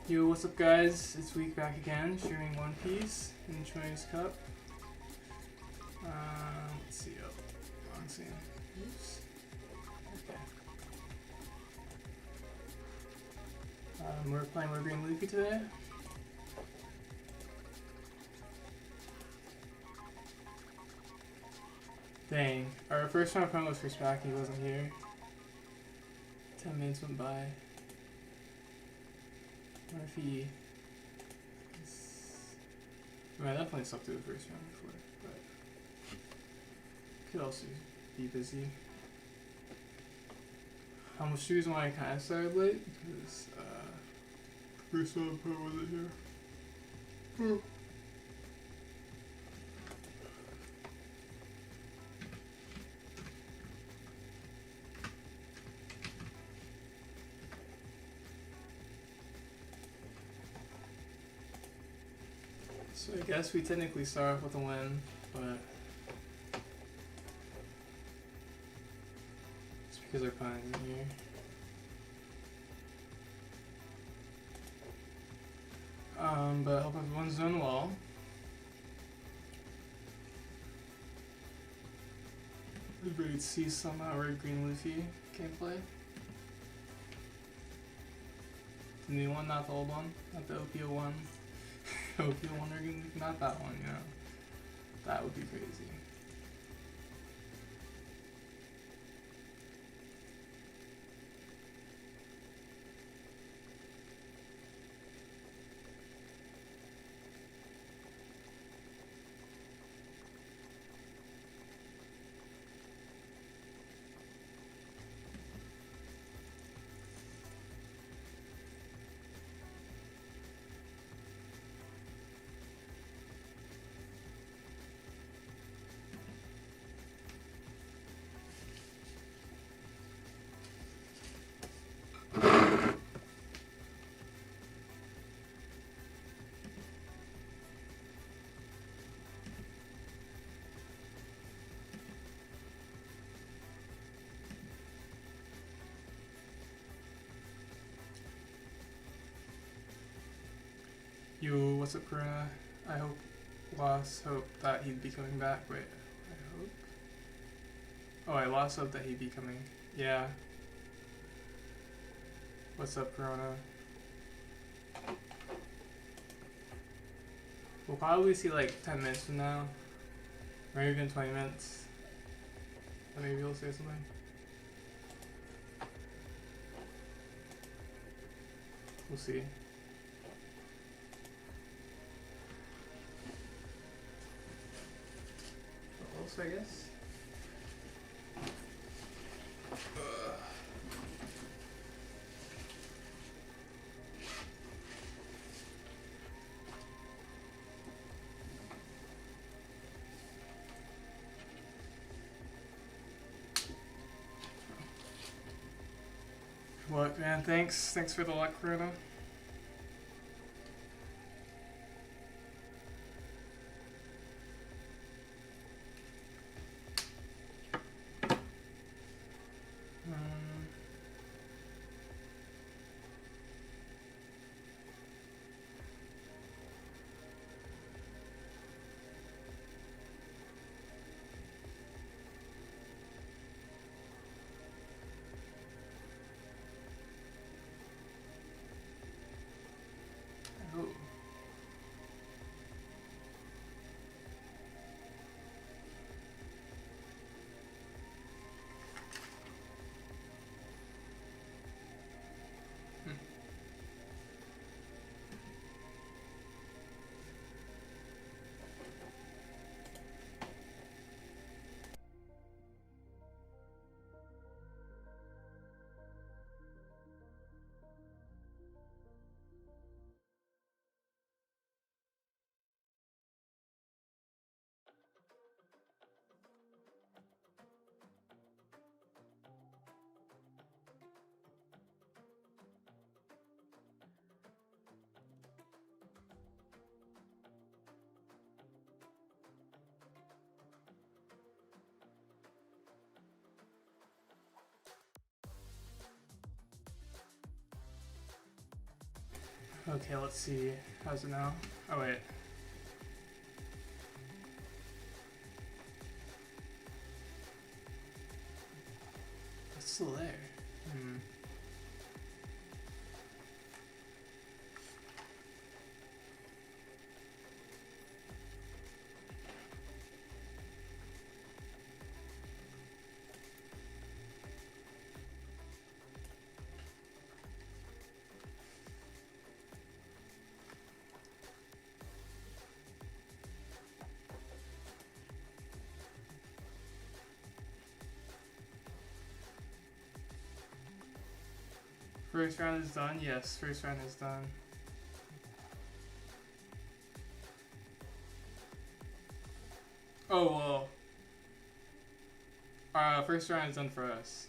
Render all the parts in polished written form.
Yo, what's up guys? It's Week back again, streaming One Piece in Choice Cup. Let's see, wrong scene. Oops. Okay. We're playing RG Luffy today. Dang, our first round opponent was for Spack, he wasn't here. 10 minutes went by. What if he... I mean, I definitely slept through the first round before, but... Could also be busy. Which is why I kind of started late, because, first round opponent wasn't here. So I guess we technically start off with a win, but it's because our opponent isn't here. But I hope everyone's doing well. It's ready to see some RG Luffy gameplay. The new one, not the old one, not the OP13. OP13, not that one, you know. That would be crazy. Yo, what's up, Corona? I hope that he'd be coming back. Wait, I hope. Oh, I lost hope that he'd be coming. Yeah. What's up, Corona? We'll probably see like 10 minutes from now, or even 20 minutes. And maybe he'll say something. We'll see. I guess. What, man? Thanks for the luck, Corona. Okay, let's see. How's it now? Oh wait. It's still there. First round is done? Yes, first round is done. Oh, well. First round is done for us.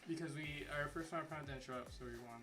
Because our first round opponent didn't show up, so we won.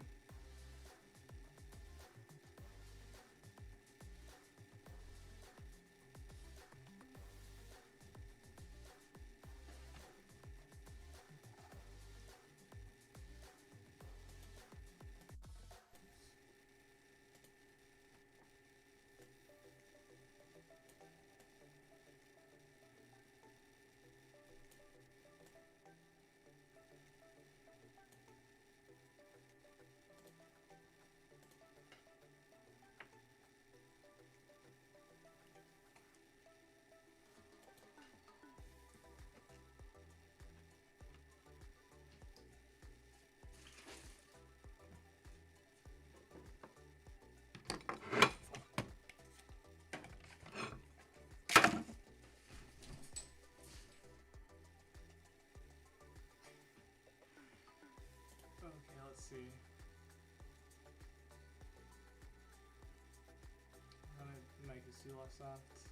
Okay, let's see. I'm gonna make this less soft.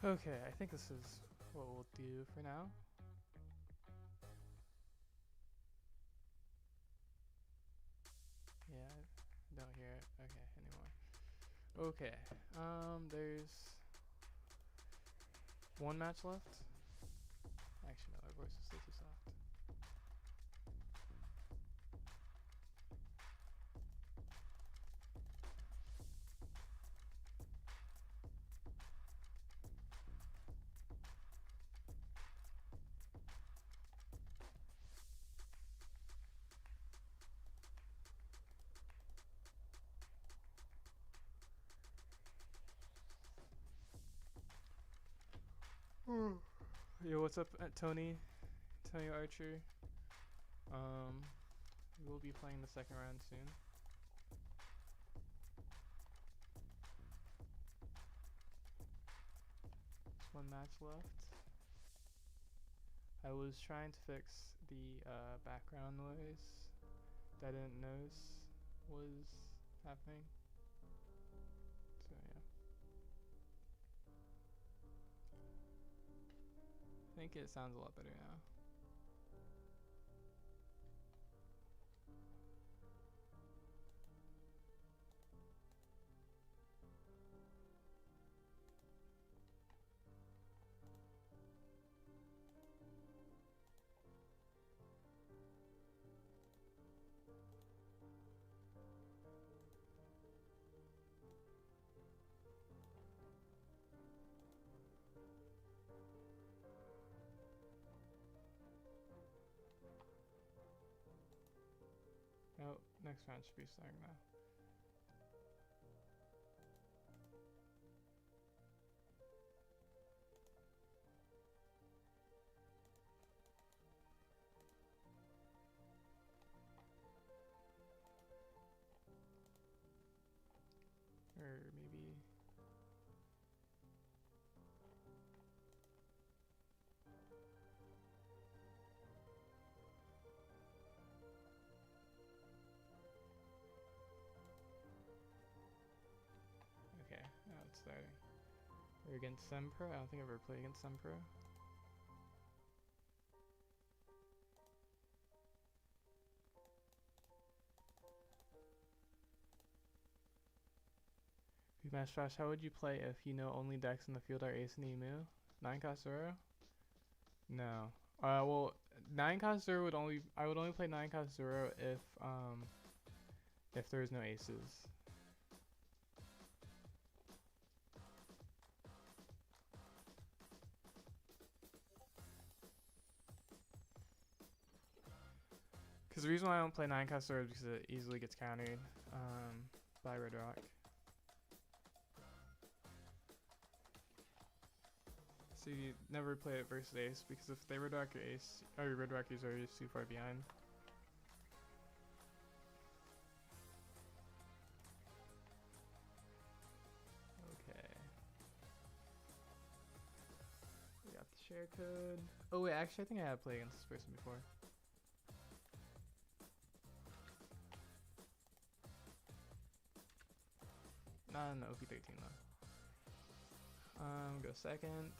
Okay, I think this is what we'll do for now. Yeah, I don't hear it. Okay, anymore. Okay, there's one match left. Actually, no, our voice is still too soft. Yo, what's up, Tony? Tony Archer. We will be playing the second round soon. There's one match left. I was trying to fix the background noise that I didn't notice was happening. So yeah. I think it sounds a lot better now. Oh, next round should be starting now. Or maybe... Okay, now it's starting. We're against Sempro. I don't think I've ever played against Sempro. Big Match Trash, how would you play if you know only decks in the field are Ace and Emu? 9-cost Zoro? No. Well, 9-cost Zoro would only... I would only play 9-cost Zoro if there was no aces. Because the reason why I don't play 9-cost Zoro is because it easily gets countered by Red Rock. So you never play it versus ace, because if they Red Rock your ace, or your Red Rock is already too far behind. Okay. We got the share code. Oh wait, actually I think I have played against this person before. Not in the OP13 though. Go second.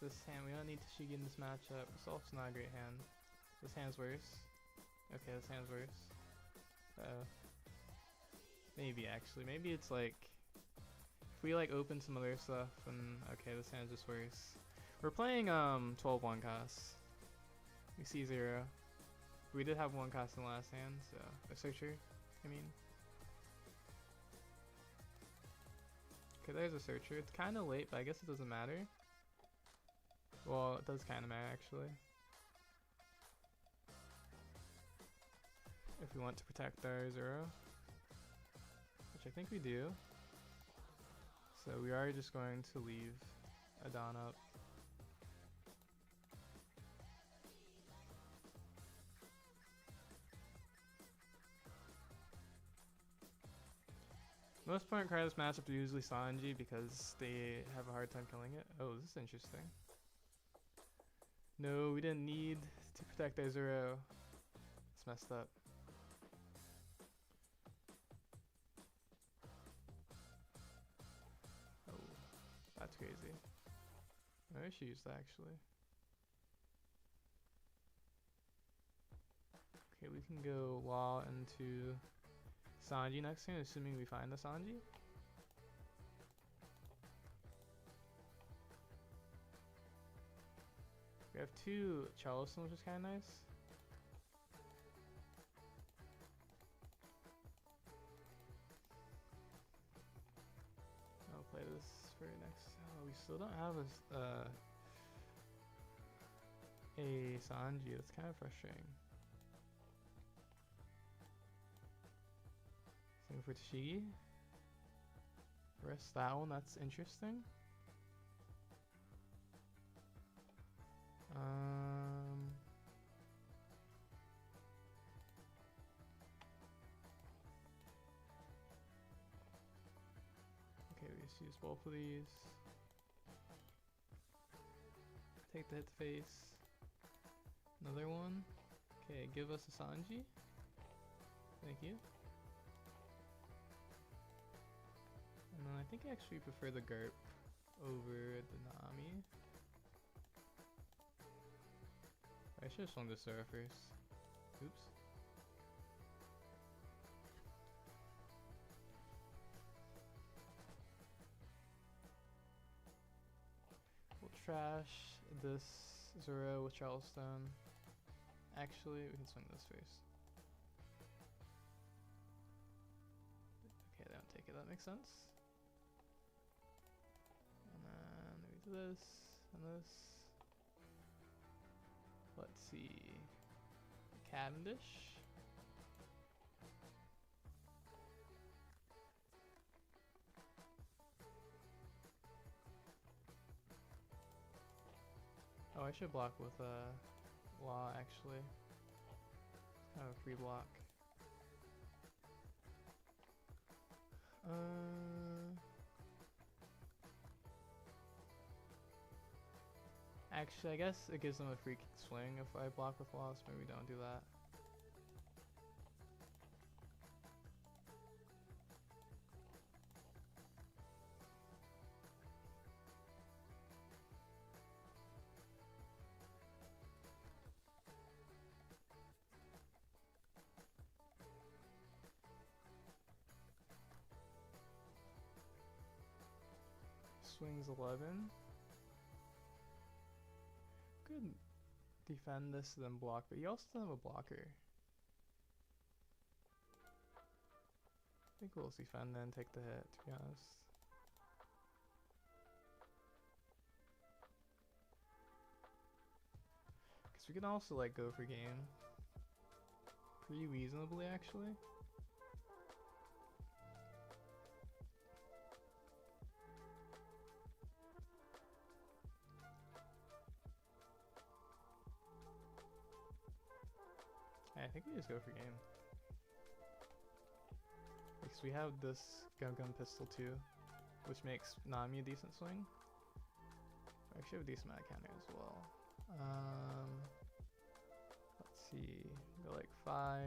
This hand, we don't need Tashigi in this matchup. This also not a great hand. This hand's worse. Okay, this hand's worse. Uh-oh. Maybe actually. Maybe it's like... If we like open some other stuff, and okay, this hand's just worse. We're playing 12 1-costs. We see 0. We did have 1-cost in the last hand, so... A searcher, I mean. Okay, there's a searcher. It's kind of late, but I guess it doesn't matter. Well, it does kind of matter, actually. If we want to protect our 0. Which I think we do. So we are just going to leave Adon up. Most important card of this matchup are usually Sanji because they have a hard time killing it. Oh, this is interesting. No, we didn't need to protect our 0. It's messed up. Oh, that's crazy. Maybe I should use that actually. Okay, we can go Law into Sanji next turn, assuming we find the Sanji. We have 2 Charleston, which is kind of nice. I'll play this for next. Oh, we still don't have a Sanji. That's kind of frustrating. Same for Tashigi. Rest that one. That's interesting. Okay, we just use both of these. Take the hit to face. Another one. Okay, give us a Sanji. Thank you. And then I think I actually prefer the Garp over the Nami. I should have swung the Sora first. Oops. We'll trash this Zoro with Charleston. Actually, we can swing this first. Okay, they don't take it. That makes sense. And then we do this and this. Let's see. Cavendish. Oh, I should block with Law actually. Kind of a free block. Actually, I guess it gives them a free swing if I block with Law, so maybe don't do that. Swings 11. Could defend this then block, but he also doesn't have a blocker. I think we'll defend then take the hit, to be honest. Because we can also like go for game pretty reasonably actually. I think we just go for game. Because we have this Gum Gum Pistol too, which makes Nami a decent swing. I actually have a decent amount of counter as well. Let's see, go like 5,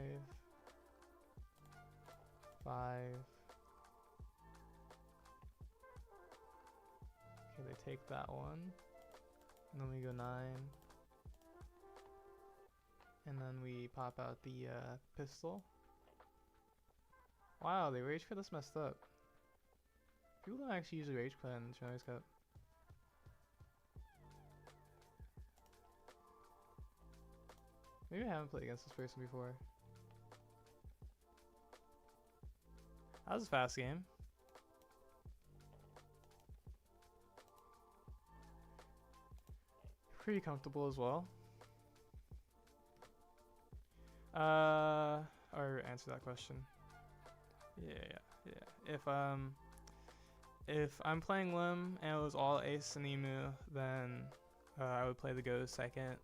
5. Okay, they take that one, and then we go 9. And then we pop out the pistol. Wow, they rage quit. That's messed up. People don't actually usually rage quit in Shinoi's Cup. Maybe I haven't played against this person before. That was a fast game. Pretty comfortable as well. Or answer that question. Yeah. If I'm playing Lim and it was all Ace and Emu, then I would play the Go second.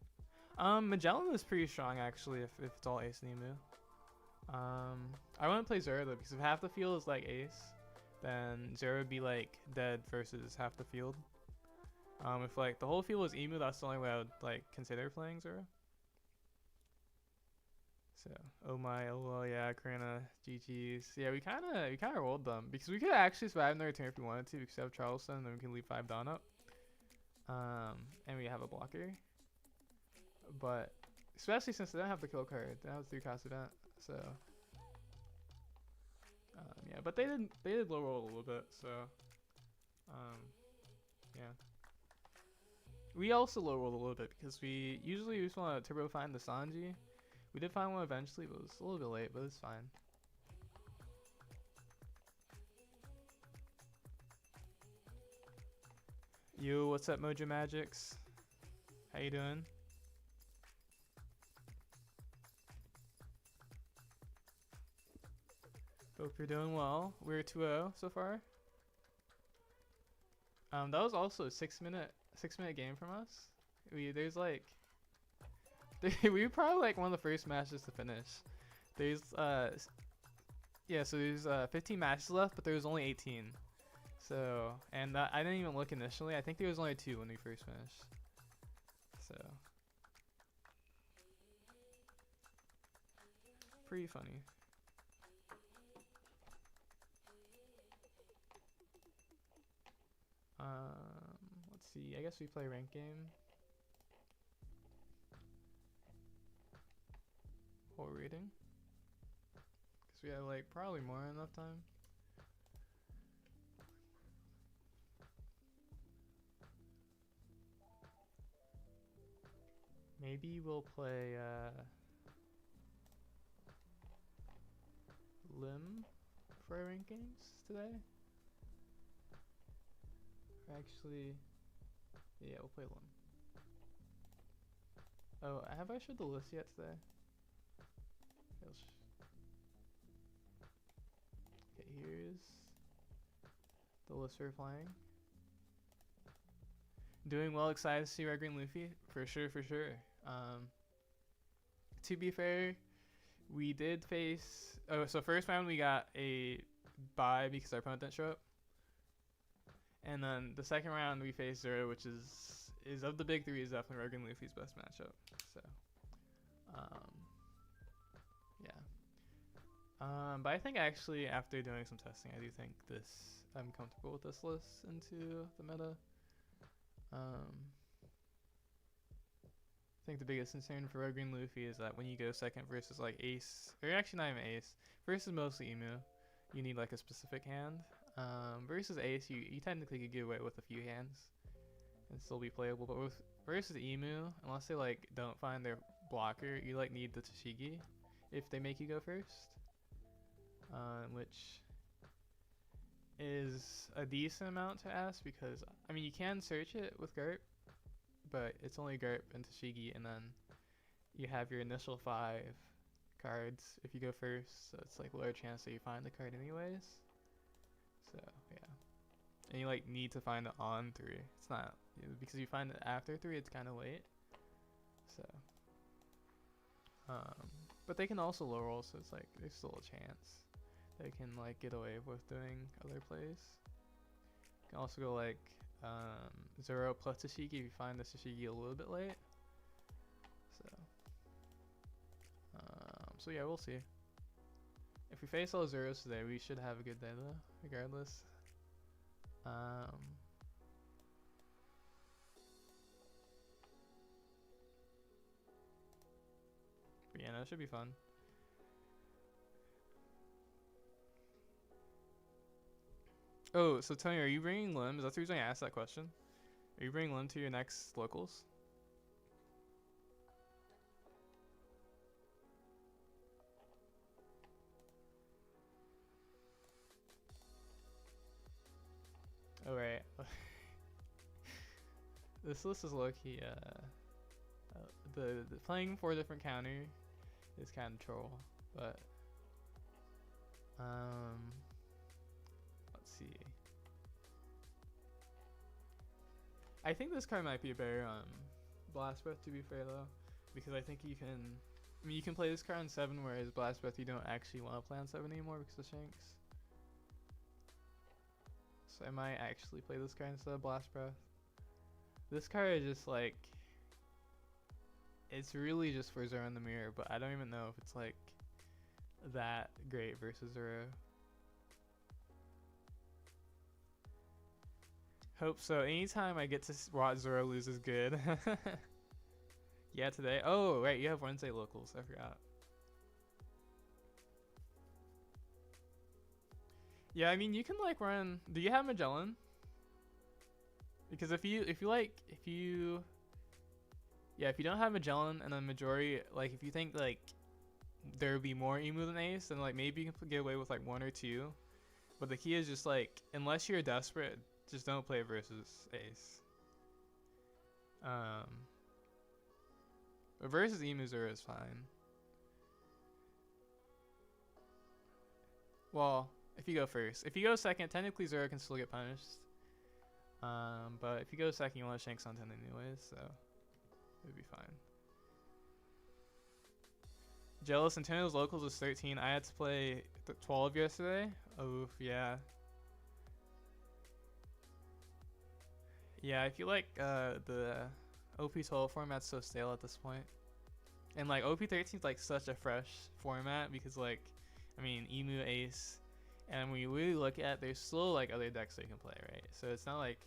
Magellan is pretty strong actually if it's all Ace and Emu. I wouldn't play Zero though, because if half the field is like Ace, then Zero would be like dead versus half the field. If like the whole field was Emu, that's the only way I would like consider playing Zero. So, oh my, lol, yeah, Karina, GG's. Yeah, we kind of rolled them because we could actually survive in their turn if we wanted to, because we have Charleston and then we can leave 5 down up. And we have a blocker. But especially since they don't have the kill card, they don't have the 3-cost event, so yeah. But they did low roll a little bit, so yeah. We also low rolled a little bit because we usually just want to turbo find the Sanji. We did find one eventually, but it was a little bit late, but it's fine. Yo, what's up, Mojo Magics? How you doing? Hope you're doing well. We're 2-0 so far. That was also a 6-minute game from us. There's like we were probably like one of the first matches to finish. There's yeah, so there's 15 matches left, but there was only 18. So, and I didn't even look initially. I think there was only 2 when we first finished. So, pretty funny. Let's see. I guess we play rank game. Whole reading. Because we have like probably more than enough time. Maybe we'll play Lim for our rank games today. Actually, yeah, we'll play Lim. Oh, have I showed the list yet today? Okay, here's the list we're playing. Doing well, excited to see RG Luffy. For sure, for sure. To be fair, we did face... Oh, so first round we got a bye because our opponent didn't show up. And then the second round we faced Zero, which is of the big three, is definitely RG Luffy's best matchup. So, yeah. But I think actually after doing some testing, I do think I'm comfortable with this list into the meta. I think the biggest concern for RG Luffy is that when you go second versus like Ace, or actually not even Ace, versus mostly Emu, you need like a specific hand. Versus Ace, you technically could get away with a few hands and still be playable, but versus Emu, unless they like don't find their blocker, you like need the Tcg if they make you go first, which is a decent amount to ask because I mean you can search it with Garp, but it's only Garp and Tcg, and then you have your initial 5 cards if you go first, so it's like lower chance that you find the card anyways. So yeah, and you like need to find it on 3. It's not because you find it after 3, it's kind of late. So, but they can also low roll, so it's like there's still a chance they can like get away with doing other plays. You can also go like 0 plus Tcg if you find the Tcg a little bit late. So yeah, we'll see. If we face all zeros today, we should have a good day though, regardless. But yeah, that should be fun. Oh, so Tony, are you bringing Lim? Is that the reason I asked that question? Are you bringing Lim to your next locals? Oh, right. This list is low-key, the playing 4 different counter is kind of troll, but, let's see. I think this card might be a better, Blast Breath, to be fair, though, because I think you can play this card on 7, whereas Blast Breath you don't actually want to play on 7 anymore because of Shanks. So I might actually play this card instead of Blast Breath. This card is just like, it's really just for Zero in the mirror, but I don't even know if it's like that great versus Zero. Hope so. Anytime I get to watch Zoro lose is good. Yeah, today. Oh, right. You have Wednesday locals. I forgot. Yeah, I mean, you can like run. Do you have Magellan? Because if you yeah, if you don't have Magellan and then majority, like if you think like there would be more emu than ace, then like maybe you can get away with like 1 or 2. But the key is just like, unless you're desperate, just don't play versus ace. But versus emu Zero is fine. Well, if you go first. If you go second, technically Zero can still get punished. But if you go second, you want to shank on 10 anyways, so it would be fine. Jealous, Antonio's locals is 13. I had to play 12 yesterday. Oh, yeah. Yeah, I feel like the OP12 format's so stale at this point. And like OP13 is like such a fresh format because like, I mean, emu, ace, and when you really look at, there's still like other decks that you can play, right? So it's not like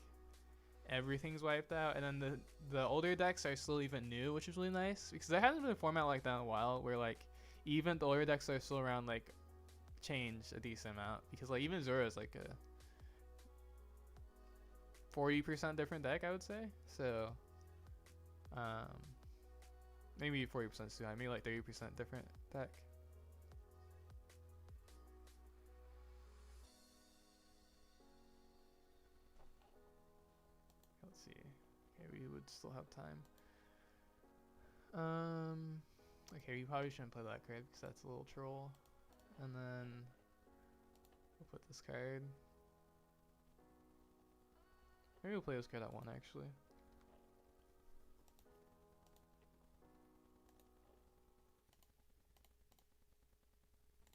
everything's wiped out. And then the older decks are still even new, which is really nice because there hasn't been a format like that in a while where like even the older decks that are still around like change a decent amount, because like even Zoro is like a 40% different deck, I would say. So maybe 40% is too high, maybe like 30% different deck. Let's see. Okay, we would still have time. Okay, we probably shouldn't play that card because that's a little troll. And then we'll put this card. Maybe we'll play this card at 1 actually.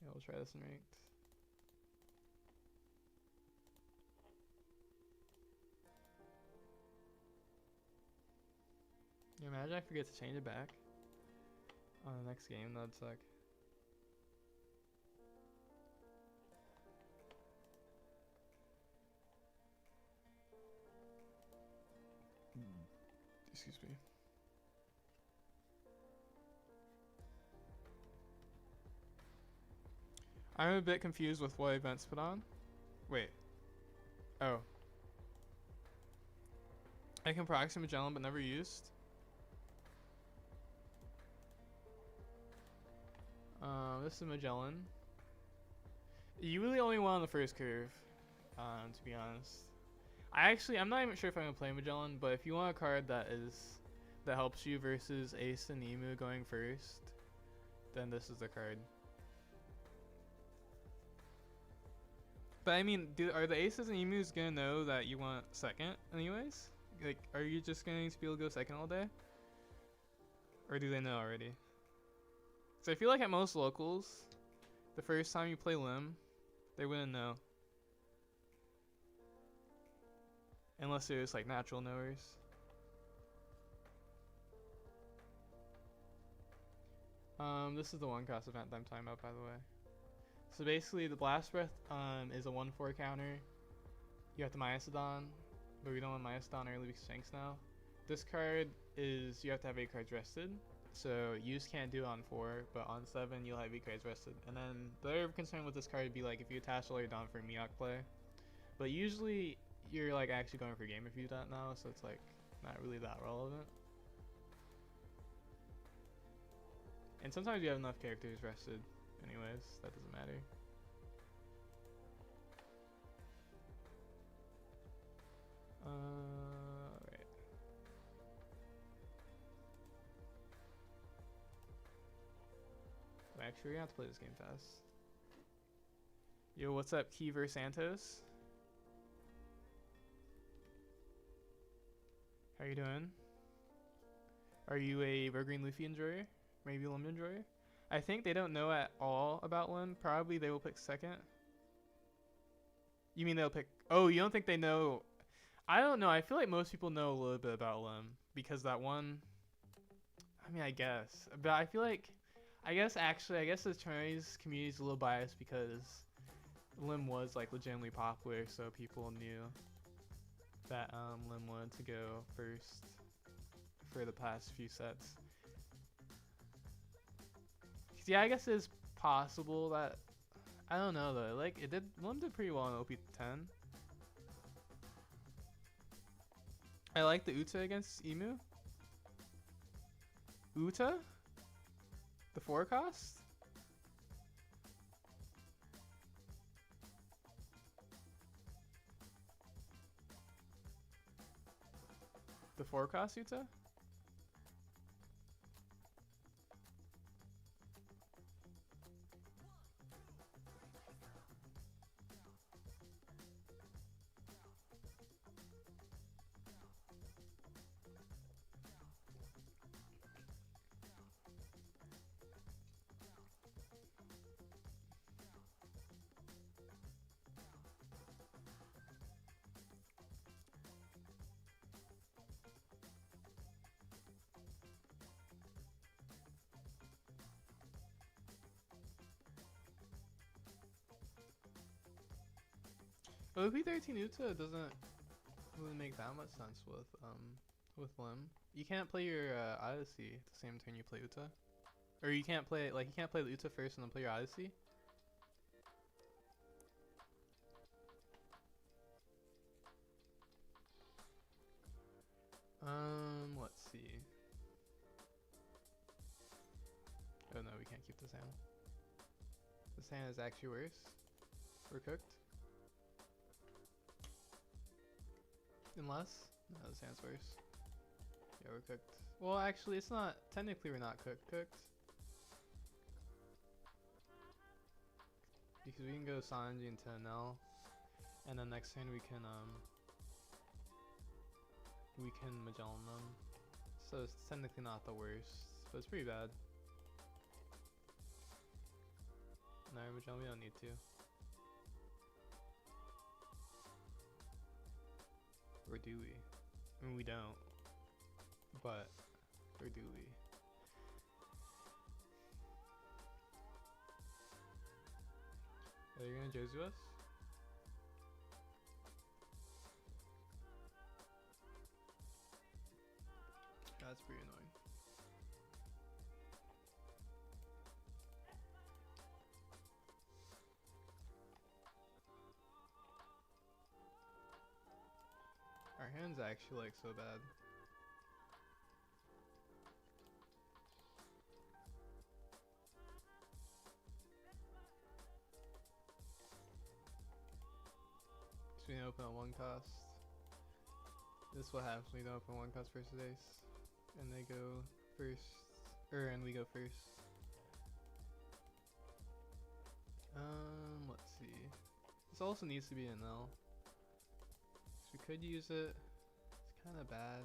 Yeah, we'll try this in ranked. Yeah, imagine I forget to change it back on the next game. That'd suck. Excuse me. I'm a bit confused with what events put on. Wait. Oh. I can proxy Magellan but never used. This is Magellan. You really only want on the first curve, to be honest. I'm not even sure if I'm gonna play Magellan, but if you want a card that helps you versus Ace and Emu going first, then this is the card. But I mean, are the Aces and Emus gonna know that you want second anyways? Like, are you just going to be able to go second all day? Or do they know already? So I feel like at most locals, the first time you play Lim, they wouldn't know. Unless there's like natural knowers. This is the one cost event that I'm talking about, by the way. So basically, the Blast Breath is a 1/4 counter. You have to Myocedon, but we don't want Myocedon early because Shanks now. This card is you have to have 8 cards rested. So use can't do it on 4, but on 7 you'll have 8 cards rested. And then the other concern with this card would be like if you attach all your Dawn for Miyok play. But usually you're like actually going for game if you do that now, so it's like not really that relevant. And sometimes you have enough characters rested anyways, that doesn't matter. Right. Actually, we're gonna have to play this game fast. Yo, what's up, Key vs Santos? How you doing? Are you a Green Luffy enjoyer? Maybe Lim enjoyer? I think they don't know at all about Lim. Probably they will pick second. You mean they'll pick... Oh, you don't think they know... I don't know. I feel like most people know a little bit about Lim. Because that one... I mean, I guess. But I feel like... I guess the Chinese community is a little biased because Lim was like legitimately popular, so people knew. that Lim wanted to go first for the past few sets. Yeah, I guess it's possible that, I don't know though. Like Lim did pretty well on OP10. I like the Uta against Emu. Uta? The 4 cost? The 4 cost Uta? OP13 Uta doesn't really make that much sense with Lim. You can't play your Odyssey at the same turn you play Uta. Or you can't play you can't play the Uta first and then play your Odyssey. Let's see. Oh no, we can't keep this hand. This hand is actually worse. We're cooked. Unless, no, this hand's worse. Yeah, we're cooked. Well, actually, it's not. Technically, we're not cooked. Because we can go Sanji into Nell, and then next turn we can Magellan them. So it's technically not the worst, but it's pretty bad. No, Magellan, we don't need to. Or do we? I mean, we don't. But, or do we? Are you gonna Jozu us? That's pretty annoying. Our hand's actually like so bad. So we open at 1 cost. This is what happens when you don't open 1 cost versus ace. And they go first, and we go first. Let's see. This also needs to be an L. So we could use it. It's kind of bad.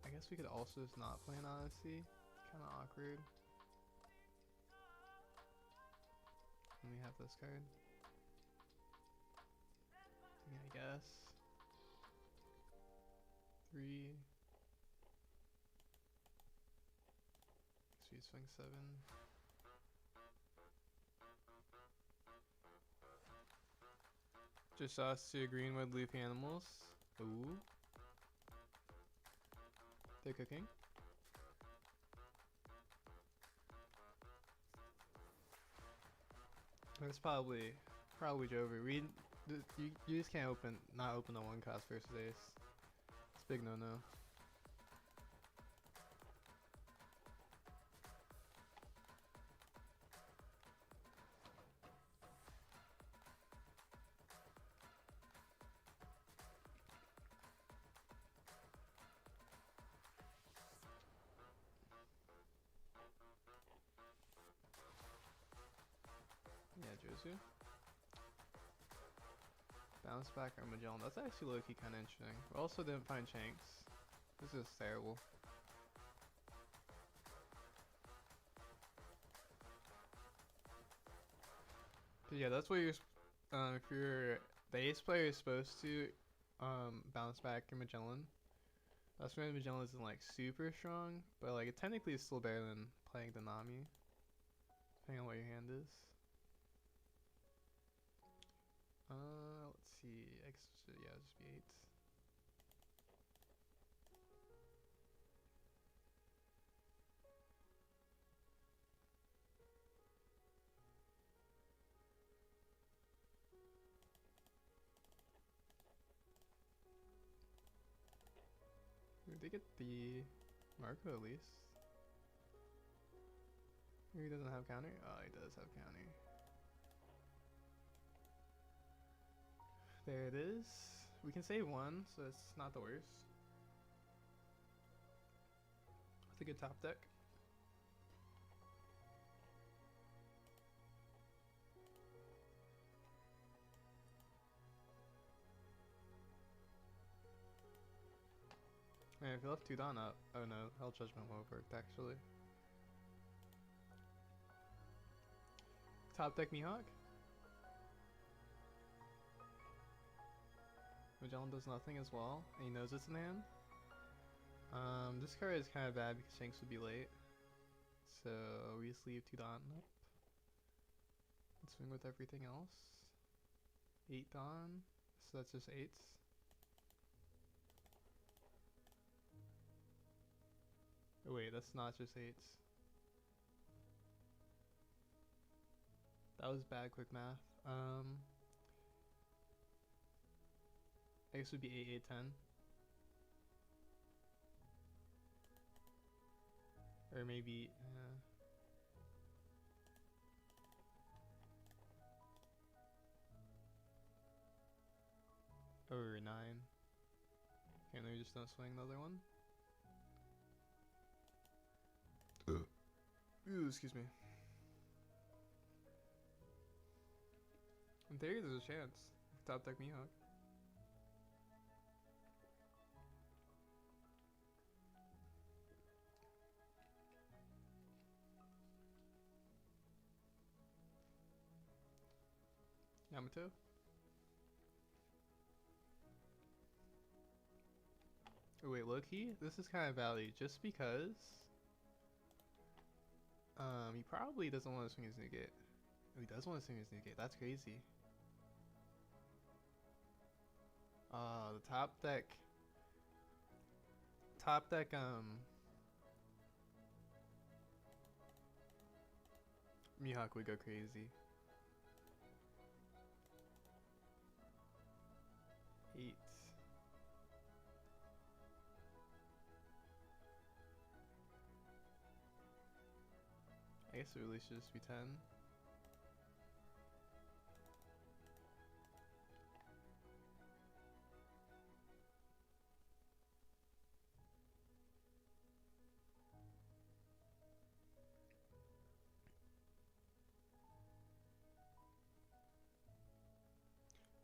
I guess we could also just not play an Odyssey. It's kind of awkward. And we have this card. Yeah, I guess. 3. So we swing 7. Just us to Greenwood Leafy Animals. Ooh. They're cooking. That's probably Jover. You just can't not open the 1 cost versus ace. It's a big no-no. Yeah, Josu. Bounce back or Magellan. That's actually low-key kind of interesting. We also didn't find Shanks. This is terrible. But yeah, that's what you're. If you're the ace player, is supposed to bounce back your Magellan. That's when Magellan isn't like super strong, but like it technically is still better than playing the Nami, depending on what your hand is. 6, so yeah, it'll just be 8. We did get the Marco at least. Maybe he doesn't have counter? Oh, he does have counter. There it is. We can save 1, so it's not the worst. It's a good top deck. Man, if you left 2 Dawn up, oh no, Hell Judgment will have worked actually. Top deck Mihawk. Magellan does nothing as well, and he knows it's in hand. This card is kind of bad because Shanks would be late. So we just leave 2 Dawn up. And swing with everything else. 8 Dawn, so that's just 8s. Oh wait, that's not just 8s. That was bad quick math. I guess it would be 8, 8, 10. Or maybe, or 9. Okay, then we just don't swing the other one. Ooh, excuse me. In theory, there's a chance. Top deck Mihawk. Yamato. Oh wait, low-key? This is kind of value just because he probably doesn't want to swing his Nugget. Oh, he does want to swing his Nugget. That's crazy. The top deck Mihawk would go crazy. 8. I guess it really should just be 10.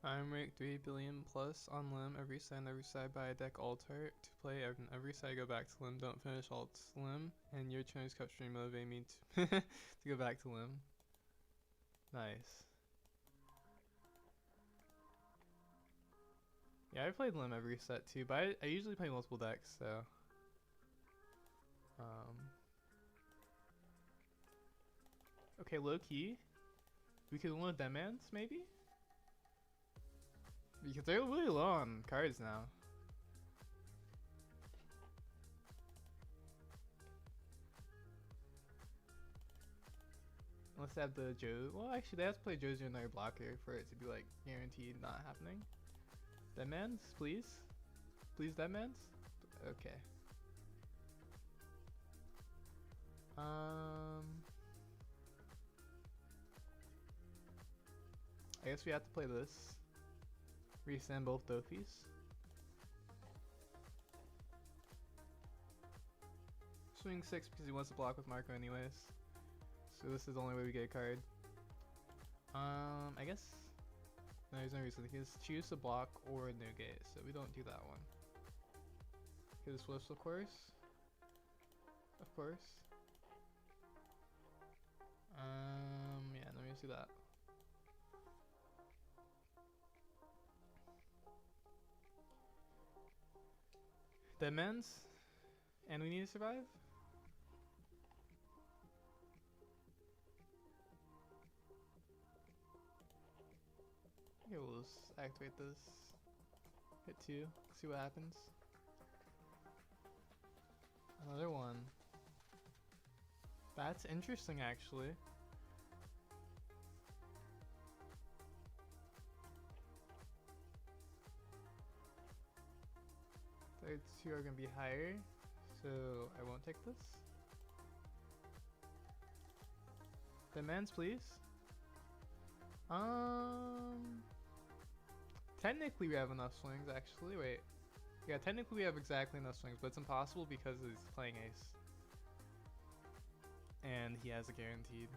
I'm ranked 3 billion plus on Lim. Every side by a deck alter to play. Every side go back to Lim. Don't finish alts Lim. And your choice cup stream motivate me to to go back to Lim. Nice. Yeah, I played Lim every set too, but I usually play multiple decks, so okay, low key. We could win with Deadmans, maybe? Because they're really low on cards now. Unless they have the Joe. Well, actually, they have to play Joe's another blocker for it to be like guaranteed not happening. Deadmans, please? Please, Deadmans? Okay. I guess we have to play this. Resend both Dofis. Swing 6 because he wants to block with Marco anyways. So this is the only way we get a card. I guess no, there's no reason. He can choose to block or negate, so we don't do that one. Okay, the Swifts, of course. Of course. Yeah, let me see that. Deadmans, and we need to survive. Okay, we'll just activate this. Hit 2. See what happens. Another 1. That's interesting, actually. Third 2 are gonna be higher, so I won't take this. Demands, please. Technically we have enough swings, actually. Wait. Yeah, technically we have exactly enough swings, but it's impossible because he's playing ace. And he has a guaranteed.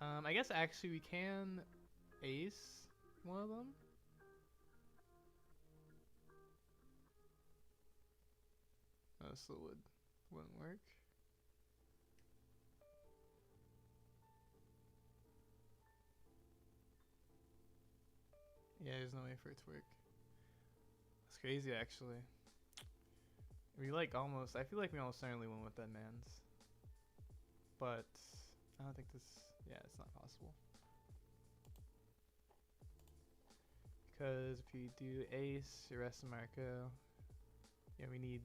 I guess actually we can ace one of them. Oh, still wouldn't work. Yeah, there's no way for it to work. That's crazy, actually. We like almost, I feel like we almost certainly won with dead mans. But I don't think this, yeah, it's not possible. Because if you do ace, rest of Marco, yeah, we need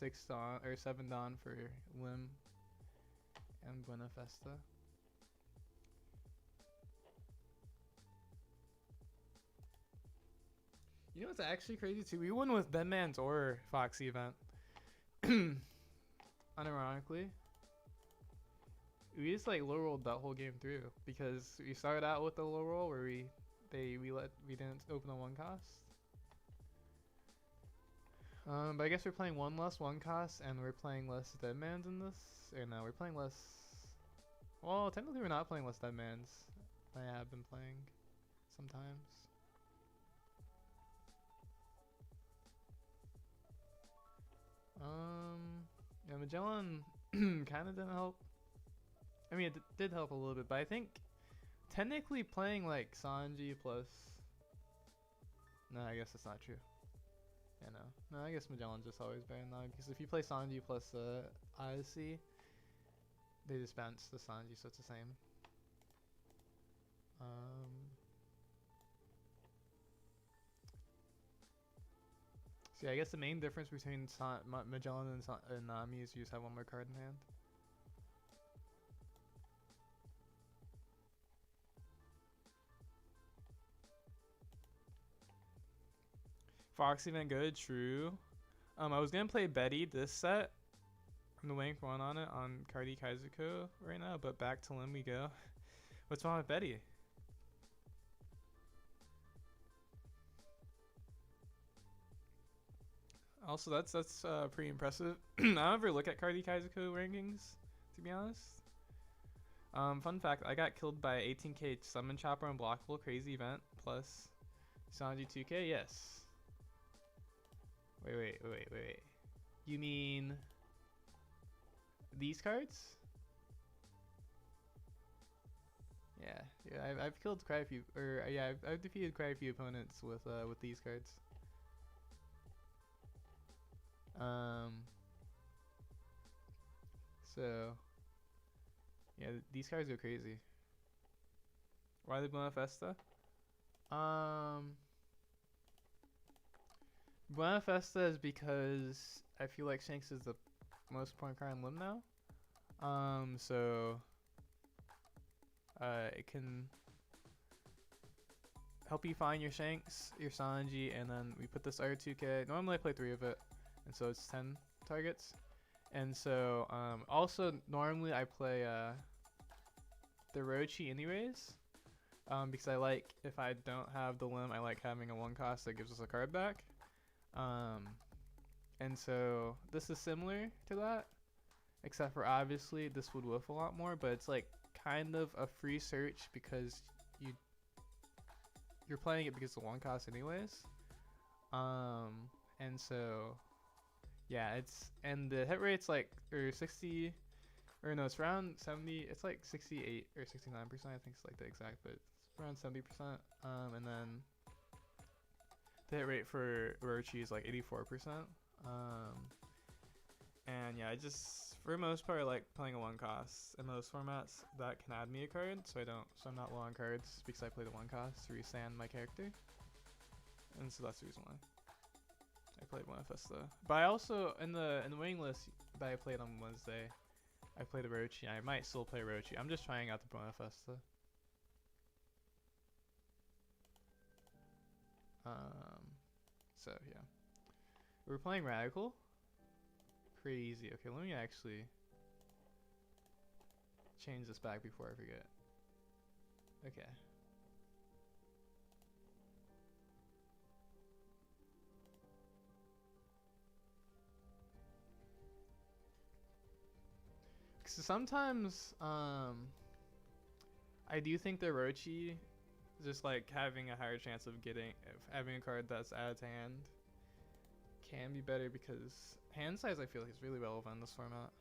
6 Dawn, or 7 Dawn for Lim and Buena Festa. You know what's actually crazy too? We won with Deadman's or Foxy event. Unironically. We just like low rolled that whole game through because we started out with the low roll where we didn't open a 1 cost. But I guess we're playing 1 less 1 cost and we're playing less Deadmans in this. Or no, we're playing less. Well, technically we're not playing less Deadmans. I have been playing sometimes. Yeah, Magellan kind of didn't help. I mean, it did help a little bit, but I think technically playing like Sanji plus. No, I guess that's not true. Yeah, no, I guess Magellan's just always better now because if you play Sanji plus Odyssey, they just bounce the Sanji, so it's the same. So yeah, I guess the main difference between Magellan and Nami is you just have 1 more card in hand. Foxy been good, true. I was gonna play Betty this set. I'm the waiting for 1 on it on Cardi Kaizuko right now, but back to Lim we go. What's wrong with Betty? Also, that's pretty impressive. I don't ever look at Cardi Kaizuko rankings, to be honest. Fun fact, I got killed by 18k Summon Chopper Unblockable Crazy Event plus Sanji 2k, yes. Wait. You mean these cards? Yeah, I've killed quite a few, or yeah, I've defeated quite a few opponents with these cards. So yeah, these cards are crazy. Why the Buena Festa? Buena Festa is because I feel like Shanks is the most important card in Lim now. So it can help you find your Shanks, your Sanji, and then we put this R2K. Normally I play 3 of it, and so it's 10 targets. And so also normally I play the Rochi anyways, because I like, if I don't have the Lim, I like having a 1 cost that gives us a card back. And so this is similar to that, except for obviously this would whiff a lot more, but it's like kind of a free search because you're playing it because it's a 1 cost anyways. And so yeah, and the hit rate's like, or 60, or no, it's around 70, it's like 68 or 69%, I think it's like the exact, but it's around 70%. And then the hit rate for Orochi is like 84%. And yeah, I just, for the most part, I like playing a 1 cost in those formats that can add me a card, so I'm not low on cards because I play the 1 cost to resand my character. and so that's the reason why I played Buenafesta. But I also in the waiting list that I played on Wednesday, I played Orochi. I might still play Orochi. I'm just trying out the Buenafesta. So yeah, we're playing Radical. Pretty easy. Okay, let me actually change this back before I forget. Okay. So sometimes, I do think the Orochi, just like having a higher chance of having a card that's out of hand, can be better because hand size I feel like is really relevant in this format.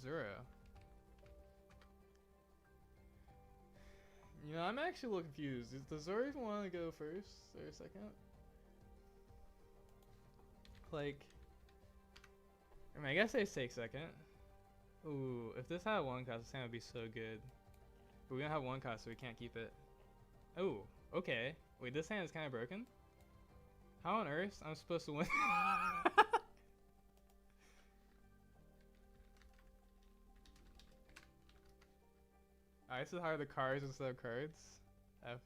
Zero. You know, I'm actually a little confused. Does Zoro even want to go first or second? Like, I mean, I guess they take second. Ooh, if this had one cost, this hand would be so good. But we don't have one cost, so we can't keep it. Oh, okay. Wait, this hand is kind of broken? How on earth I'm supposed to win? Alright, this is how are the cards instead of cards. F.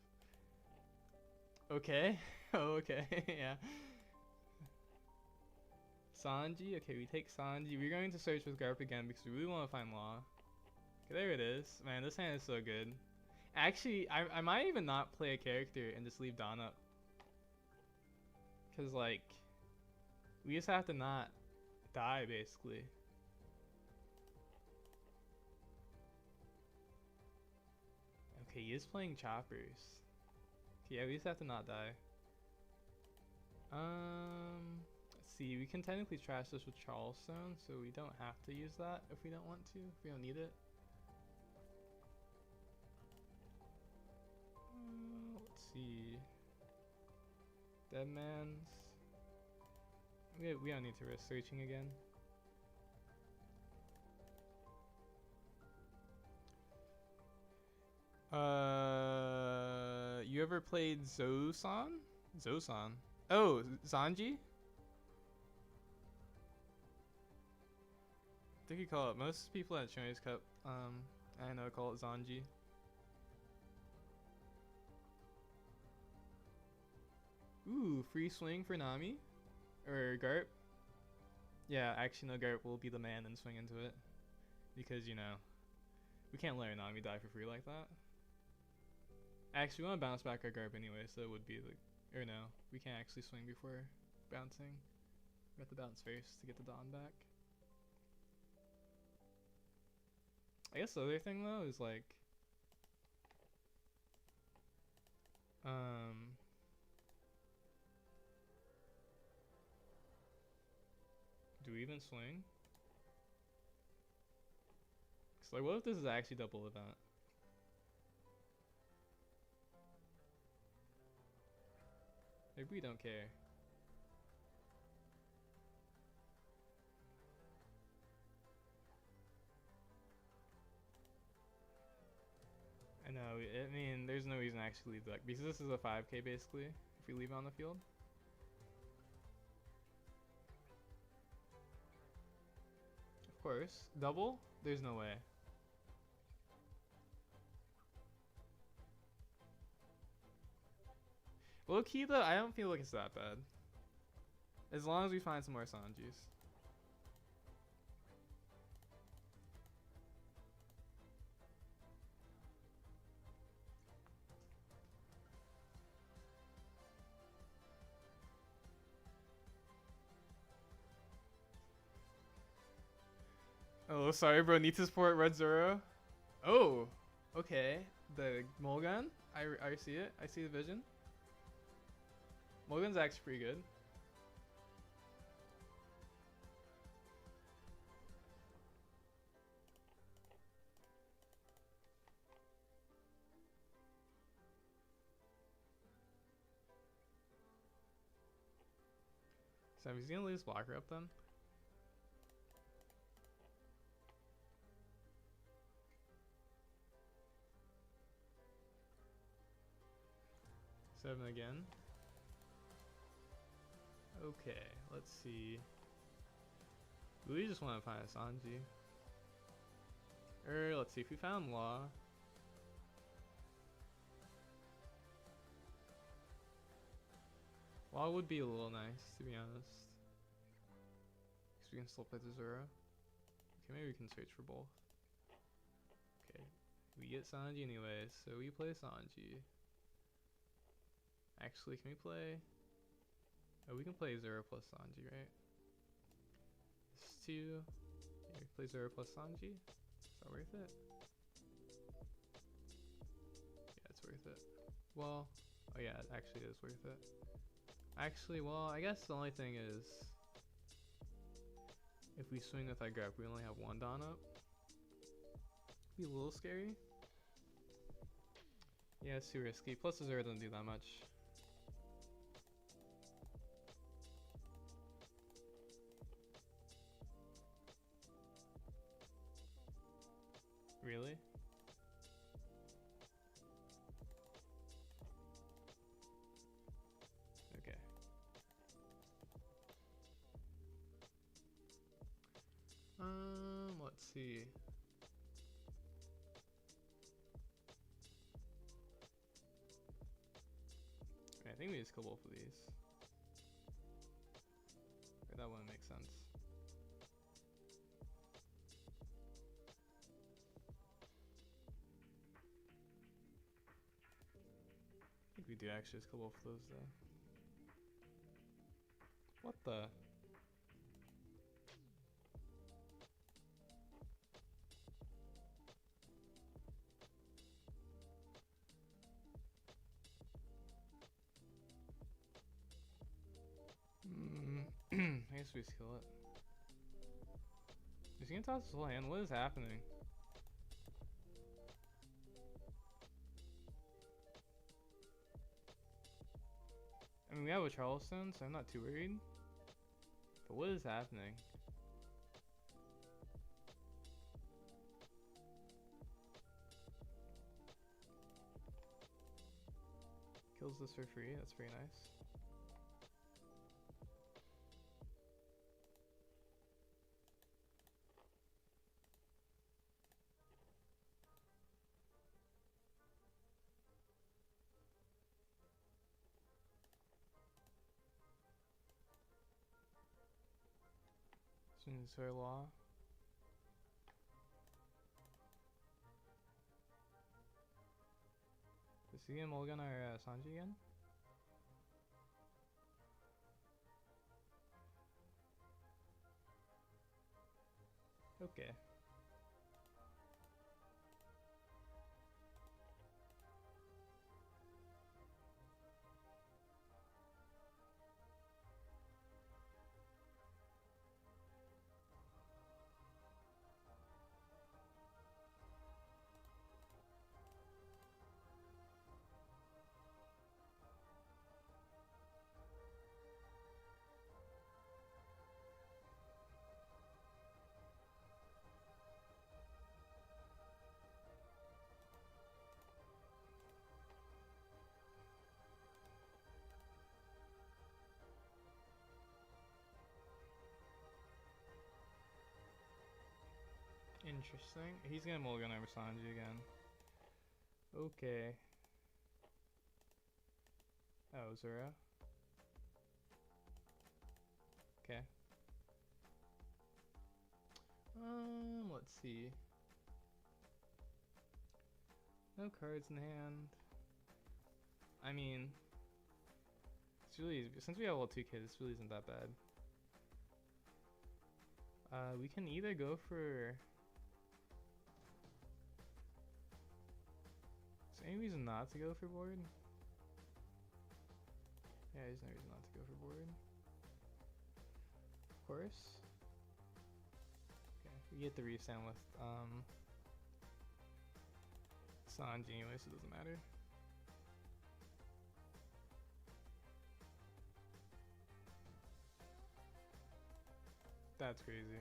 Okay. Oh, okay. Yeah. Sanji. Okay, we take Sanji. We're going to search with Garp again because we really want to find Law. Okay, there it is. Man, this hand is so good. Actually, I might even not play a character and just leave Dawn up. Because, like, we just have to not die, basically. Okay, he is playing choppers. Okay, yeah, we just have to not die. Let's see, we can technically trash this with Charleston, so we don't have to use that if we don't want to, if we don't need it. Let's see. Deadman's. We don't need to risk searching again. You ever played Zosan? Zosan. Oh, Zanji? I think you call it. Most people at Chinese Cup, I know, call it Zanji. Ooh, free swing for Nami? Or Garp? Yeah, actually, no, Garp will be the man and swing into it. Because, you know, we can't let Nami die for free like that. Actually, we want to bounce back our Garp anyway, so it would be the... Or no, we can't actually swing before bouncing. We have to bounce first to get the Dawn back. I guess the other thing, though, is like... Do we even swing? Cause like, what if this is actually double event? Maybe we don't care. I know, I mean, there's no reason to actually leave the deck, because this is a 5k basically, if we leave it on the field. Of course. Double? There's no way. Low key though, I don't feel like it's that bad. As long as we find some more Sanjis. Oh, sorry bro, need to support Red Zoro. Oh, okay. The Mulligan? I see it. I see the vision. Mulligan's actually pretty good. So he's gonna lose blocker up then. Seven again. Okay, let's see. We just want to find a Sanji. Let's see if we found Law. Law would be a little nice, to be honest. Because we can still play the Zoro. Okay, maybe we can search for both. Okay, we get Sanji anyways, so we play Sanji. Actually, can we play... Oh, we can play Zoro plus Sanji, right? This is 2. Yeah, we play Zoro plus Sanji. Is that worth it? Yeah, it's worth it. Well, oh yeah, it actually is worth it. Actually, well, I guess the only thing is... If we swing with that grab, we only have 1 Dawn up. Be a little scary. Yeah, it's too risky. Plus the Zoro doesn't do that much. Really? Okay. Let's see. I think we just kill both of these. Okay, that wouldn't make sense. I think we do actually just kill both of those though. What the? I guess we just kill it. Is he gonna toss his whole hand? What is happening? I mean, we have a Charleston, so I'm not too worried. But what is happening? Kills this for free, that's pretty nice. Swing Law. Is he gonna mulligan our Sanji again? Okay. Interesting. He's gonna mulligan over Sanji again. Okay. Oh, Zoro. Okay. Let's see. No cards in hand. I mean, it's really, since we have all 2 kids, this really isn't that bad. We can either go for... Is there any reason not to go for board? Yeah, there's no reason not to go for board. Of course. Okay, we get the restand with Sanji anyway, so it doesn't matter. That's crazy.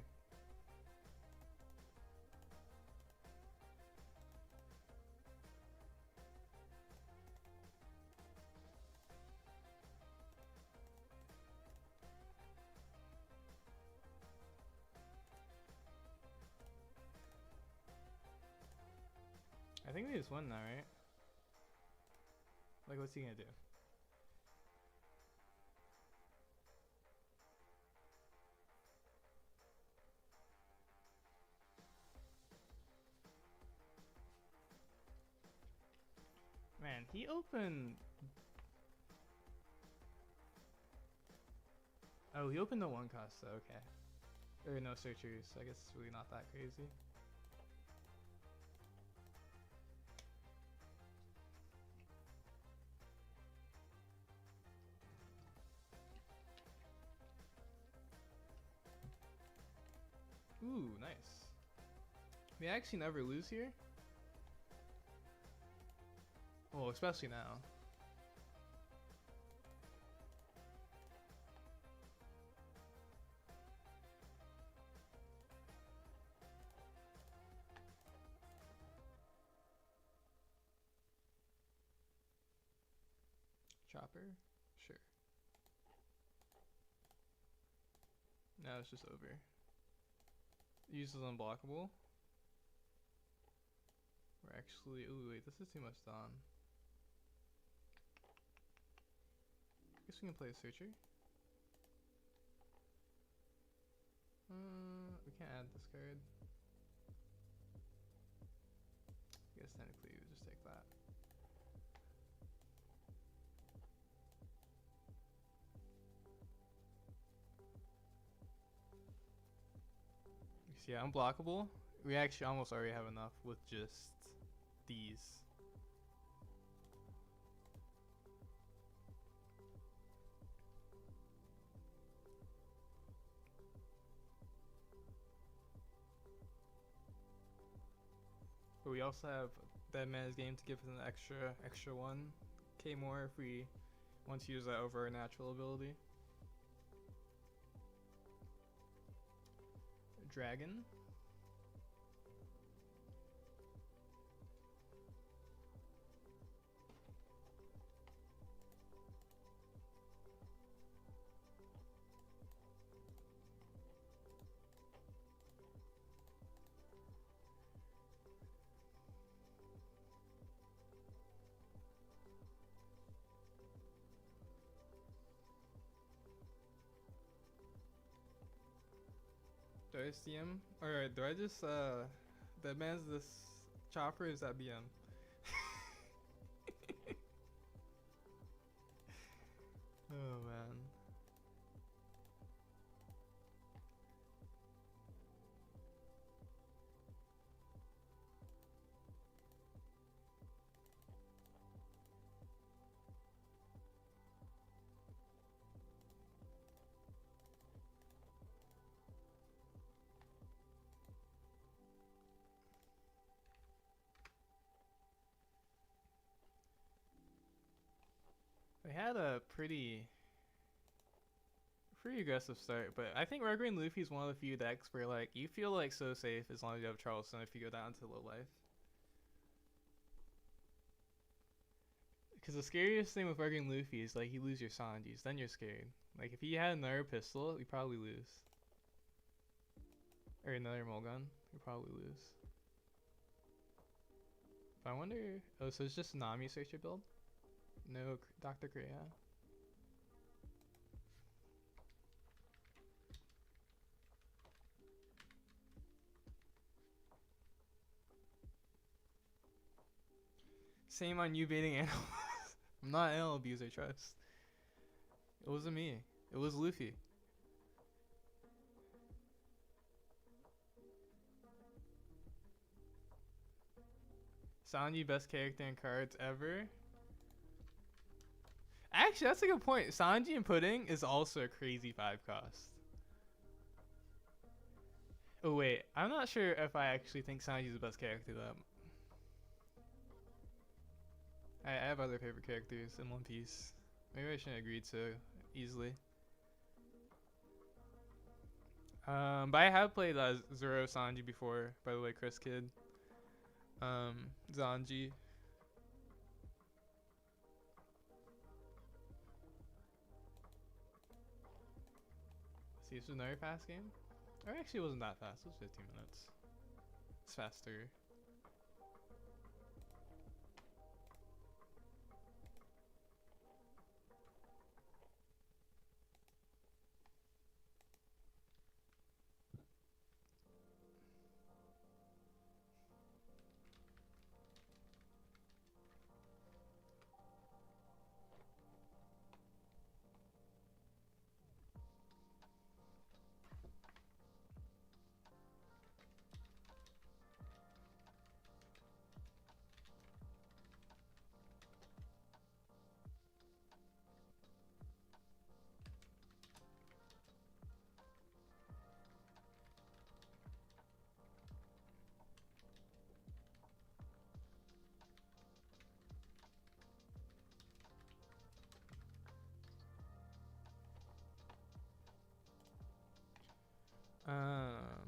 I think we just won now, right? Like, what's he gonna do? Man, he opened... Oh, he opened the one cost though, okay. Or no searchers, so I guess it's really not that crazy. Ooh, nice. We actually never lose here? Well, especially now. Chopper? Sure. Now it's just over. Uses unblockable. We're actually... Ooh, wait, this is too much Dawn. I guess we can play a searcher. We can't add this card. I guess technically we just take that. Yeah, unblockable. We actually almost already have enough with just these. But we also have Dead Man's Game to give us an extra 1k more if we want to use that over our natural ability. Dragon. Do I CM? Alright, do I just Dead Man's this chopper, is that BM? Oh man. We had a pretty aggressive start, but I think RG Luffy is one of the few decks where like you feel like so safe as long as you have Charleston if you go down to low life. Because the scariest thing with RG Luffy is like you lose your Sanjis, then you're scared. Like if he had another pistol, we probably lose. Or another Mulgun, we probably lose. But I wonder. Oh, so it's just Nami searcher build? No, Dr. Kreia. Same on you baiting animals. I'm not an animal abuser, trust. It wasn't me. It was Luffy. Sanji, best character in cards ever. Actually, that's a good point. Sanji and Pudding is also a crazy 5 cost. Oh wait, I'm not sure if I actually think Sanji's the best character though. I have other favorite characters in One Piece. Maybe I shouldn't agree so easily. But I have played Zoro Sanji before, by the way, Chris Kid. Zanji. See, this was another fast game. Or actually, it wasn't that fast. It was 15 minutes. It's faster.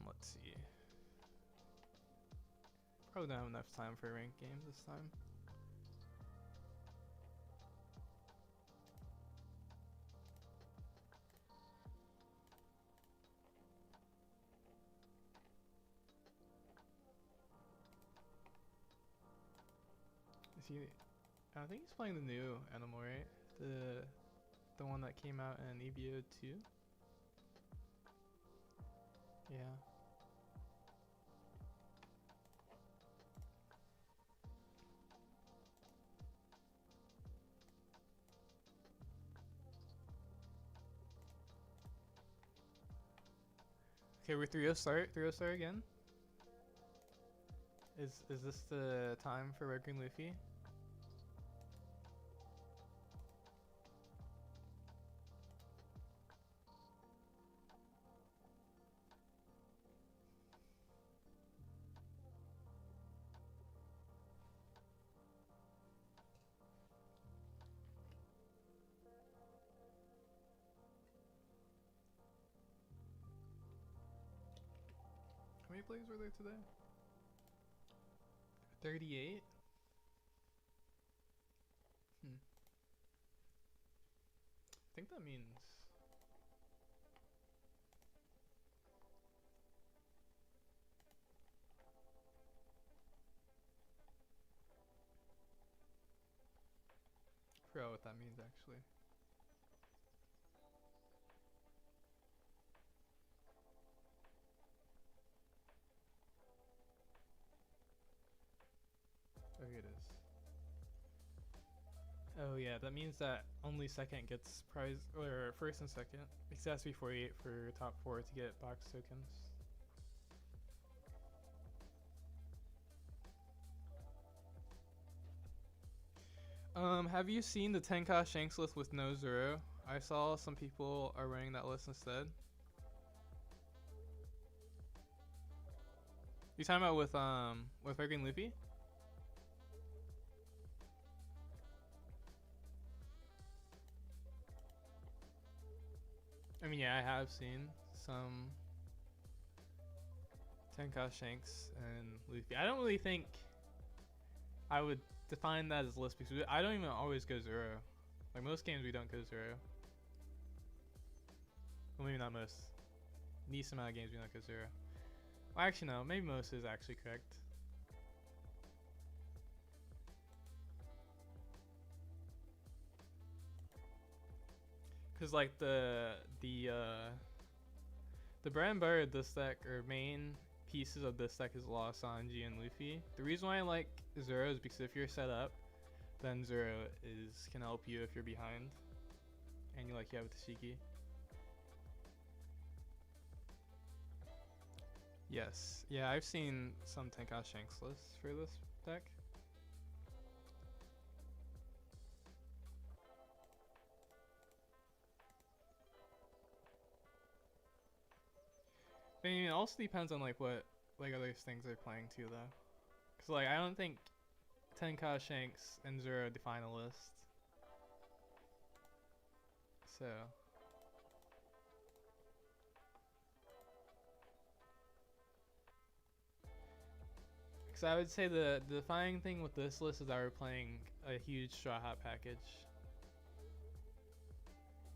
Let's see. Probably don't have enough time for a ranked game this time. Is he? I think he's playing the new animal, right? The one that came out in EBO 2. Yeah. Okay, we're 3-0 start. 3-0 start again. Is this the time for Red Green Luffy? How many players were there today? 38? I think that means... I forgot what that means actually. Oh, here it is. Oh yeah, that means that only second gets prize, or first and second. Because it has to be 48 for top 4 to get box tokens. Have you seen the 10k Shanks list with no Zoro? I saw some people are running that list instead. You talking about with Red Green Luffy? I mean, yeah, I have seen some 10k Shanks and Luffy. I don't really think I would define that as a list because I don't even always go Zero. Like most games we don't go Zero. Well, maybe not most. Decent amount of games we don't go Zero. Well, actually no, maybe most is actually correct. Cause like the bread and butter of this deck, or main pieces of this deck, is Law, Sanji, and Luffy. The reason why I like Zoro is because if you're set up, then Zoro can help you if you're behind, and you have Tashiki. Yes, yeah, I've seen some Tenka Shanks lists for this deck. I mean, it also depends on what other things they're playing too, though. Cause I don't think Tenka Shanks and Zoro define a list. So Because I would say the defining thing with this list is that we're playing a huge Straw Hat package.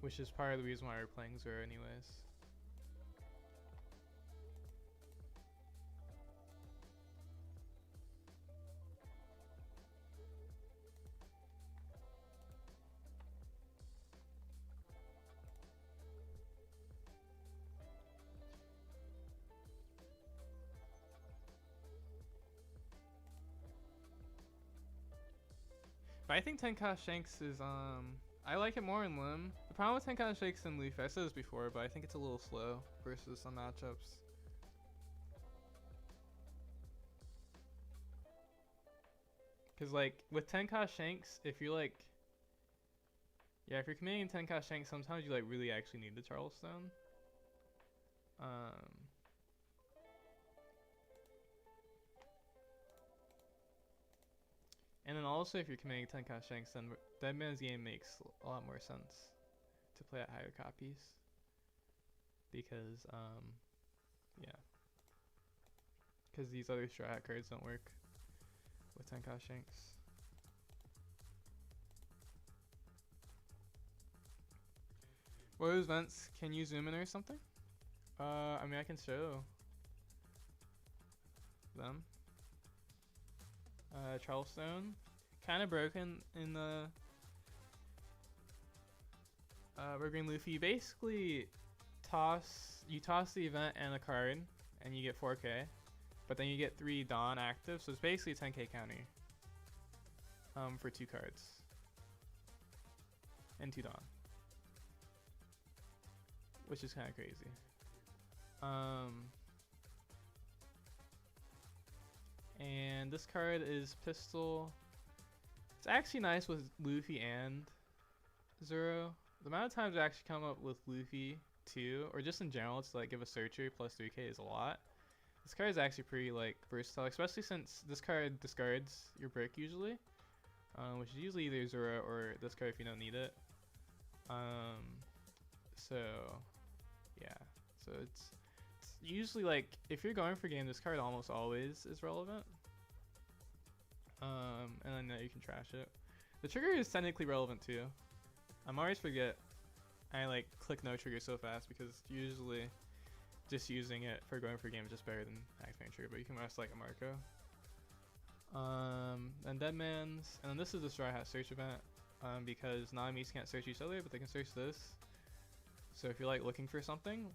Which is part of the reason why we're playing Zoro anyways. But I think Tenka Shanks is I like it more in Lim. The problem with Tenka Shanks and Luffy, I said this before, but I think it's a little slow versus some matchups. Cause like with Tenka Shanks, if you're like, yeah, if you're committing Tenka Shanks, sometimes you like really actually need the Charleston. And then also if you're committing Tenka Shanks, then Dead Man's Game makes a lot more sense to play at higher copies. Because, yeah. Because these other Straw Hat cards don't work with Tenka Shanks. What are those vents? Can you zoom in or something? I mean, I can show them. Charleston, kind of broken in the Red Luffy. Basically, you toss the event and a card, and you get 4K, but then you get 3 Dawn active, so it's basically a 10K counter for 2 cards and 2 Dawn, which is kind of crazy. And this card is Pistol. It's actually nice with Luffy and Zoro. The amount of times I actually come up with Luffy too, or just in general, to like give a searcher plus 3K is a lot. This card is actually pretty like versatile, especially since this card discards your brick usually, which is usually either Zoro or this card if you don't need it. So yeah, so it's usually like if you're going for game, this card almost always is relevant. And then you can trash it. The trigger is technically relevant too. I'm always forget. I like click no trigger so fast because usually just using it for going for game is just better than activating trigger. But you can rest like a Marco. And Deadman's, and then this is the Straw Hat search event. Because Nami's can't search each other, but they can search this. So if you're like looking for something,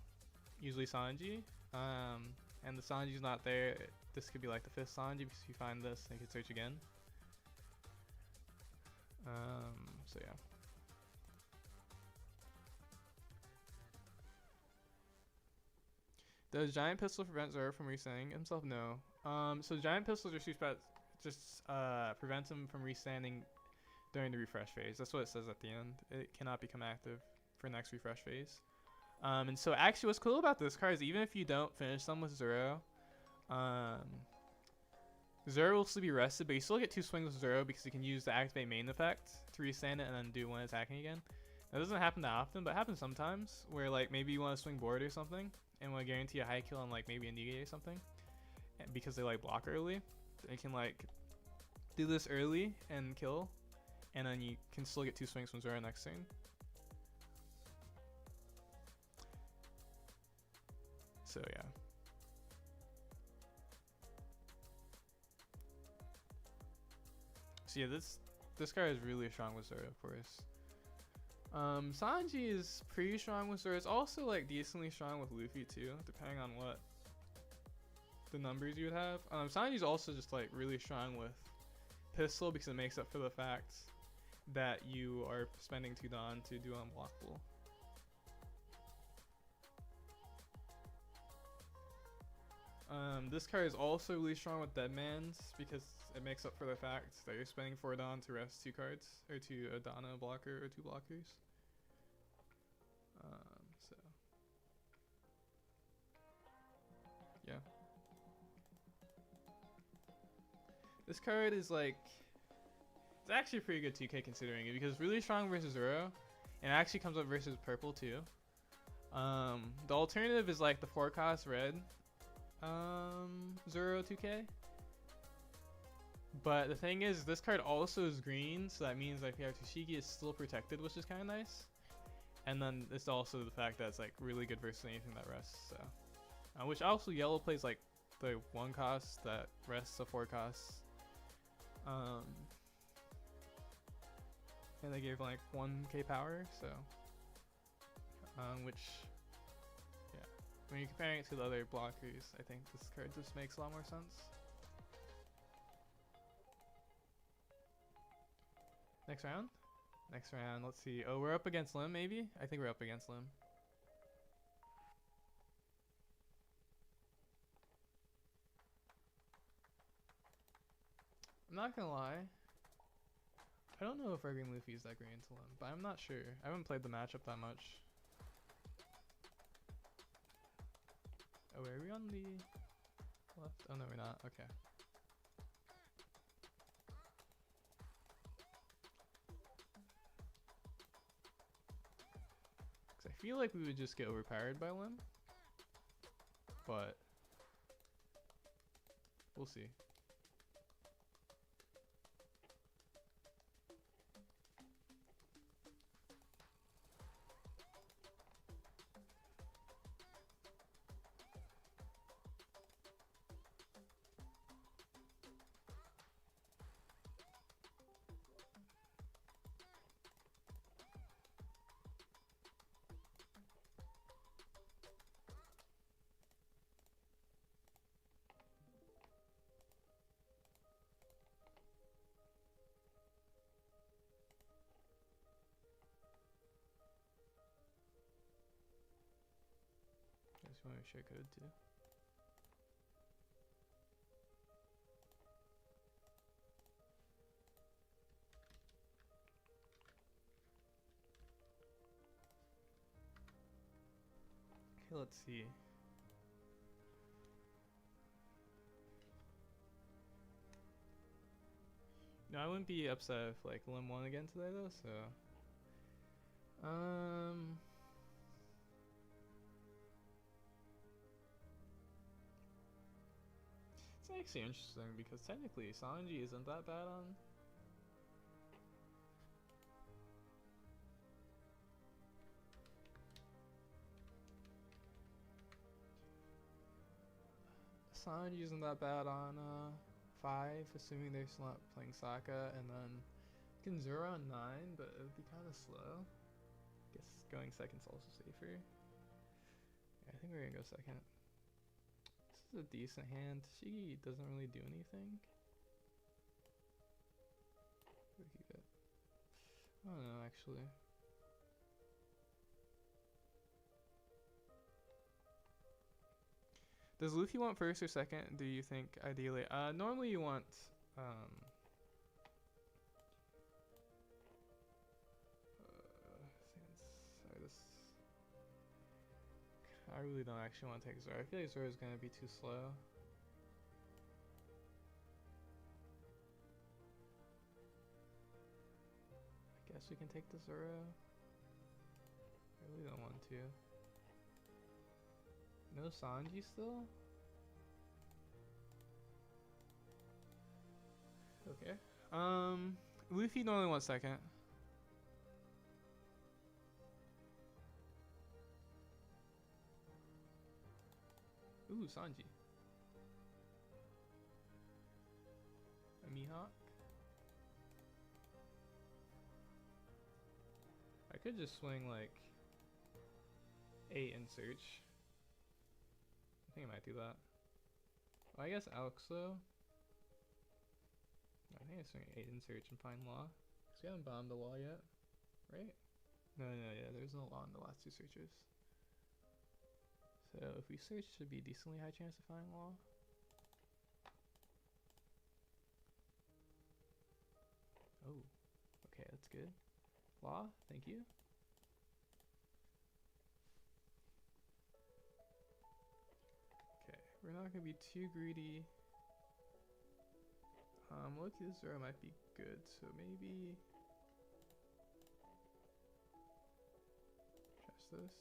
usually Sanji, and the Sanji's not there, this could be like the 5th Sanji because if you find this, they can search again. So yeah. Does Giant Pistol prevent Zoro from resetting himself? No. So Giant Pistols are just prevents him from restanding during the refresh phase. That's what it says at the end. It cannot become active for next refresh phase. And so actually what's cool about this card is even if you don't finish them with Zoro, Zoro will still be rested, but you still get 2 swings with Zoro because you can use the activate main effect to restand it and then do one attacking again. That doesn't happen that often, but it happens sometimes where like maybe you want to swing board or something and want to guarantee a high kill on like maybe a negate or something, and because they like block early, they can like do this early and kill, and then you can still get 2 swings from Zoro next turn. So yeah. So yeah, this card is really strong with Zoro, of course. Sanji is pretty strong with Zoro. It's also like decently strong with Luffy too, depending on what the numbers you would have. Sanji's also just like really strong with Pistol because it makes up for the fact that you are spending 2 Dawn to do unblockable. This card is also really strong with Deadman's because it makes up for the fact that you're spending 4 Dawn to rest 2 cards, or to a Donna blocker or 2 blockers. So yeah, this card is like, it's actually a pretty good 2K considering it because it's really strong versus Zoro, and it actually comes up versus purple too. The alternative is like the 4 cost red Zoro 2K, But the thing is, this card also is green, so that means like our Tashigi is still protected, which is kind of nice. And then it's also the fact that it's like really good versus anything that rests. So, which also yellow plays like the 1 cost that rests a 4 cost. And they gave like 1k power, so which, yeah, when you're comparing it to the other blockers, I think this card just makes a lot more sense. Next round? Next round, let's see. Oh, we're up against Lim, maybe? I think we're up against Lim. I'm not gonna lie. I don't know if RG Luffy is that great into Lim, but I'm not sure. I haven't played the matchup that much. Oh, are we on the left? Oh no, we're not. Okay. Cause I feel like we would just get overpowered by Lim, but we'll see. Just want to share code too. Okay, let's see. No, I wouldn't be upset if like Lim won again today though, so it's actually interesting because technically Sanji isn't that bad on. Sanji isn't that bad on 5, assuming they're still not playing Sokka, and then Zoro on 9, but it would be kind of slow. Guess going second's also safer. Yeah, I think we're gonna go second. This is a decent hand. She doesn't really do anything. What did he get? I don't know actually. Does Luffy want first or second? Do you think ideally? Normally you want sorry, this. I really don't actually want to take Zoro. I feel like Zoro is gonna be too slow. I guess we can take the Zoro. I really don't want to. No Sanji still? Okay. Luffy normally wants second. Ooh, Sanji. A Mihawk. I could just swing like 8 and search. I think I might do that. Well, I guess Alex though. I think I swing 8 and search and find law. Cause we haven't bombed the law yet, right? No, yeah, there's no law in the last 2 searches. So if we search, should be a decently high chance of finding law. Oh, okay, that's good. Law, thank you. Okay, we're not gonna be too greedy. Loki this Zoro might be good, so maybe trust this.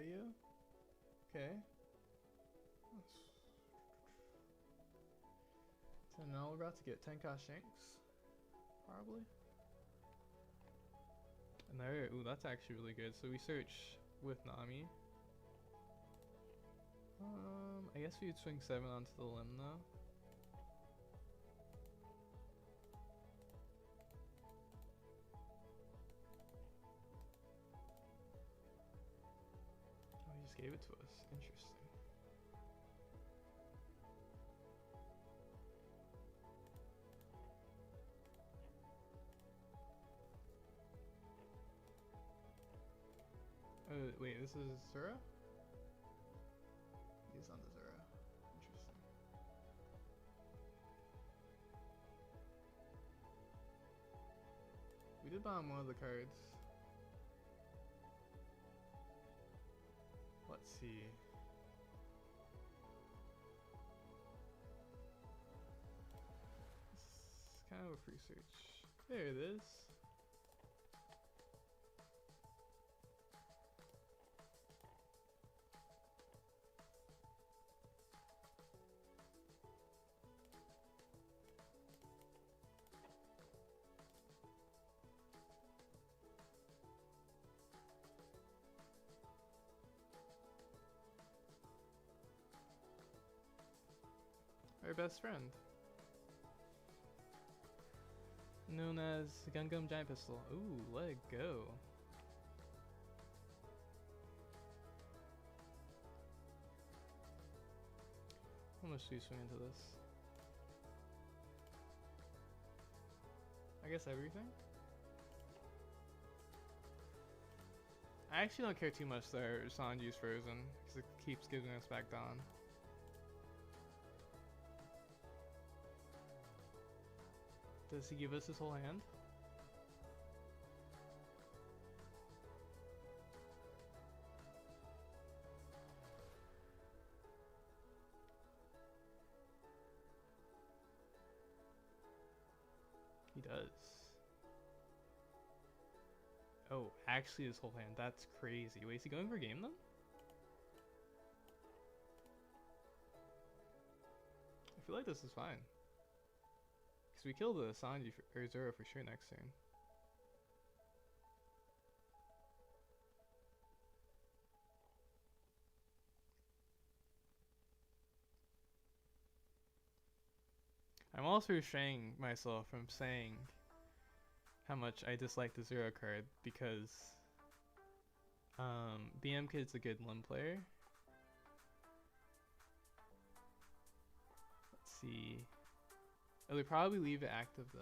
value. Okay. So now we're about to get 10k shanks, probably. And there, ooh, that's actually really good. So we search with Nami. I guess we'd swing 7 onto the limb though. Oh, he just gave it to us. Interesting. Wait, this is Zura? He's on the Zura. Interesting. We did bomb one of the cards. Let's see. It's kind of a free search. There it is. Our best friend. Known as Gungam Giant Pistol. Ooh, let it go. How much do you swing into this? I guess everything? I actually don't care too much that Sanji's frozen, because it keeps giving us back Dawn. Does he give us his whole hand? He does. Oh, actually his whole hand. That's crazy. Wait, is he going for game then? I feel like this is fine. Because we killed the Sanji or Zoro for sure next turn. I'm also restraining myself from saying how much I dislike the Zero card because BM Kid's a good limb player. Let's see. Oh, they probably leave it active though.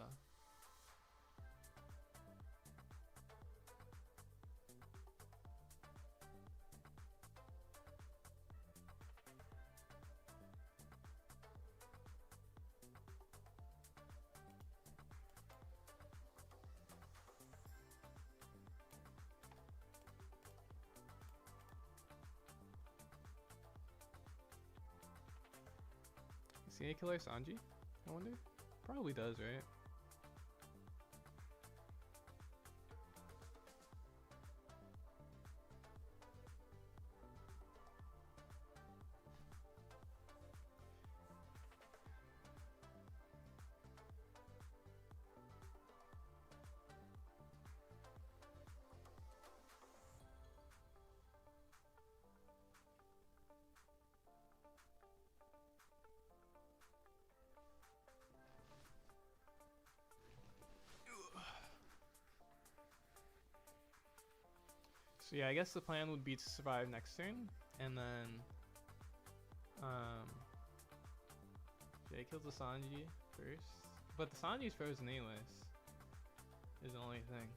Is he gonna kill our Sanji? I wonder. Probably does, right? So yeah, I guess the plan would be to survive next turn, and then Jay kills the Sanji first. But the Sanji's frozen anyways, is the only thing.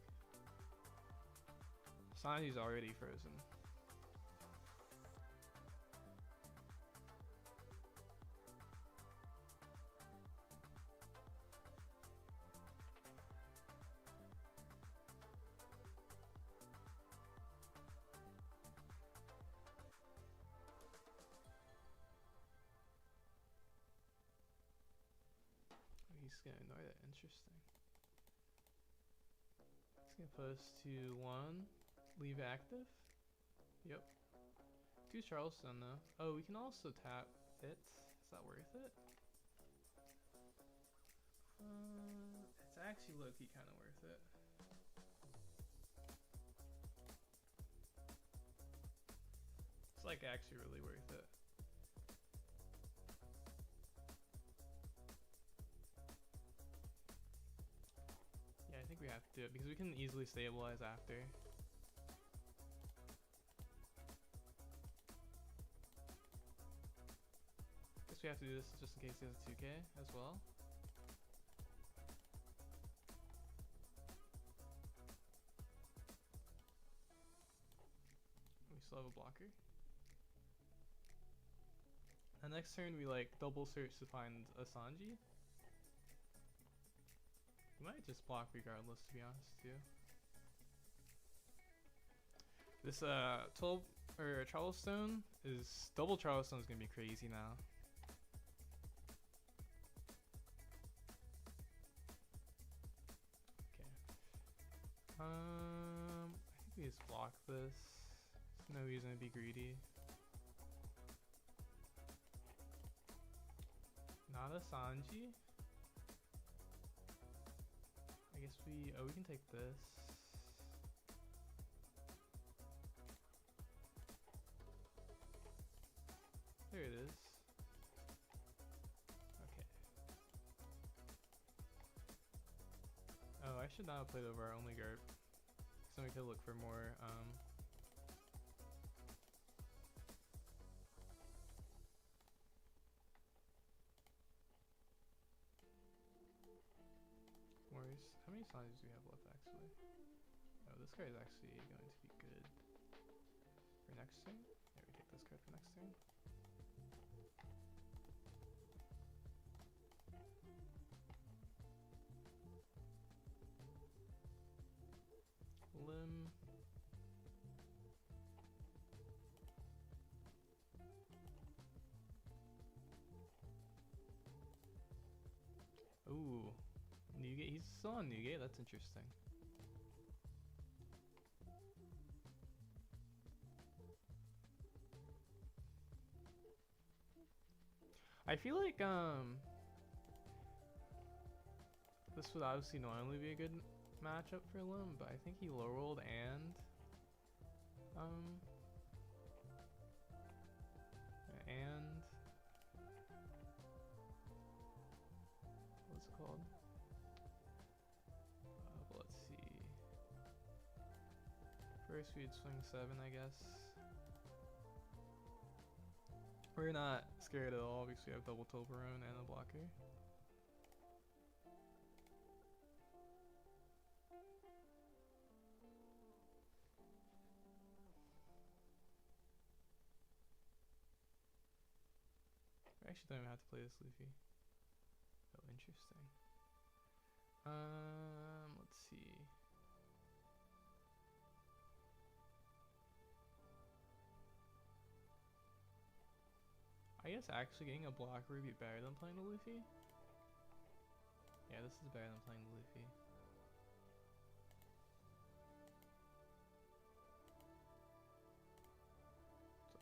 Sanji's already frozen. He's gonna ignore that. Interesting. He's gonna post to 1, leave active. Yep. do Charleston though. Oh, we can also tap it. Is that worth it? It's actually low-key kind of worth it. It's like actually really worth it. Yeah, I think we have to do it because we can easily stabilize after. Guess we have to do this just in case he has a 2k as well. We still have a blocker. And next turn we like double search to find a Sanji. We might just block regardless, to be honest too. This 12 or Charleston is double Charleston is gonna be crazy now. Okay. I think we just block this. There's no reason to be greedy. Not a Sanji. I guess we can take this. There it is. Okay. Oh, I should not have played over our only guard. So we could look for more how many Sanjis do we have left actually? Oh, this card is actually going to be good for next turn. Yeah, we take this card for next turn. Limb. Ooh. Newgate. He's still on Newgate. That's interesting. I feel like this would obviously normally be a good matchup for Lim, but I think he low rolled and what's it called? Let's see. First we'd swing 7, I guess. We're not scared at all because we have double Toblerone and a blocker. I actually don't even have to play this Luffy. Oh, interesting. Let's see. I guess actually getting a blocker would be better than playing the Luffy. Yeah, this is better than playing the Luffy.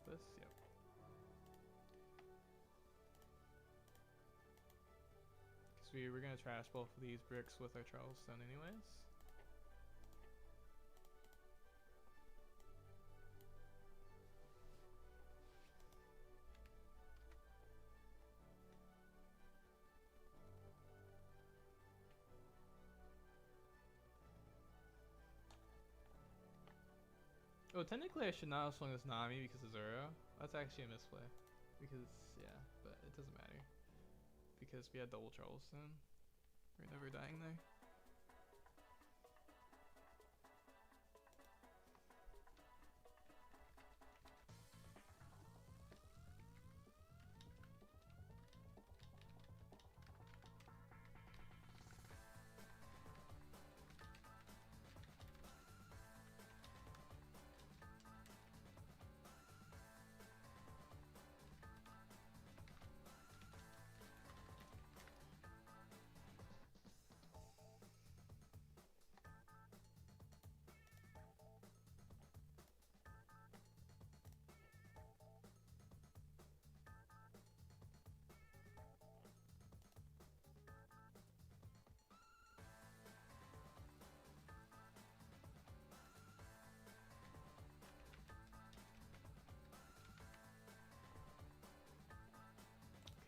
So this, yep. Because we're gonna trash both of these bricks with our Charleston anyways. Oh, technically I should not have swung this Nami because of Zoro. That's actually a misplay. Because, yeah, but it doesn't matter. Because we had double Charleston. We're never dying there.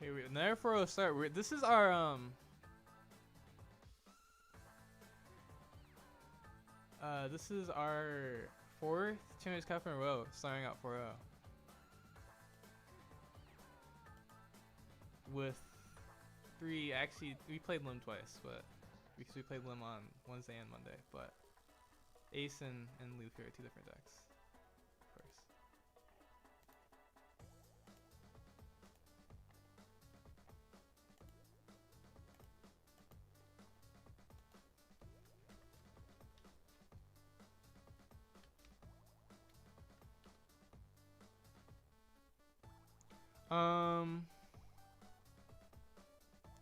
Okay, another 4-0 start. This is our this is our 4th Champions Cup in a row, starting out 4-0. With 3, actually, we played Lim twice, but because we played Lim on Wednesday and Monday, but Ace and Luffy are 2 different decks, of course.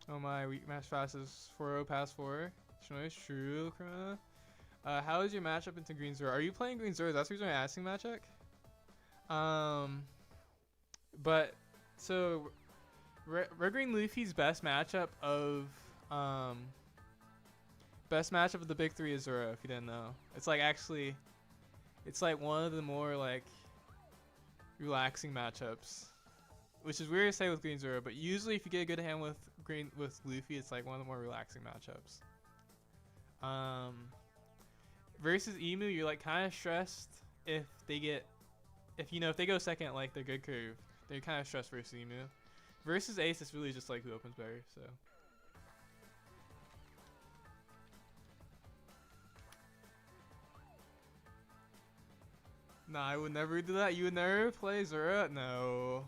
Oh my, weak match fast is 4-0 past 4. It's true, Krima. How is your matchup into Green Zero? Are you playing Green Zero? That's the reason I'm asking, Matchek. But so Red Green Luffy's best matchup of the big 3 is Zoro. If you didn't know, it's like actually, it's like one of the more like relaxing matchups, which is weird to say with Green Zero. But usually, if you get a good hand with Luffy, it's like one of the more relaxing matchups. Versus Emu, you're like kind of stressed if they go second like their good curve. They're kind of stressed versus Emu. Versus Ace, it's really just like who opens better. So. Nah, I would never do that. You would never play Zora? No.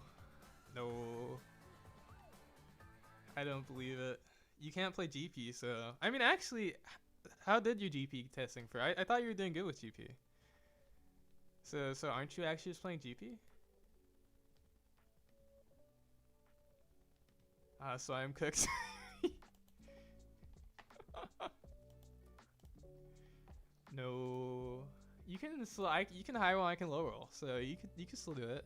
No. I don't believe it. You can't play GP, so... I mean, actually, how did your GP testing for? I thought you were doing good with GP. So aren't you actually just playing GP? So I'm cooked. No. You can high roll, I can low roll, so you could still do it.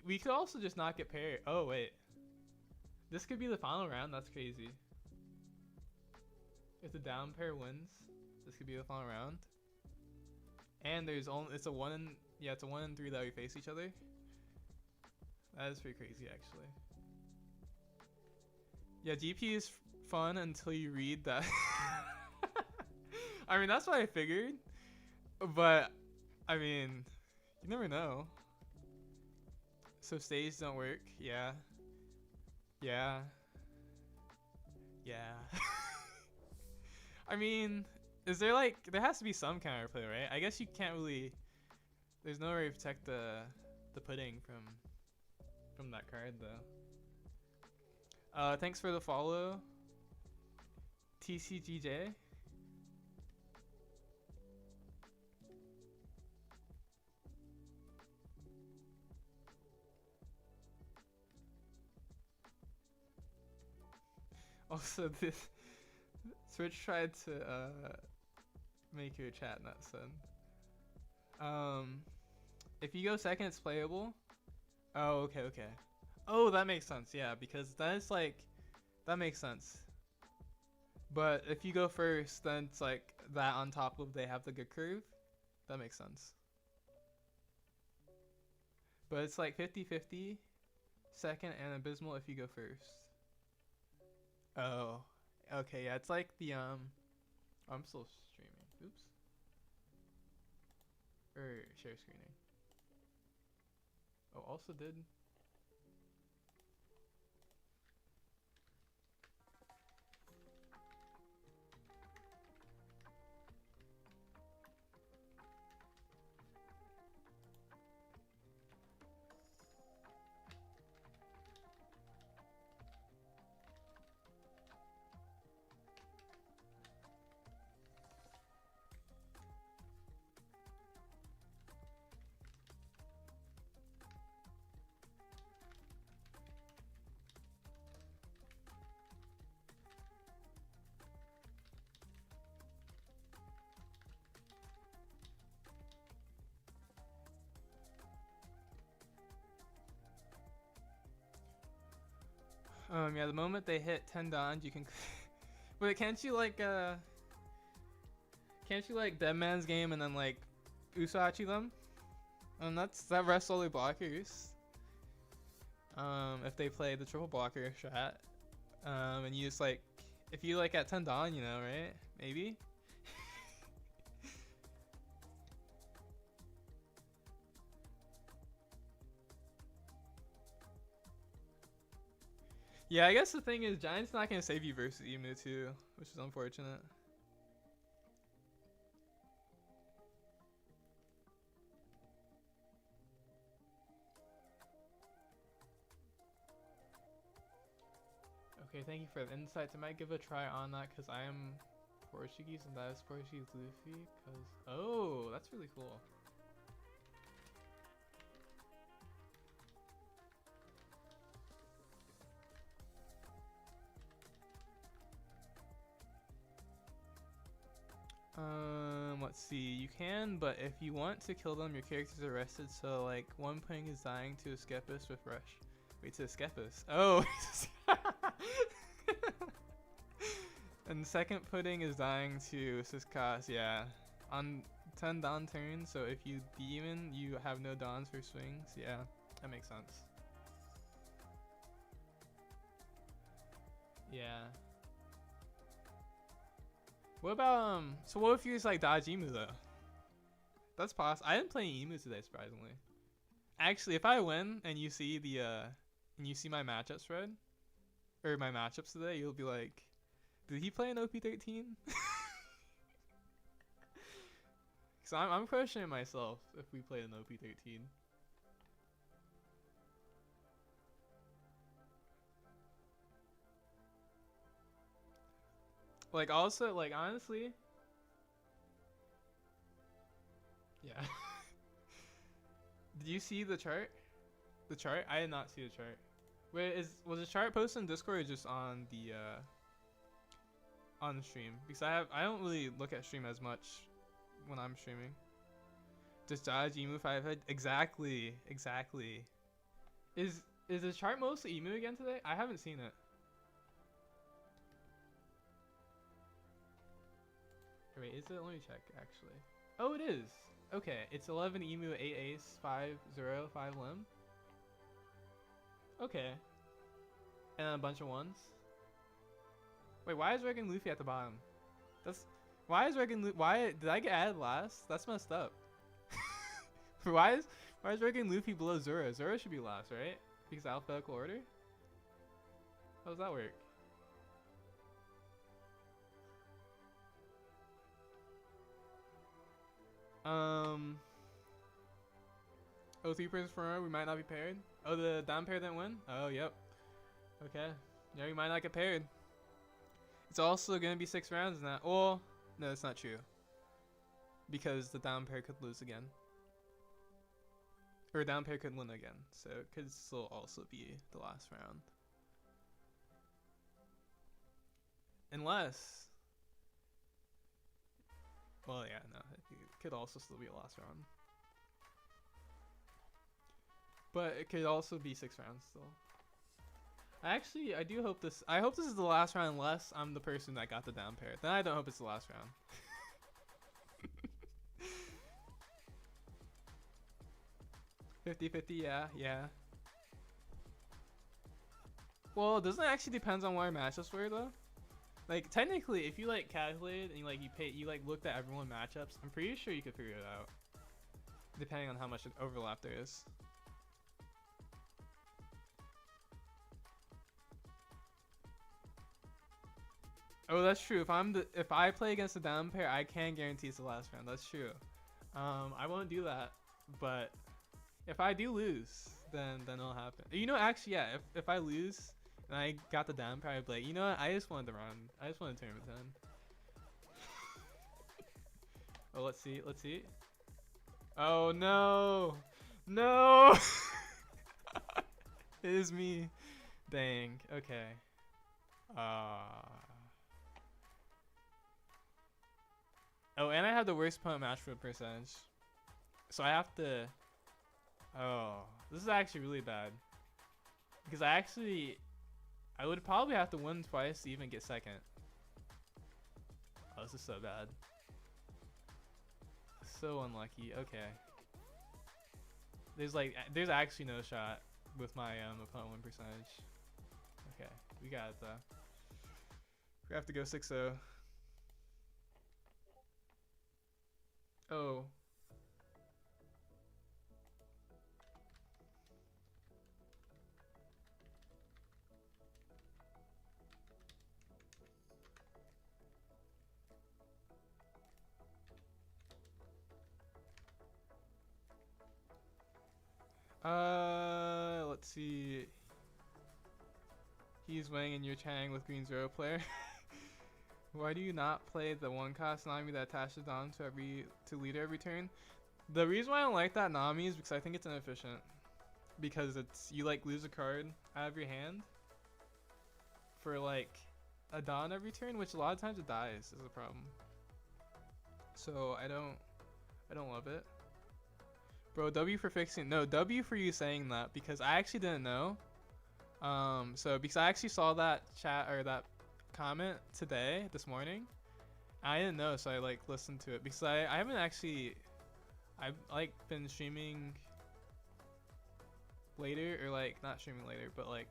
We could also just not get paired. Oh wait, this could be the final round. That's crazy. If the down pair wins, this could be the final round. And it's a 1 in 3 that we face each other. That is pretty crazy, actually. Yeah, GP is fun until you read that. I mean, that's what I figured. But, I mean, you never know. So stages don't work. Yeah. Yeah. Yeah. I mean, is there like, there has to be some counterplay, right? I guess you can't really, there's no way to protect the pudding from that card though. Thanks for the follow, Tcgmatchmaking. Also, this Switch tried to make your chat not send. If you go second, it's playable. Oh, okay. Oh, that makes sense. Yeah, because that's like, that makes sense. But if you go first, then it's like that on top of they have the good curve. That makes sense. But it's like 50-50 second and abysmal if you go first. Oh, okay. Yeah, it's like the I'm still streaming. Oops. Or share screening. Oh, also did. Yeah, the moment they hit 10 dons, you can. But can't you like Dead Man's Game and then like Usachi them? And that rests only blockers. if they play the triple blocker strat, and you just like, if you like at 10 Dawn, you know, right? Maybe? Yeah, I guess the thing is, Giant's not gonna save you versus Emu too, which is unfortunate. Okay, thank you for the insights. I might give a try on that because I am Portuguese and that is Portuguese Luffy. Oh, that's really cool. Let's see. You can, but if you want to kill them, your character's arrested. So like one pudding is dying to Escapist with Rush. Wait, to Escapist. Oh. And the second pudding is dying to Siskas. Yeah, on 10 Dawn turns. So if you demon, you have no Dawns for swings. Yeah, that makes sense. Yeah. What about so what if you just like dodge Emu though? That's possible. I didn't play Emu today, surprisingly. Actually, if I win and you see the and you see my matchup spread or my matchups today, you'll be like, did he play an OP13? So I'm questioning myself if we played an OP13. Like also like honestly. Yeah. Did you see the chart? The chart? I did not see the chart. Wait, was the chart posted in Discord or just on the stream? Because I don't really look at stream as much when I'm streaming. Just dodge Emu 5 head. Exactly. Is the chart mostly Emu again today? I haven't seen it. Wait, is it? Let me check actually. Oh, it is. Okay, it's 11 Emu, 8 Ace, 5 0, 5 Limb. Okay. And then a bunch of ones. Wait, why is Regan Luffy at the bottom? Why did I get added last? That's messed up. why is Regan Luffy below Zoro? Zoro should be last, right? Because alphabetical order? How does that work? Oh, 3 persons for we might not be paired. Oh, the down pair didn't win? Oh, yep. Okay. Yeah, we might not get paired. It's also gonna be 6 rounds now. Well, no, that's not true. Because the down pair could lose again. Or down pair could win again. So it could still also be the last round. Unless... Well, yeah, no. It could also still be a last round. But it could also be 6 rounds still. I do hope this... I hope this is the last round unless I'm the person that got the down pair. Then I don't hope it's the last round. 50-50, yeah. Well, doesn't it actually depends on what our matchups were though? Like technically, if you like calculated and you like looked at everyone's matchups, I'm pretty sure you could figure it out. Depending on how much overlap there is. Oh, that's true. If I play against the down pair, I can guarantee it's the last round. That's true. I won't do that, but if I do lose, then it'll happen. You know, actually, yeah. If I lose and I got the down pair, I'd be like, you know what? I just wanted to run. I just wanted to turn with 10. Oh, let's see. Oh no, no! It is me. Dang. Okay. Oh, and I have the worst opponent match for percentage. So I have to... Oh, this is actually really bad. Because I would probably have to win twice to even get second. Oh, this is so bad. So unlucky. Okay. There's actually no shot. with my opponent win percentage. Okay, we got it though. We have to go 6-0. Oh. Let's see. He's weighing in your Chang with Green Zero player. Why do you not play the one cost Nami that attaches on to leader every turn? The reason why I don't like that Nami is because I think it's inefficient. Because it's you like lose a card out of your hand for like a Dawn every turn, which a lot of times it dies is a problem. So I don't love it. Bro, W for fixing. No, W for you saying that because I actually didn't know. So because I actually saw that chat or that comment this morning, I didn't know, so I like listened to it because I haven't actually, I've like been streaming later or like not streaming later, but like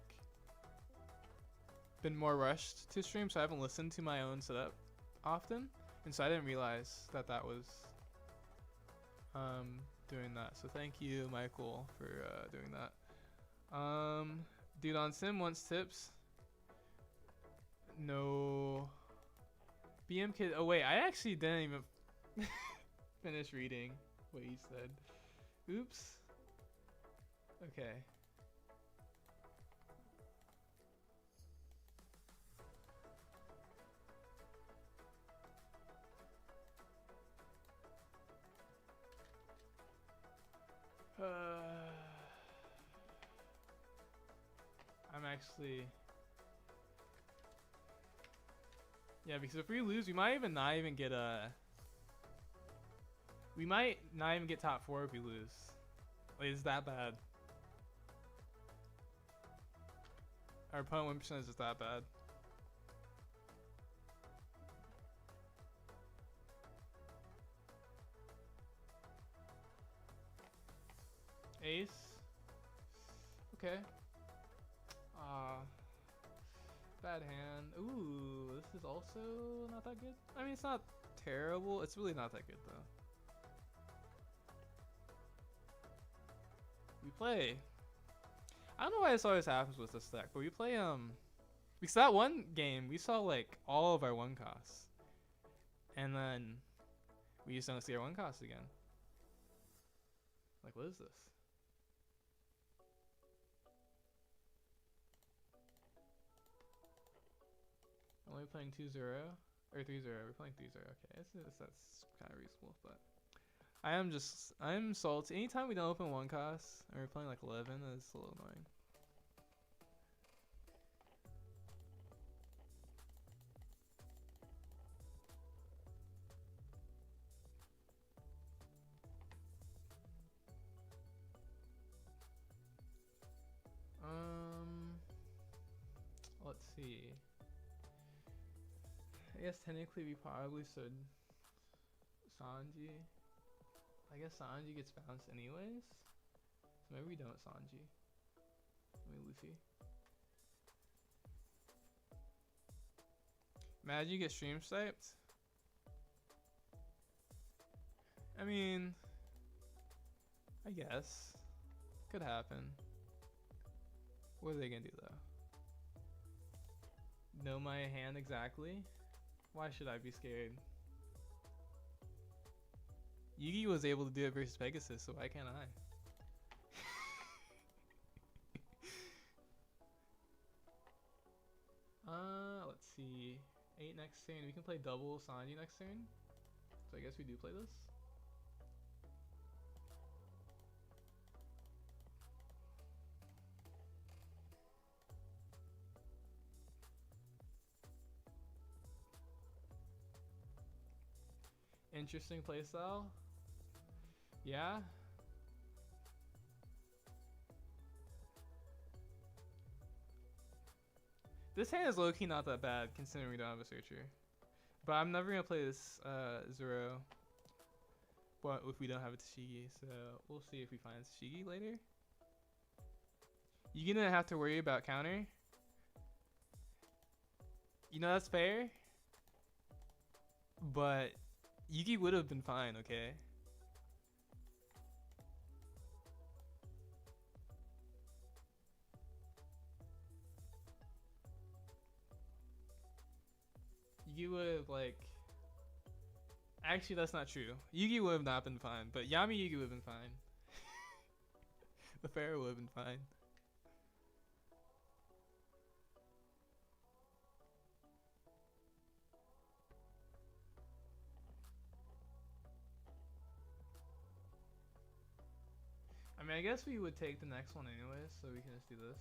been more rushed to stream, so I haven't listened to my own setup often, and so I didn't realize that was doing that. So thank you, Michael, for doing that. Dude on Sim wants tips. No. BM Kid. Oh wait, I actually didn't even finish reading what he said. Oops. Okay. I'm actually. Yeah, because if we lose, we might not even get we might not even get top 4 if we lose. Like, it's that bad. Our opponent win percentage is that bad. Ace. Okay. Bad hand. Ooh, this is also not that good. I mean, it's not terrible. It's really not that good though. We play. I don't know why this always happens with this deck, but we play because that one game we saw like all of our one costs, and then we just don't see our one costs again. Like, what is this? Only playing 2-0 or 3-0. We're playing 3-0. Okay, that's kind of reasonable, but I'm salty. Anytime we don't open one cost and we're playing like 11, it's a little annoying. Let's see. I guess technically we probably should Sanji. I guess Sanji gets bounced anyways. So maybe we don't Sanji. Maybe Luffy. Imagine you get stream sniped. I mean, I guess. Could happen. What are they gonna do though? Know my hand exactly? Why should I be scared? Yugi was able to do it versus Pegasus, so why can't I? Let's see. 8 next turn. We can play double Sanji next turn. So I guess we do play this. Interesting playstyle. Yeah. This hand is low-key not that bad considering we don't have a searcher. But I'm never gonna play this Zero. But if we don't have a Tashigi, so we'll see if we find Tashigi later. You gonna have to worry about counter. You know, that's fair. But Yugi would have been fine, okay? Yugi would have, like... Actually, that's not true. Yugi would have not been fine, but Yami Yugi would have been fine. The Pharaoh would have been fine. I mean, I guess we would take the next one anyways, so we can just do this.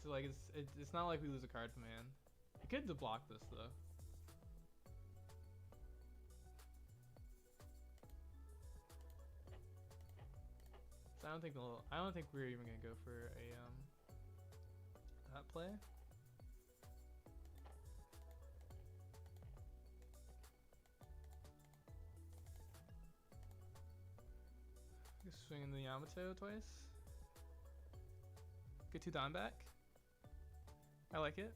So like, it's not like we lose a card from hand. We could deblock this though. So I don't think we're even gonna go for a that play. Just swinging the Yamato twice. Get 2 Don back. I like it.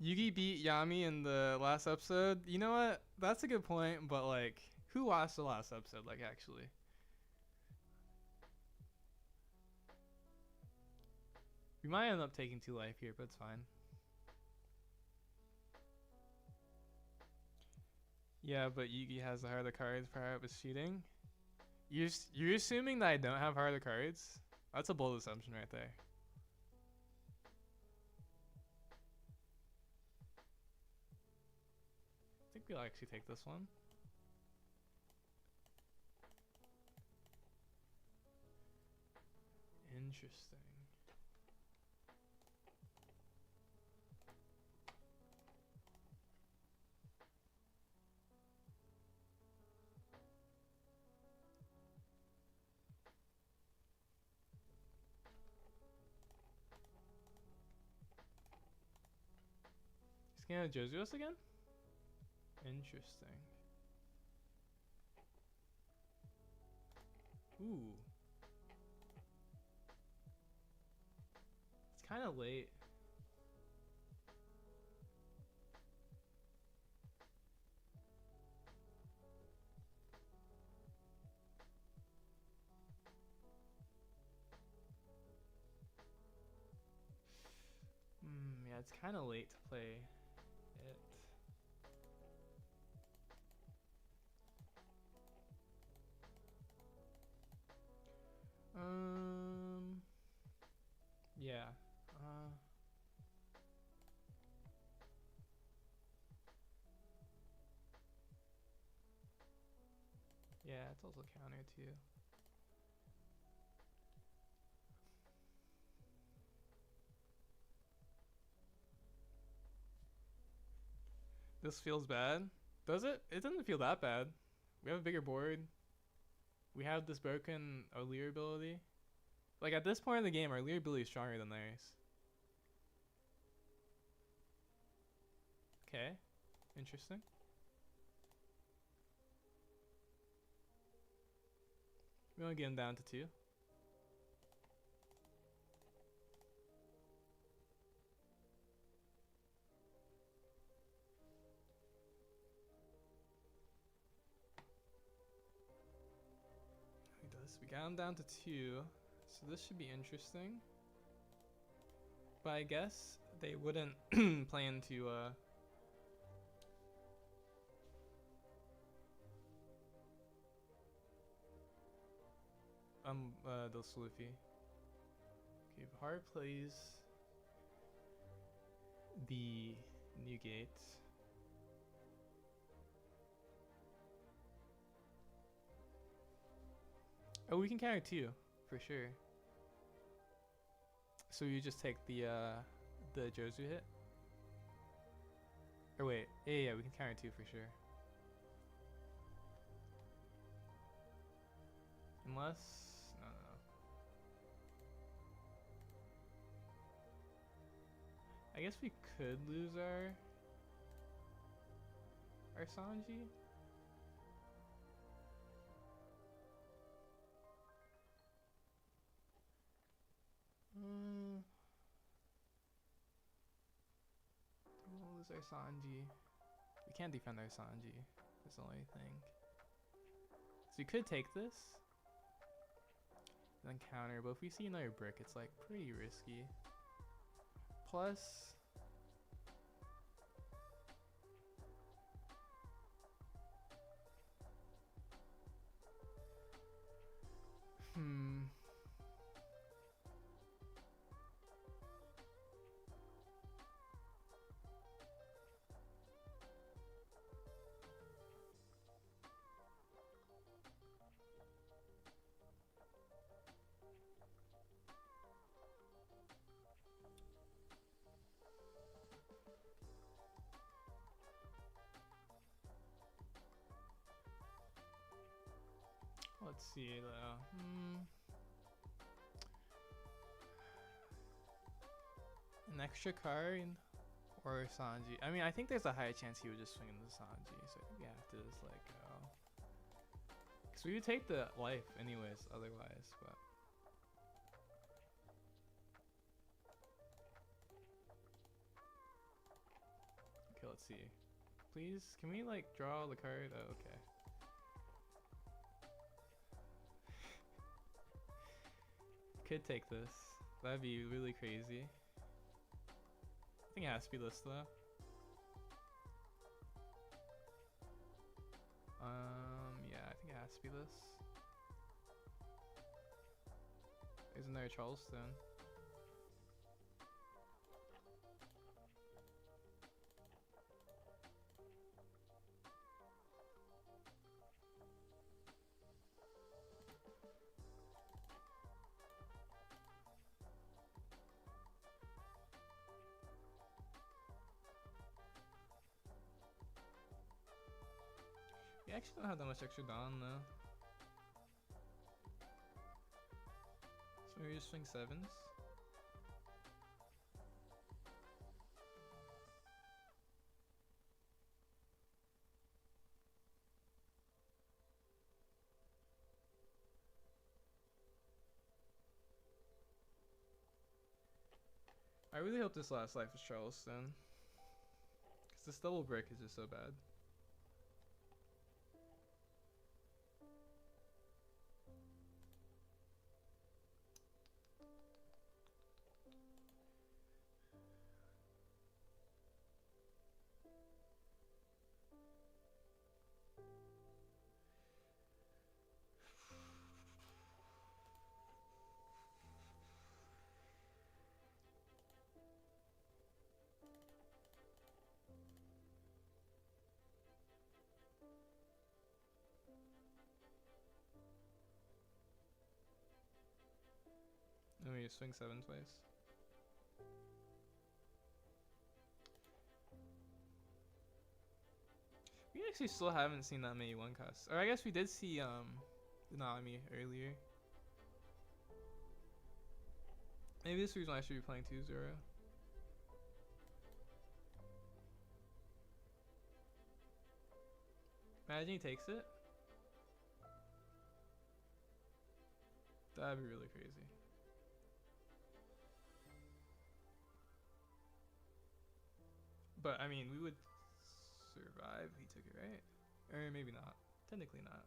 Yugi beat Yami in the last episode. You know what? That's a good point, but like, who lost the last episode? Like, actually. We might end up taking 2 life here, but it's fine. Yeah, but Yugi has the harder cards prior with cheating. You're assuming that I don't have harder cards? That's a bold assumption right there. I think we'll actually take this one. Interesting. He's gonna Jozu us again? Interesting. Ooh. It's kind of late. Yeah, it's kind of late to play it. Yeah. Yeah, it's also counter too. This feels bad. Does it? It doesn't feel that bad. We have a bigger board. We have this broken Leer ability. Like at this point in the game, our Leer ability is stronger than theirs. Okay. Interesting. We want to get him down to 2. He does. We got him down to 2. So this should be interesting. But I guess they wouldn't plan to those Luffy. Okay, Bahar plays the new gate. Oh, we can counter 2 for sure. So you just take the Jozu hit. Or wait, yeah, we can counter 2 for sure. Unless, no. I guess we could lose our Sanji. We'll lose our Sanji. We can't defend our Sanji. That's the only thing. So we could take this. And then counter, but if we see another brick, it's like pretty risky. Plus, let's see though. An extra card or Sanji. I mean, I think there's a high chance he would just swing into Sanji, so I think we have to just let go. Because we would take the life anyways, otherwise, but. Okay, let's see. Please, can we like draw the card? Oh, okay. Could take this. That'd be really crazy. I think it has to be this though. Yeah, I think it has to be this. There's another Charleston. We actually don't have that much extra Dawn though. So maybe just swing 7s. I really hope this last life is Charleston. Because this double brick is just so bad. Let me swing 7 twice. We actually still haven't seen that many 1-costs. Or I guess we did see Nanami earlier. Maybe this is the reason I should be playing 2-0. Imagine he takes it. That'd be really crazy. But I mean, we would survive if he took it, right? Or maybe not. Technically not.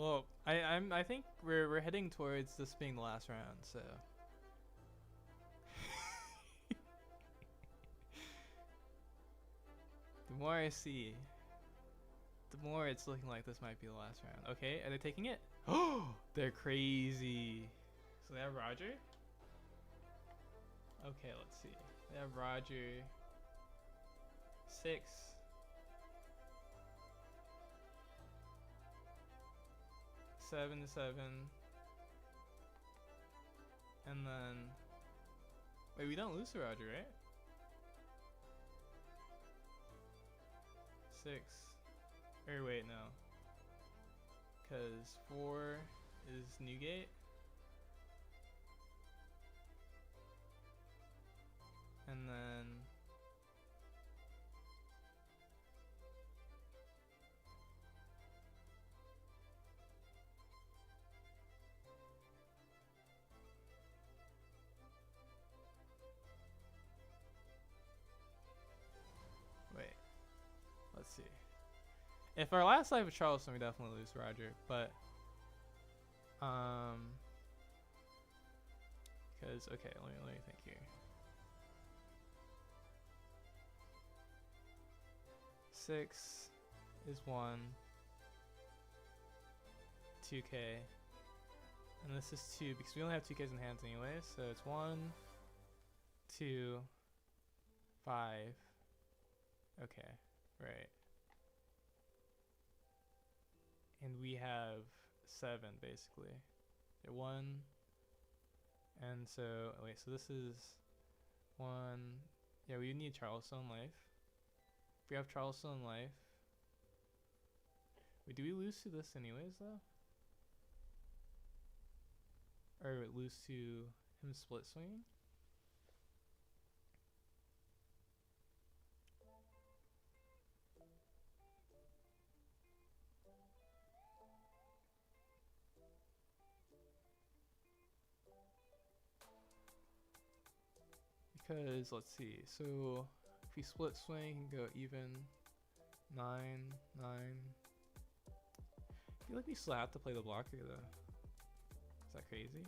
Well, I think we're heading towards this being the last round, so. The more I see, the more it's looking like this might be the last round. Okay, are they taking it? Oh, they're crazy. So they have Roger? Okay, let's see. They have Roger. 6. 7 to 7. And then... Wait, we don't lose to Roger, right? 6. Or wait, no. Because 4 is Newgate. And then... Wait. Let's see. If our last life was Charleston, we definitely lose to Roger, but... Because, okay, let me think here. 6 is 1. 2k. And this is 2 because we only have 2k's in hands anyway, so it's 1, 2, 5. Okay, right. And we have 7 basically. 1. And so, wait, so this is 1. Yeah, we need Charleston life. If we have Charleston life. Wait, do we lose to this anyways though? Or lose to him split swinging? Because, let's see, so if we split swing and go even, 9, 9. I feel like we still have to play the blocker though. Is that crazy?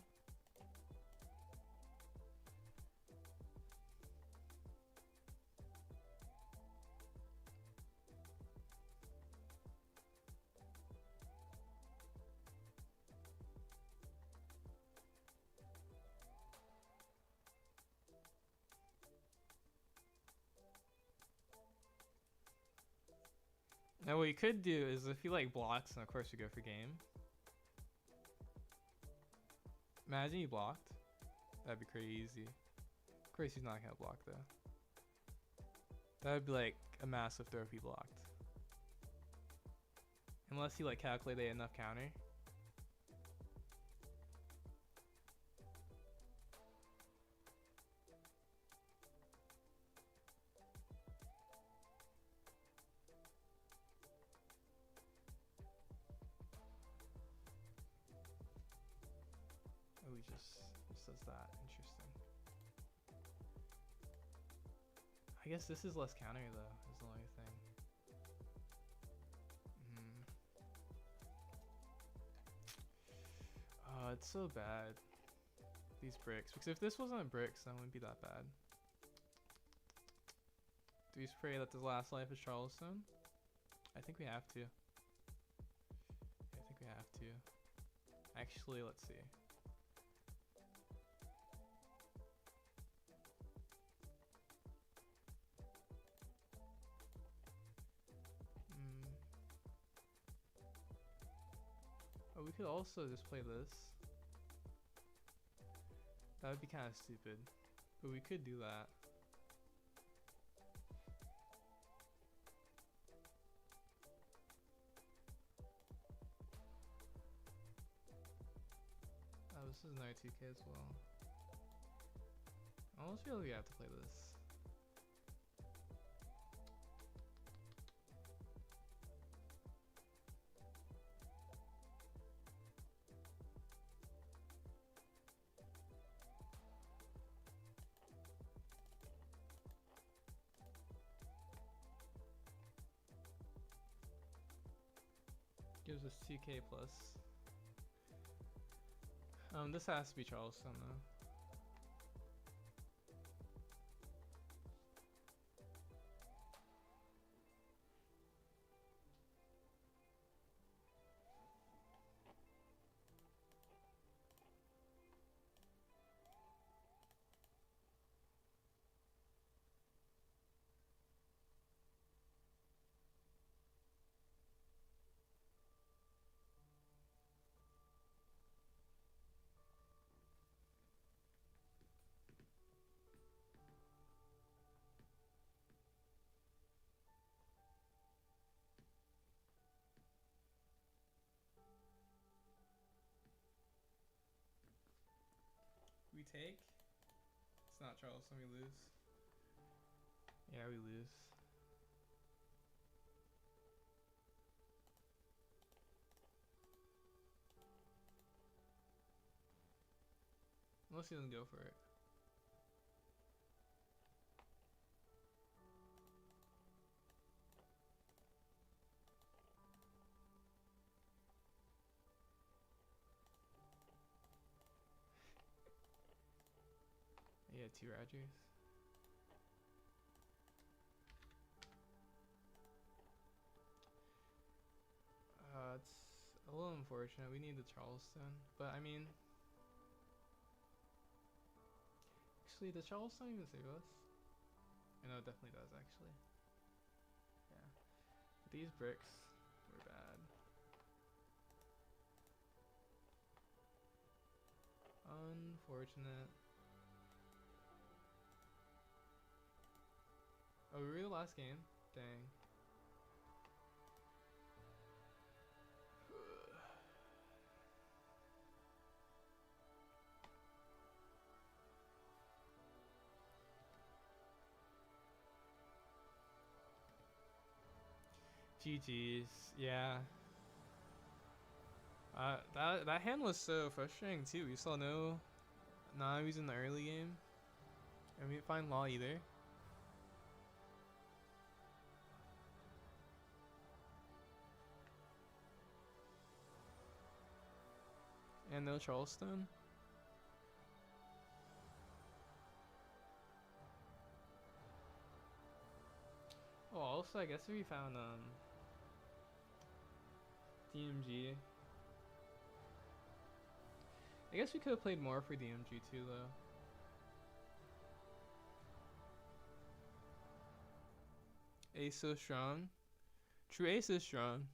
Now what you could do is if he like blocks, and of course we go for game. Imagine he blocked. That'd be crazy. Of course he's not gonna block though. That would be like a massive throw if he blocked. Unless he like calculated enough counter. Oh, he just does that. Interesting. I guess this is less counter though, is the only thing. Oh, it's so bad. These bricks. Because if this wasn't bricks, then it wouldn't be that bad. Do we pray that the last life is Charleston? I think we have to. Yeah, I think we have to. Actually, let's see. Oh, we could also just play this. That would be kind of stupid. But we could do that. Oh, this is another 2k as well. I almost feel like we have to play this. Gives us 2k plus. This has to be Charleston though. We take. It's not Charleston, we lose. Yeah, we lose. Unless he doesn't go for it. Yeah, 2 Rogers. It's a little unfortunate. We need the Charleston, but I mean, actually, does Charleston even save us? I know it definitely does, actually. Yeah, but these bricks were bad. Unfortunate. Oh, we were the last game? Dang. GG's, yeah. That hand was so frustrating too. We saw no Namis in the early game, and we didn't find Law either. And no Charleston. Oh, also I guess if we found DMG, I guess we could have played more for DMG too though. Ace so strong. True Ace is strong.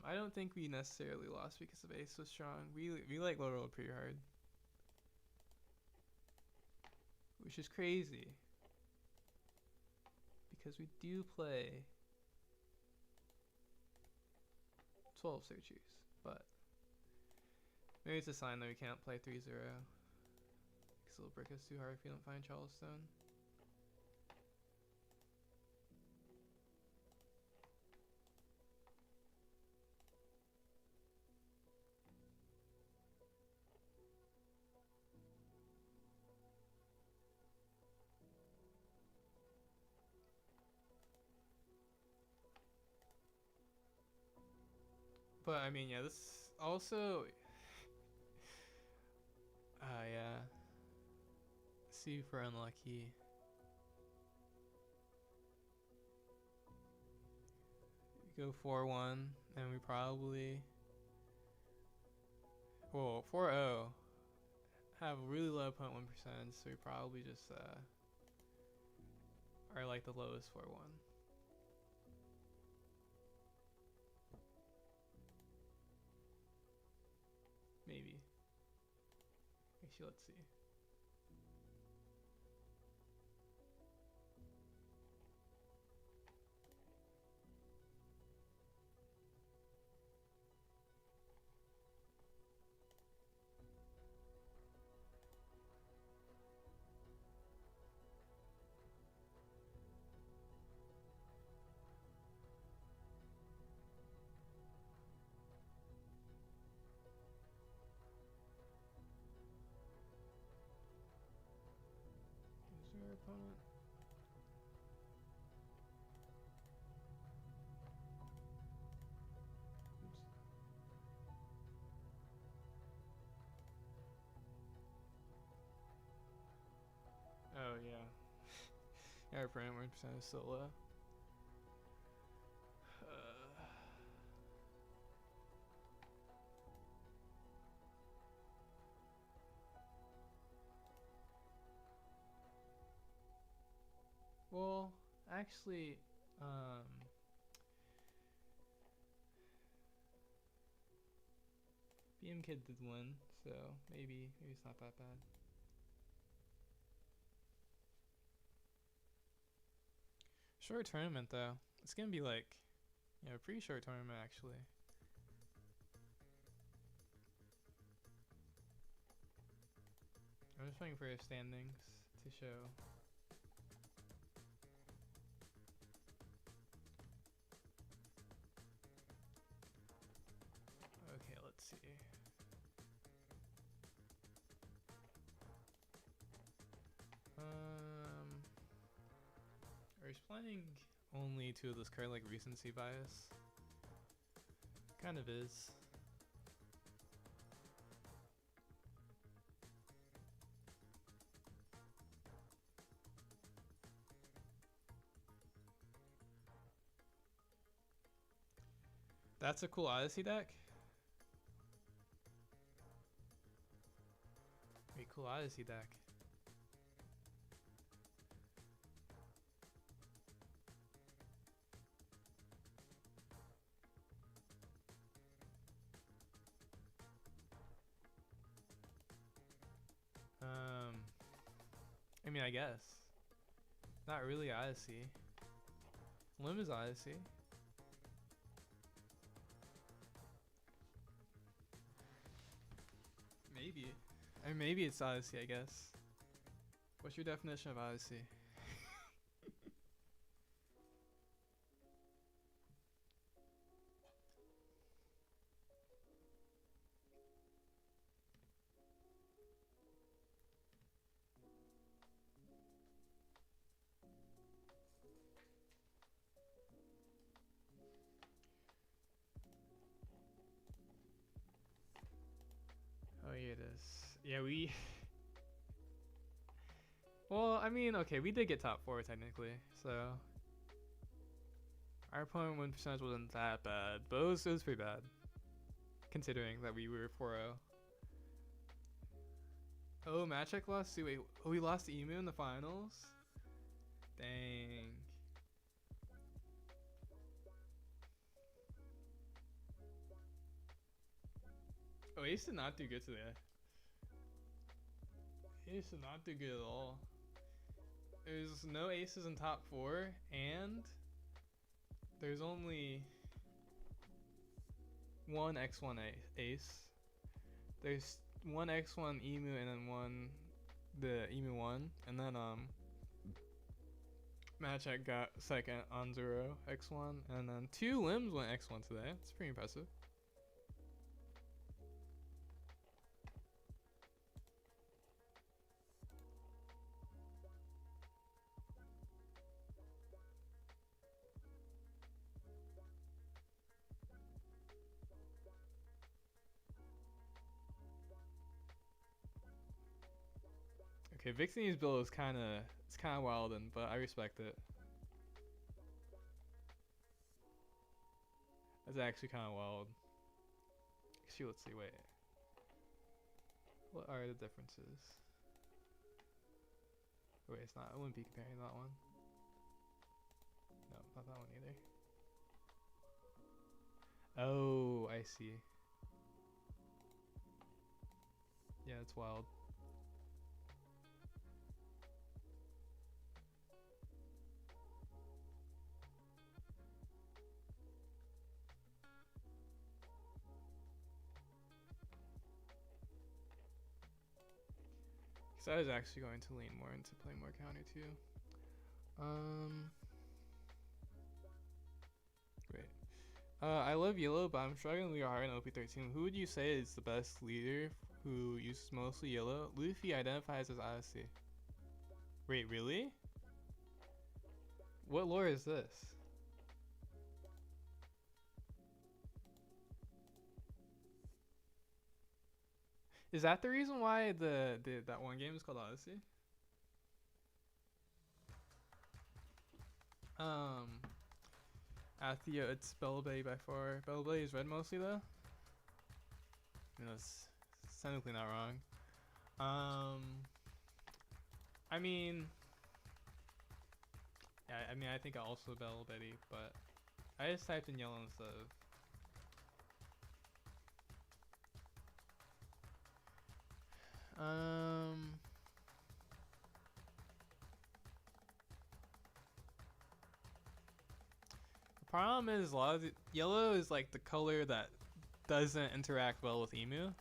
I don't think we necessarily lost because of Ace was strong. We like low rolled pretty hard, which is crazy because we do play 12 searchers, but maybe it's a sign that we can't play 3-0 because it'll break us too hard if we don't find Charleston. But I mean, yeah, this also, yeah, super unlucky. We go 4-1, and we probably, well, 4-0, have a really low 0.1%, so we probably just are like the lowest 4-1. Maybe. Actually, let's see. Our frame win percent is still low. Well, actually, BM Kid did win, so maybe it's not that bad. Short tournament though. It's gonna be like, you know, a pretty short tournament actually. I'm just waiting for standings to show. Okay, let's see. Are playing only two of this card like recency bias? Kind of is. That's a cool Odyssey deck. Wait, cool Odyssey deck. I mean, I guess. Not really Odyssey. Lim is Odyssey. Maybe. Or maybe it's Odyssey, I guess. What's your definition of Odyssey? Oh, yeah, it is. Yeah, we... Well, I mean, okay, we did get top 4 technically, so... Our opponent win percentage wasn't that bad, but it was pretty bad. Considering that we were 4-0. Oh, Matchek lost? See, wait, oh, we lost to Emu in the finals? Dang. Oh, Ace did not do good today. Ace did not do good at all. There's no aces in top 4, and there's only one X1 ace. There's one X1 Emu and then one the Emu 1, and then Matchek got second on 0 X1, and then 2 limbs went X1 today. That's pretty impressive. Okay, Vixie's build is kind of wild, but I respect it. That's actually kind of wild. Actually, let's see. Wait, what are the differences? Wait, it's not. I wouldn't be comparing that one. No, not that one either. Oh, I see. Yeah, it's wild. Because I was actually going to lean more into playing more counter too. Wait. I love yellow, but I'm struggling really hard in OP13. Who would you say is the best leader who uses mostly yellow? Luffy identifies as Odyssey. Wait, really? What lore is this? Is that the reason why that one game is called Odyssey? Athia, it's Bellblade by far. Bellblade is red mostly though. That's technically not wrong. I mean, yeah, I think I also Bellblade, but I just typed in yellow instead of. The problem is a lot of yellow is like the color that doesn't interact well with Emu,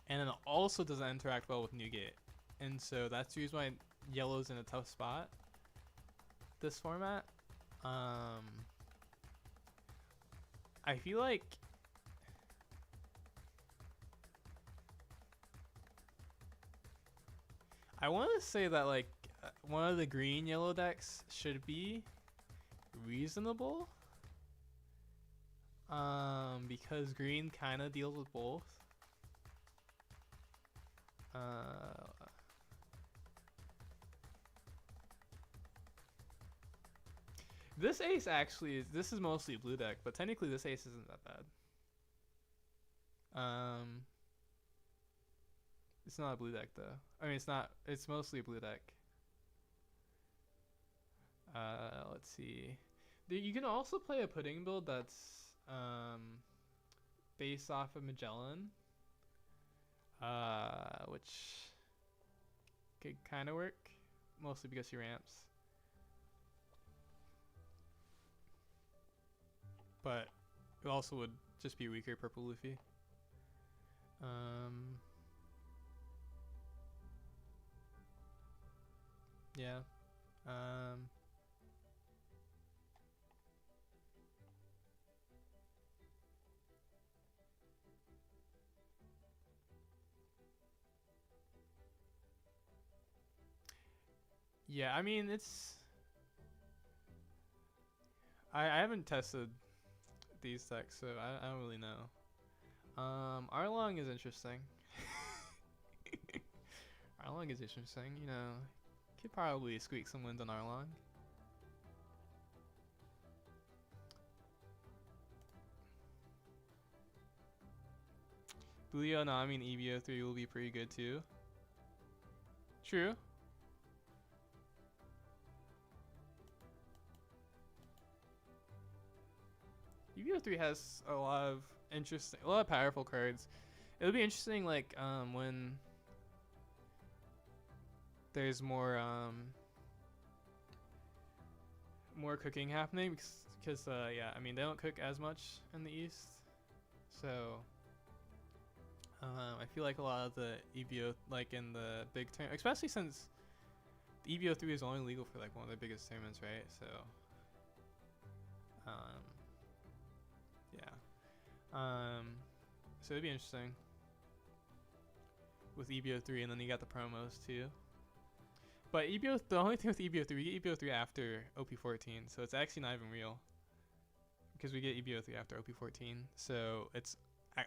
and it also doesn't interact well with Newgate, and so that's the reason why yellow's in a tough spot. This format, I feel like I want to say that like one of the green yellow decks should be reasonable, because green kind of deals with both. This ace actually is, this is mostly blue deck, but technically this ace isn't that bad. It's not a blue deck though. I mean, it's not. It's mostly a blue deck. Let's see. You can also play a pudding build that's based off of Magellan, which could kind of work, mostly because he ramps. But it also would just be weaker purple Luffy. Yeah. Yeah, I mean, it's. I haven't tested these decks, so I don't really know. Arlong is interesting. Arlong is interesting, you know. Could probably squeak some wins on Arlong. Bulio, no, I mean EVO3 will be pretty good too. True. EVO3 has a lot of interesting, a lot of powerful cards. It'll be interesting, like when there's more more cooking happening, because yeah, I mean they don't cook as much in the East, so I feel like a lot of the EVO, like in the big tournament, especially since the EVO3 is only legal for like one of the biggest tournaments, right? So yeah, so it'd be interesting with EVO3, and then you got the promos too. But the only thing with EVO3, we get EVO3 after OP14, so it's actually not even real, because we get EVO3 after OP14, so it's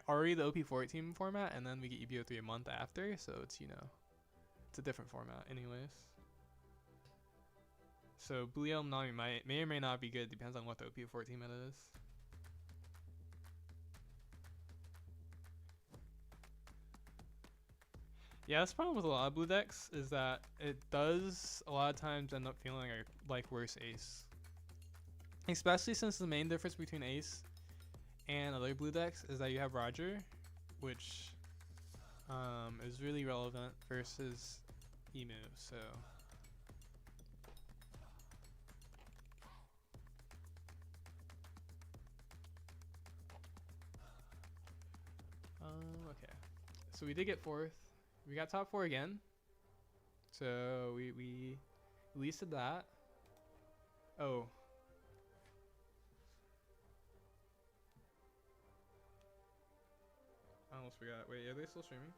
already the OP14 format, and then we get EVO3 a month after, so it's, you know, it's a different format anyways. So Blue Elm Nami may or may not be good, depends on what the OP14 meta is. Yeah, that's the problem with a lot of blue decks, is that it does a lot of times end up feeling like worse ace. Especially since the main difference between ace and other blue decks is that you have Roger, which is really relevant, versus Emu, so. Okay. So we did get 4th. We got top 4 again. So we at least did that. Oh. I almost forgot. Wait, are they still streaming?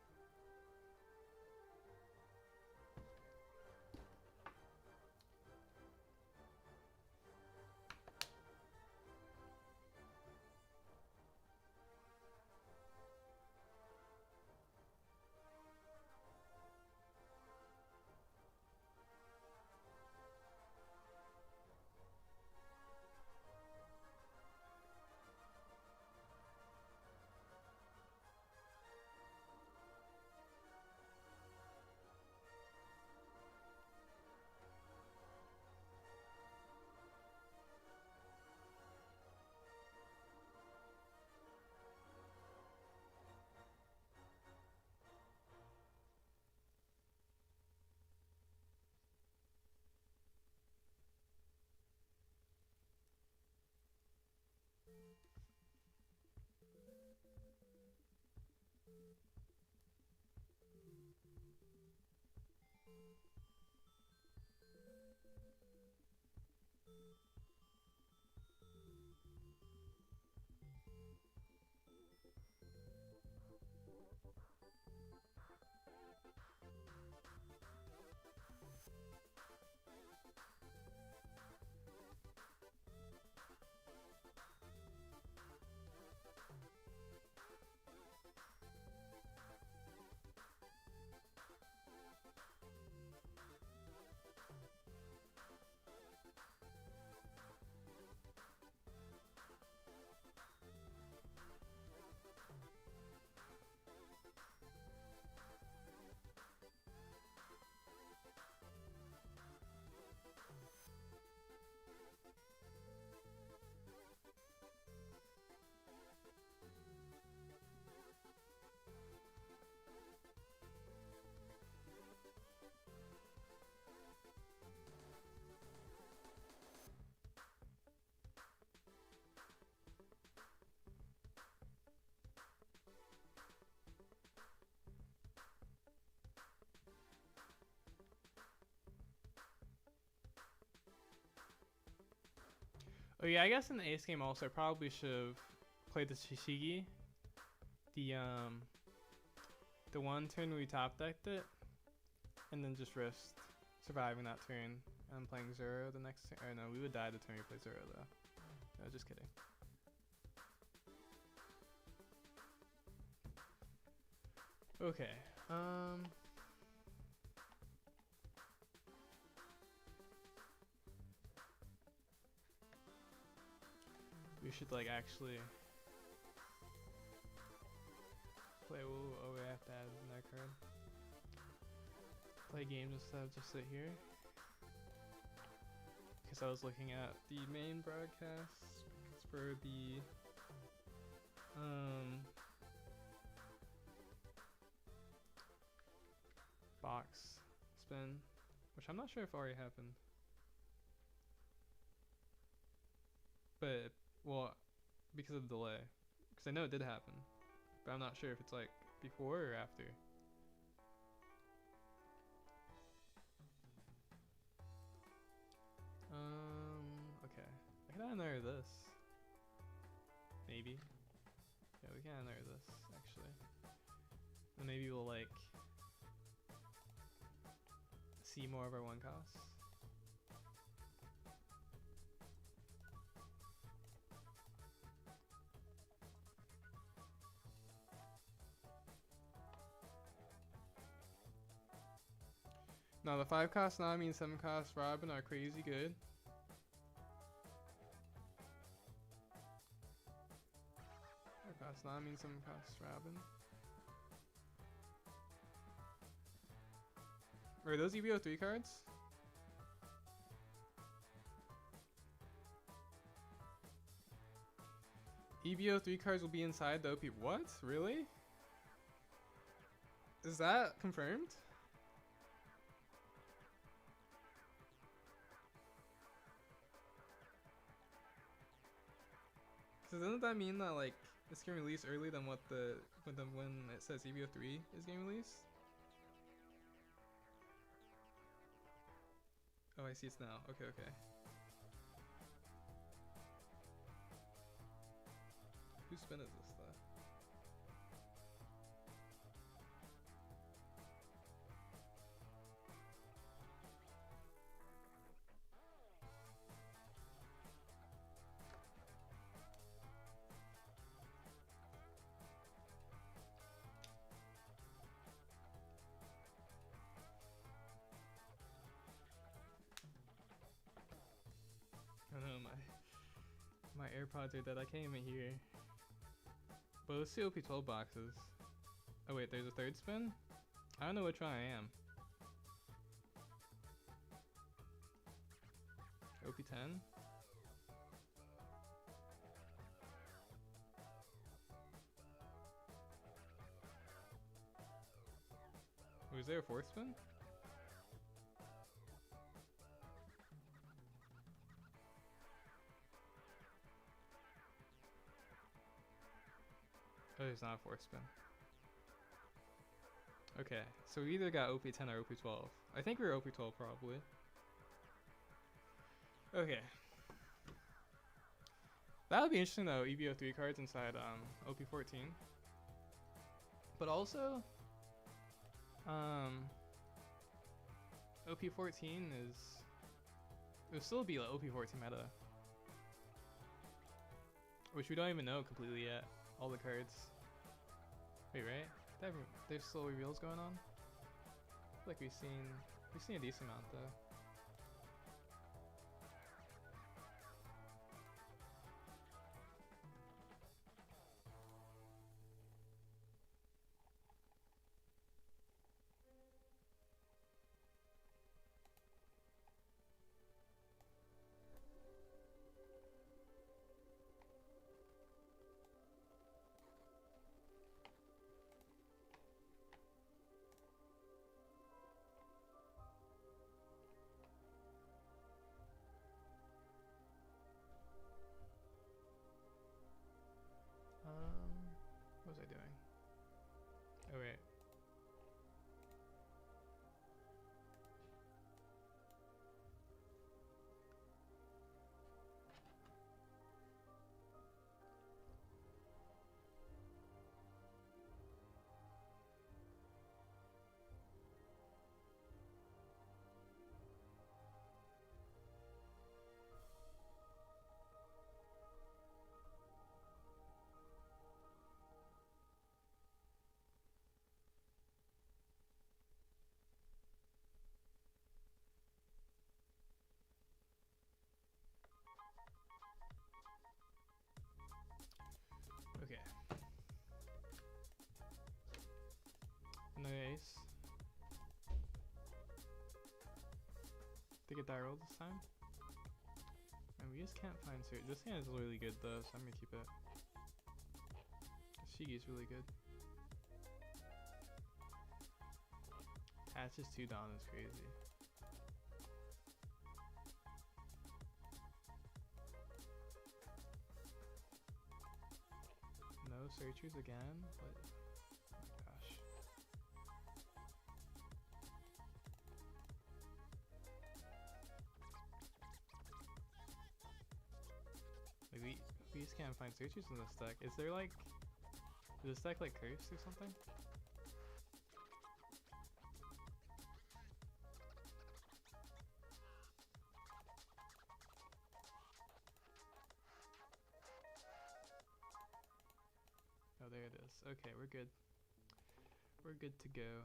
Oh yeah, I guess in the ace game also I probably should have played the Shishigi. The one turn we top decked it, and then just risked surviving that turn and playing Zero the next turn. Or no, we would die the turn we play Zero though. No, just kidding. Okay. We should like actually play. Oh, we have to add that card. Play games instead of just sit here. Because I was looking at the main broadcasts for the box spin, which I'm not sure if already happened. But, well, because of the delay. Because I know it did happen. But I'm not sure if it's like before or after. Okay. I can honor this. Maybe. Yeah, we can honor this, actually. And maybe we'll like see more of our one costs. Now the 5 cost Nami and 7 cost Robin are crazy good. 5 cost Nami and 7 cost Robin. Are those EVO 3 cards? EVO 3 cards will be inside the OP. What? Really? Is that confirmed? So doesn't that mean that like it's getting released early than what when it says EVO 3 is getting released? Oh, I see it's now. Okay, okay. Whose spin is this though? I don't know, my AirPods are dead. I can't even hear. But let's see OP12 boxes. Oh wait, there's a third spin? I don't know which one I am. OP10? Was there a fourth spin? Oh, there's not a fourth spin. Okay, so we either got OP10 or OP12. I think we were OP12 probably. Okay. That would be interesting though, EVO 3 cards inside OP14. But also, OP14 is... It would still be like OP14 meta. Which we don't even know completely yet. All the cards. Wait, right? There's still reveals going on? I feel like we've seen a decent amount though. What was I doing? Oh wait. take a die roll this time. And we just can't find search. This hand is really good though, so I'm gonna keep it. Shigi's really good. Hatches 2 down is crazy. No searchers again, but oh my gosh. Like we just can't find searchers in this deck. Is there like, is this deck like cursed or something? Oh, there it is. Okay, we're good. We're good to go.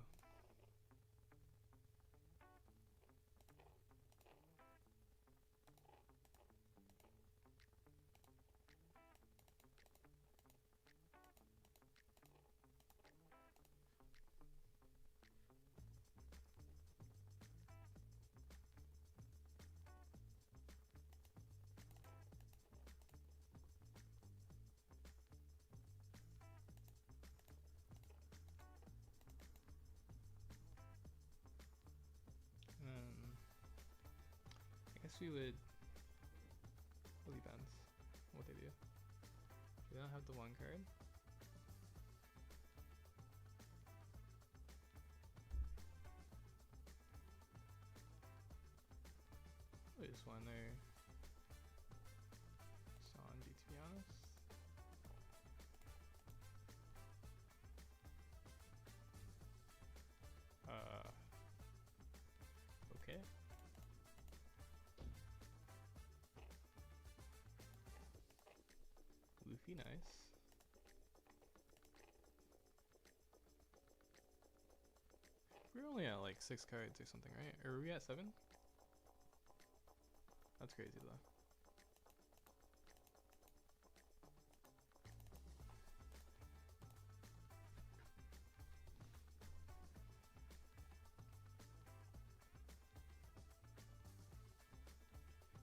I guess we would. Really depends what they do. They don't have the one card. I just want their Sanji, to be honest. Okay. Luffy, nice. We're only at like 6 cards or something, right? Or are we at 7? That's crazy though.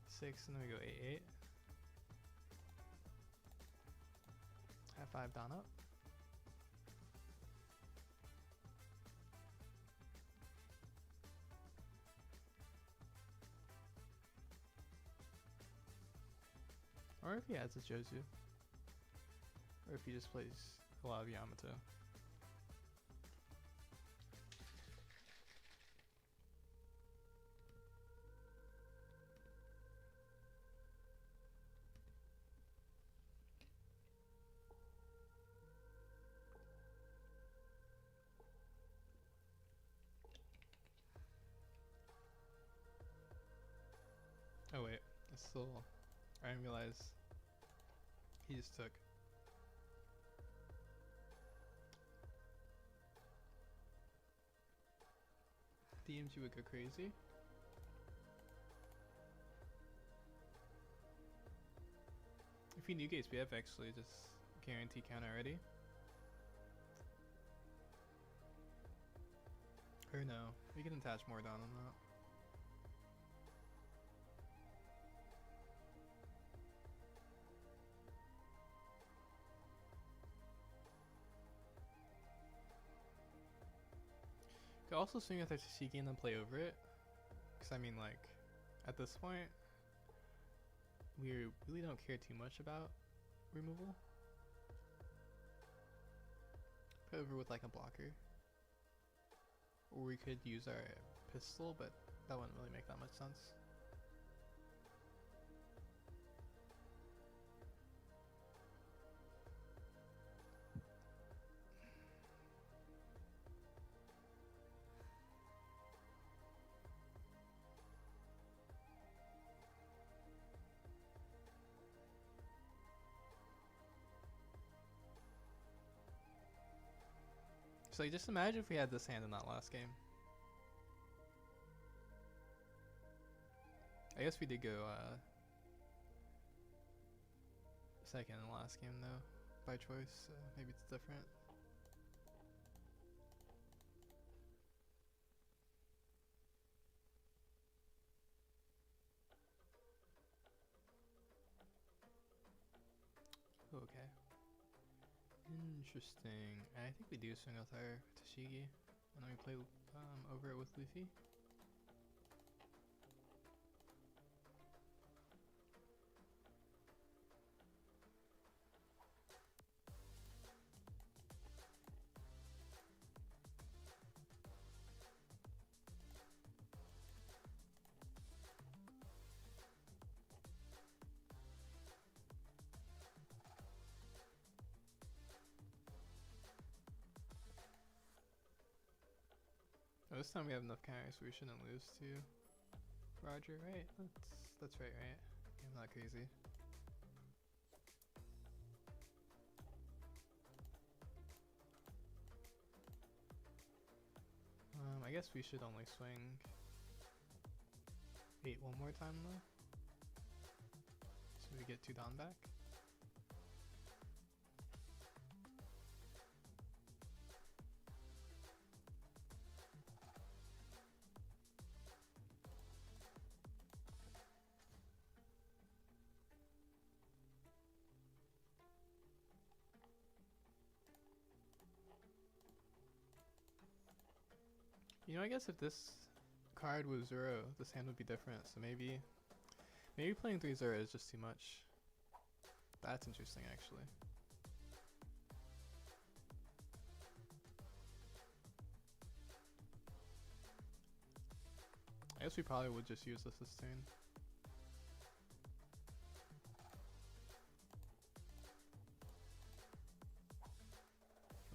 Six, and then we go 8-8. Have 5 down up. Or if he adds a Jozu. Or if he just plays a lot of Yamato. Oh wait, I didn't realize he just took. DMG would go crazy. If he negates, we have actually just guarantee count already. Or no, we can attach more down on that. Could also swing with our Tashiki and then play over it. Because I mean, like, at this point, we really don't care too much about removal. Play over with like a blocker. Or we could use our pistol, but that wouldn't really make that much sense. So like, just imagine if we had this hand in that last game. I guess we did go second in the last game though, by choice, so maybe it's different. Interesting. I think we do swing with our Tashigi, and then we play over it with Luffy. Oh, this time we have enough counters, so we shouldn't lose to Roger, right? That's right, right? I'm not crazy. I guess we should only swing 8 one more time though, so we get 2 down back. You know, I guess if this card was Zero, this hand would be different. So maybe playing 3 Zero is just too much. That's interesting, actually. I guess we probably would just use this turn.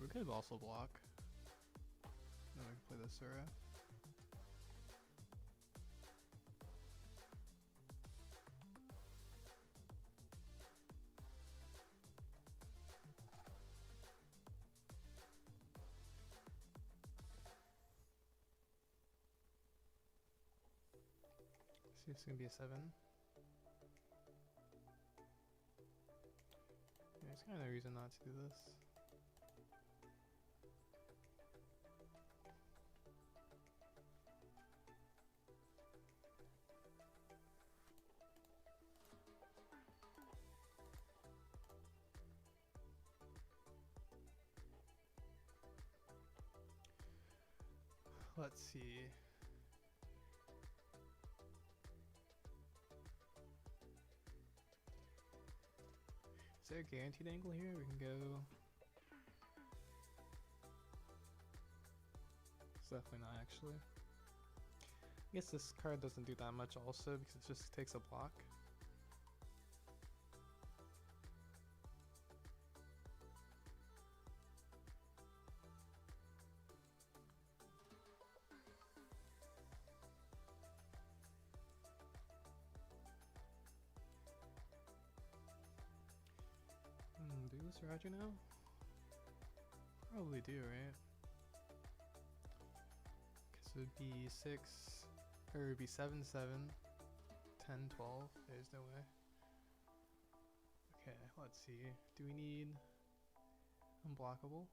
We could also block. Then we can play this Zero. See if it's gonna be a 7. Yeah, there's kind of no reason not to do this. Let's see. Is there a guaranteed angle here? We can go. It's definitely not actually. I guess this card doesn't do that much also because it just takes a block. Do we lose Roger now? Probably do, right? Because it would be 6, or it would be 7, 7, 10, 12. There's no way. Okay, let's see. Do we need unblockable?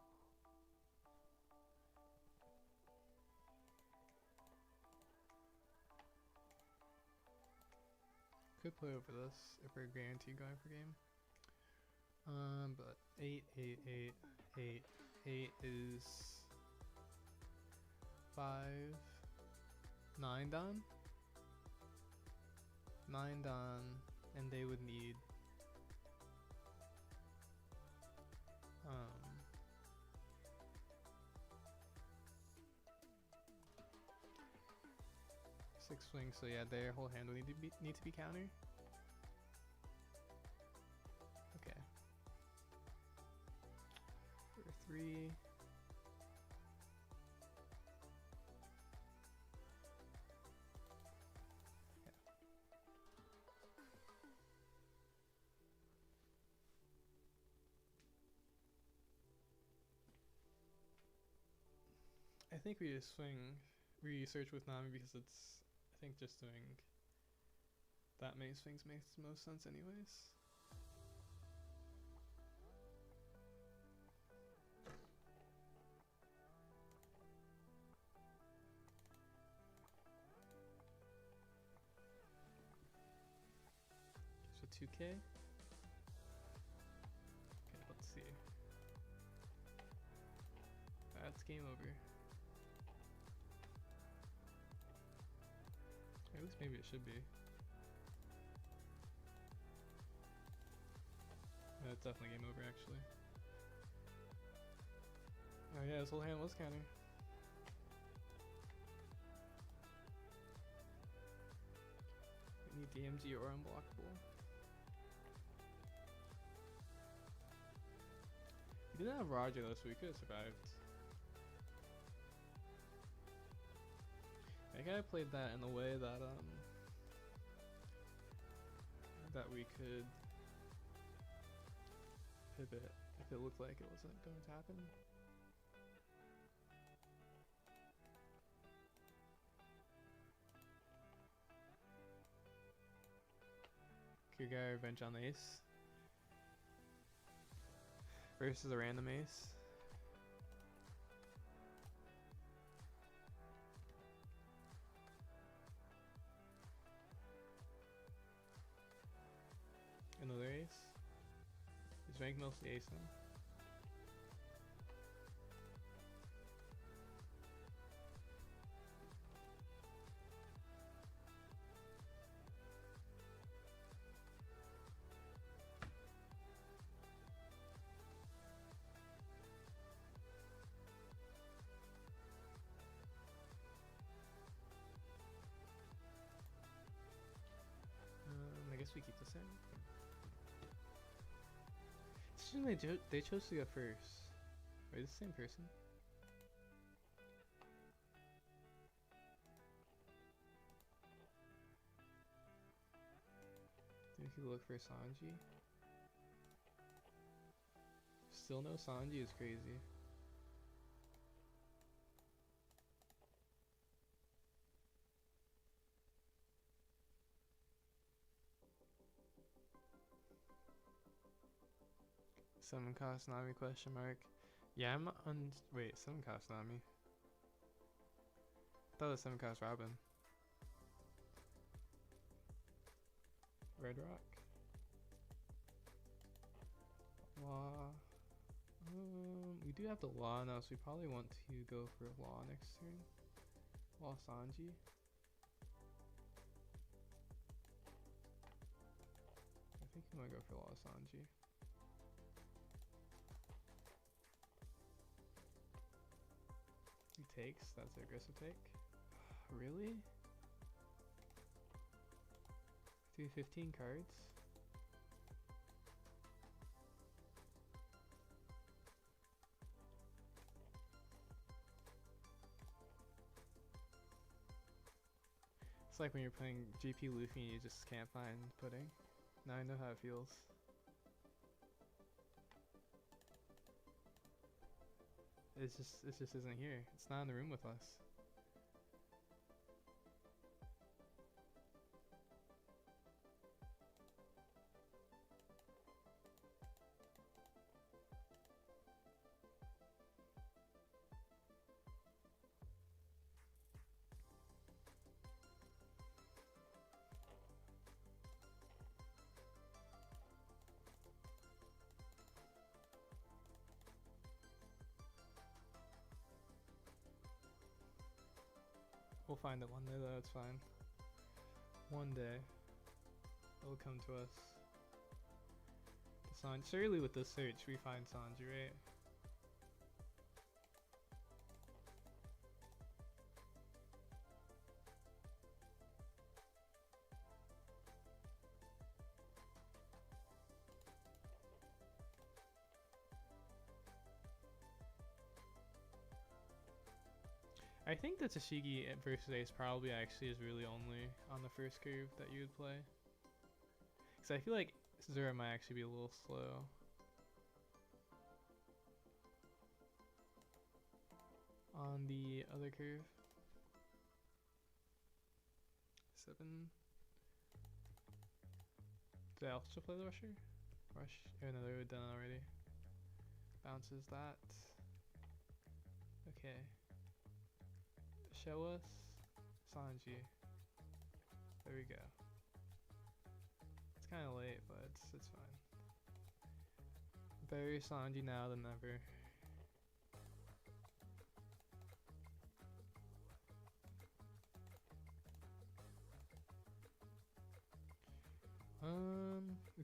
Could play over this if we're guaranteed going for game. But 8, 8, 8, 8, 8 is 5, 9 done? 9 done, and they would need 6 swings, so yeah, their whole hand will need to be counter. Okay. For 3. Okay. I think we just search with Nami because it's, I think just doing that many swings makes the most sense anyways. So 2K? Okay, let's see. game over. Or at least maybe it should be. Yeah, it's definitely game over actually. Oh yeah, his whole hand was counter. We need DMG or unblockable. We didn't have Roger though, so we could have survived. I think I played that in the way that that we could pivot if it looked like it wasn't going to happen. Kierkegaard revenge on the ace versus a random ace. Another ace. He's ranked mostly ace now. I guess we keep this in. They chose to go first. Wait, it's the same person? Think you look for Sanji? Still no Sanji is crazy. Summon cost Nami question mark. Yeah, I'm on. Wait, summon cost Nami. I thought it was summon cost Robin. Red Rock. Law. We do have the Law now, so we probably want to go for Law next turn. Law Sanji. I think we might go for Law Sanji. He takes. That's an aggressive take. Really? Do 15 cards? It's like when you're playing GP Luffy and you just can't find pudding. Now I know how it feels. It just isn't here. It's not in the room with us. We'll find it one day though, it's fine. One day, it'll come to us. Surely with this search we find Sanji, right? I think that Tashigi versus Ace probably actually is really only on the first curve that you would play. Because I feel like Zura might actually be a little slow. On the other curve. 7. Did I also play the Rusher? Rush? Oh no, they were done already. Bounces that. Okay. Show us Sanji. There we go. It's kind of late, but it's fine. Better Sanji now than ever.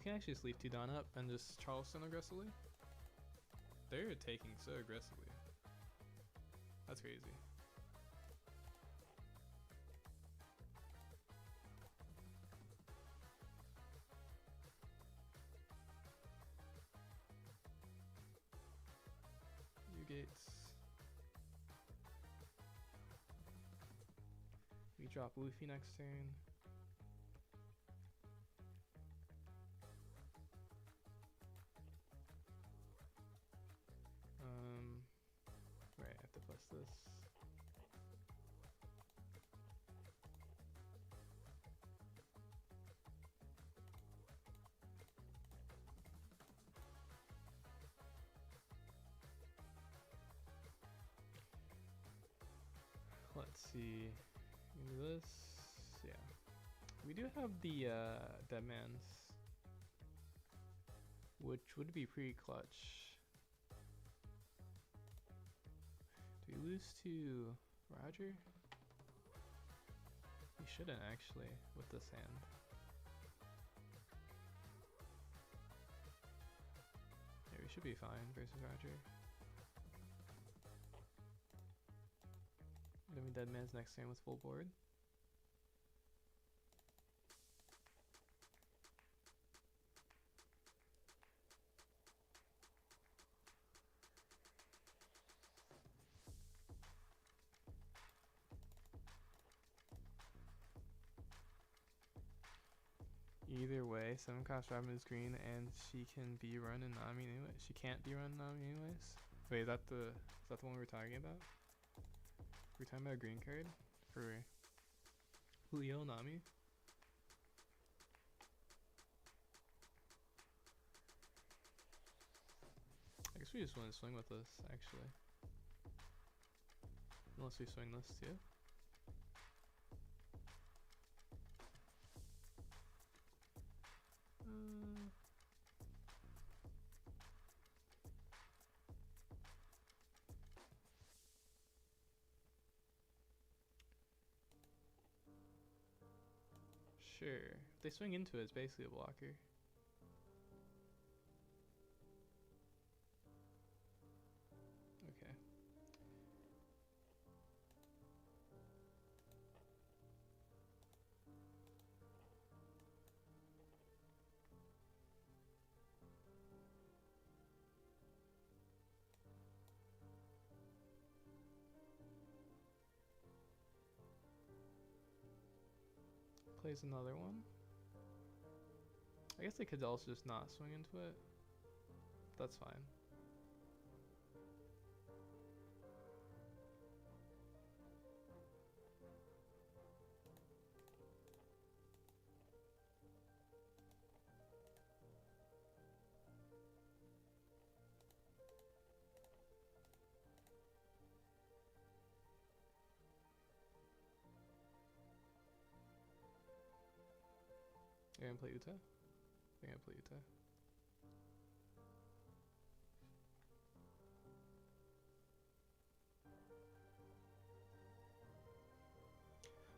can actually just leave 2 Dawn up and just Charleston aggressively. They're taking so aggressively. That's crazy. You gates. We drop Luffy next turn. Right, I have to plus this. Let's see. Do this. Yeah. We do have the Deadman's, which would be pretty clutch. Do we lose to Roger? We shouldn't actually with this hand. Yeah, we should be fine versus Roger. Then we Deadman's next turn with full board. Either way, 7 cost Robin is green and she can be run in Nami anyway. She can't be run in Nami anyways. Wait, is that the one we're talking about? We're talking about a green card for Julio Nami. I guess we just want to swing with this actually. Unless we swing this too. Sure. If they swing into it, it's basically a blocker. Okay. Plays another one. I guess they could also just not swing into it. That's fine. You're gonna play Uta? You're gonna play Uta.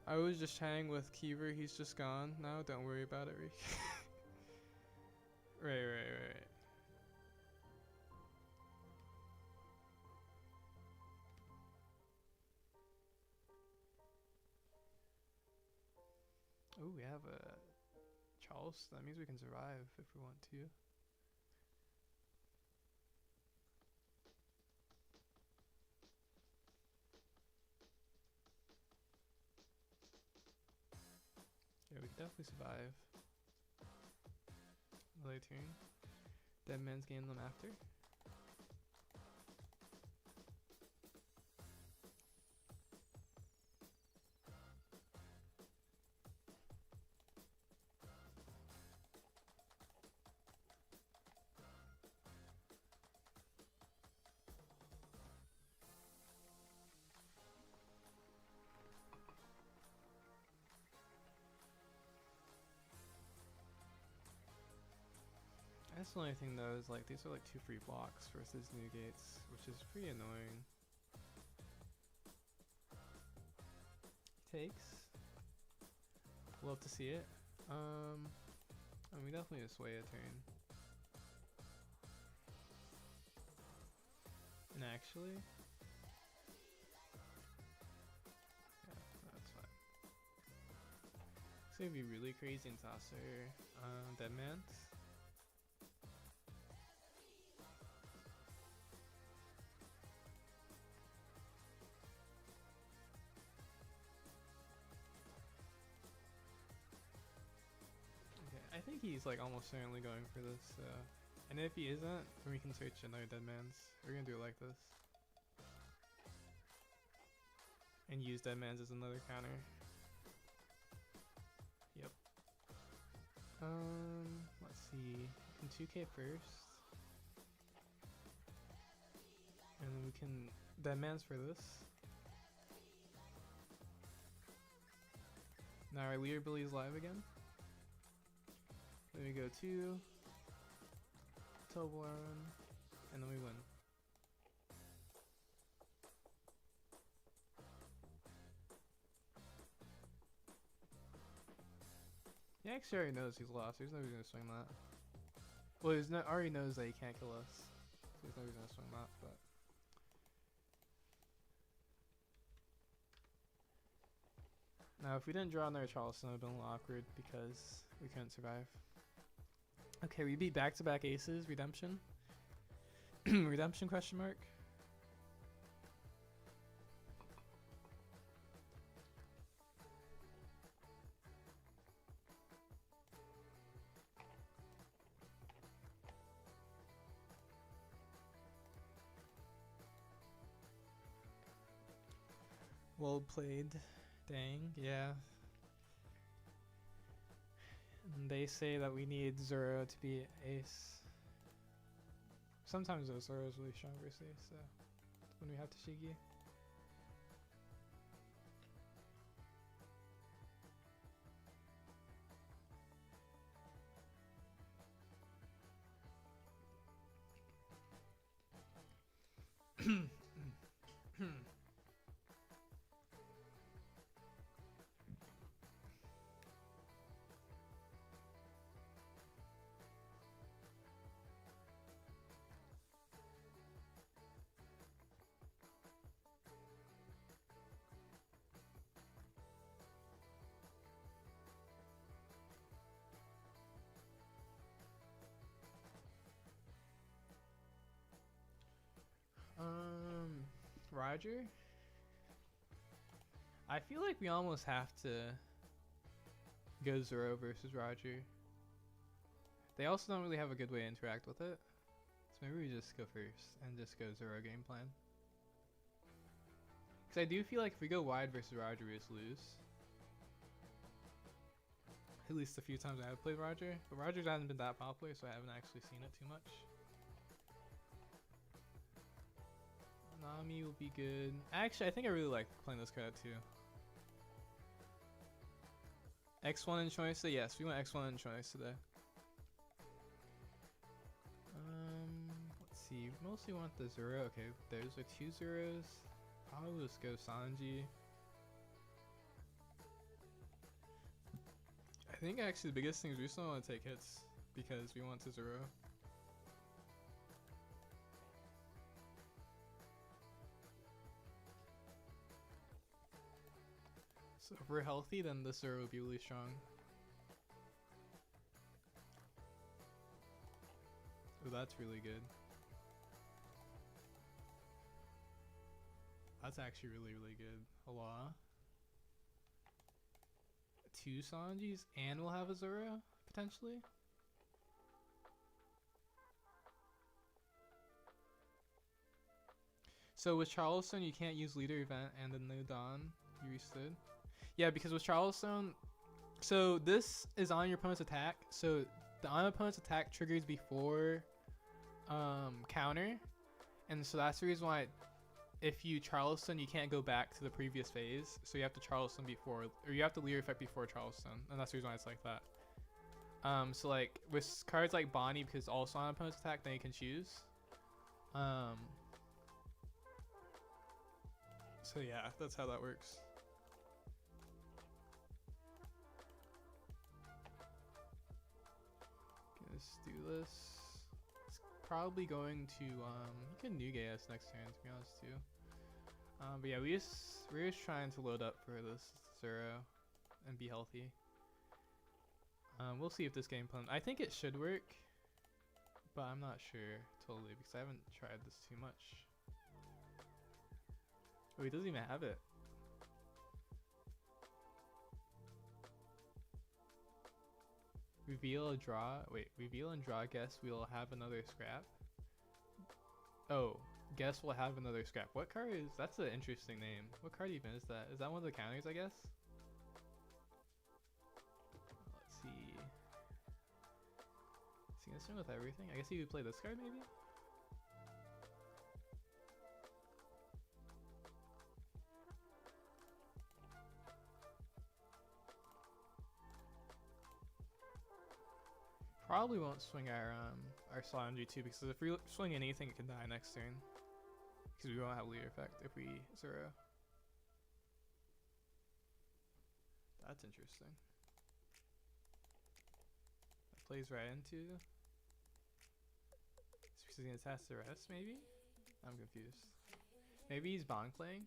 I was just chatting with Kiever, he's just gone now, don't worry about it, Rick. Right. Oh, we have a Charles, that means we can survive if we want to. Yeah, we can definitely survive. Another turn. Deadman's getting them after. That's the only thing though, is like these are like 2 free blocks versus new gates, which is pretty annoying. Takes. Love to see it. And we definitely just sway a turn. And actually, yeah, that's fine. It's gonna be really crazy and tosser. Deadman. Okay, I think he's like almost certainly going for this. And if he isn't, then we can search another Deadman's. We're gonna do it like this. And use Deadman's as another counter. Yep. Let's see. We can 2k first. And then we can Deadman's for this. Now our leader Billy's live again. Then we go 2 Toblerone, and then we win. He actually already knows he's lost. There's no reason to swing that. Well, he already knows that he can't kill us. So there's no reason to swing that, but. Now, if we didn't draw another Charleston, it would have been a little awkward because we couldn't survive. Okay, we beat back-to-back aces. Redemption. Redemption question mark. Well played. Dang, yeah. And they say that we need Zoro to be ace. Sometimes though, Zoro is really strong versus ace, so when we have Tashigi. Roger? I feel like we almost have to go Zoro versus Roger. They also don't really have a good way to interact with it. So maybe we just go first and just go Zoro game plan. Because I do feel like if we go wide versus Roger, we just lose. At least a few times I have played Roger. But Roger hasn't been that popular, so I haven't actually seen it too much. Nami will be good. Actually, I think I really like playing this card too. X1 in choice? Yes, we went X1 in choice today. Let's see. We mostly want the Zoro. Okay, there's our 2 Zeros. I'll just go Sanji. I think actually the biggest thing is we just don't want to take hits because we want to Zoro. So if we're healthy, then this Zoro will be really strong. Oh, that's really good. That's actually really, really good. Allah. 2 Sanjis, and we'll have a Zoro, potentially. So with Charleston, you can't use leader event and the new Dawn. You restood. Yeah, because with Charleston, so this is on your opponent's attack. So the on opponent's attack triggers before counter, and so that's the reason why if you Charleston, you can't go back to the previous phase. So you have to Charleston before, or you have to leader effect before Charleston, and that's the reason why it's like that. So like with cards like Bonnie, because it's also on opponent's attack, then you can choose. So yeah, that's how that works. do this. It's probably going to you can Nuge us next turn, to be honest too. But yeah, we're just trying to load up for this Zero and be healthy. We'll see if this game plan. I think it should work, but I'm not sure totally because I haven't tried this too much. Oh, he doesn't even have it. Reveal a draw. Wait, reveal and draw. Guess we'll have another scrap. Oh, guess we'll have another scrap. What card is? That's an interesting name. What card even is that? Is that one of the counters? I guess. Let's see. Is he gonna swing with everything? I guess he would play this card maybe. Probably won't swing our Salanji too because if we swing anything, it can die next turn. Because we won't have leader effect if we Zero. That's interesting. That plays right into. It's because he has to rest, maybe? I'm confused. Maybe he's bond playing.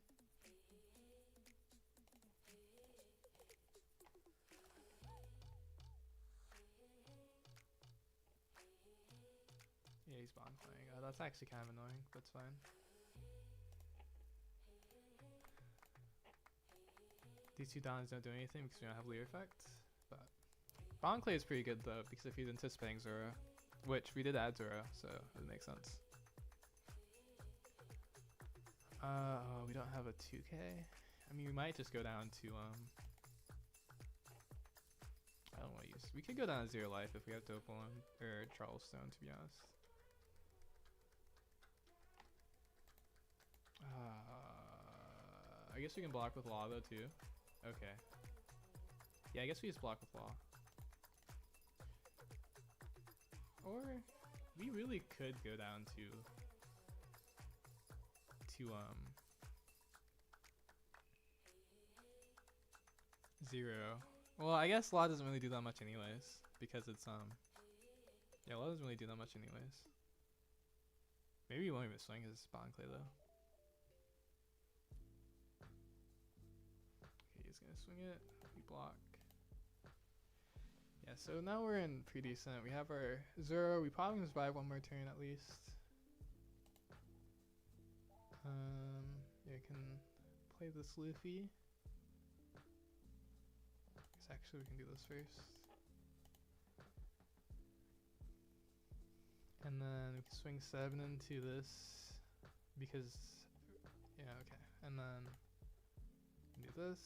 Yeah, he's bond playing. That's actually kind of annoying. That's fine. These two Dons don't do anything because we don't have leader effect. But bond play is pretty good though because if he's anticipating Zoro, which we did add Zoro, so it makes sense. Oh, we don't have a 2K. I mean, we might just go down to I don't want to use. We could go down to 0 life if we have Dopalon or Charleston, to be honest. I guess we can block with Law though too. Okay. Yeah, I guess we just block with Law. Or we really could go down to 0. Well, I guess Law doesn't really do that much anyways because it's yeah, Law doesn't really do that much anyways. Maybe he won't even swing his bond clay though. Okay, he's gonna swing it. We block. Yeah, so now we're in pretty decent. We have our Zoro. We probably can survive one more turn at least. Yeah, we can play this Luffy. Actually, we can do this first. And then we can swing 7 into this because, yeah, okay. And then do this.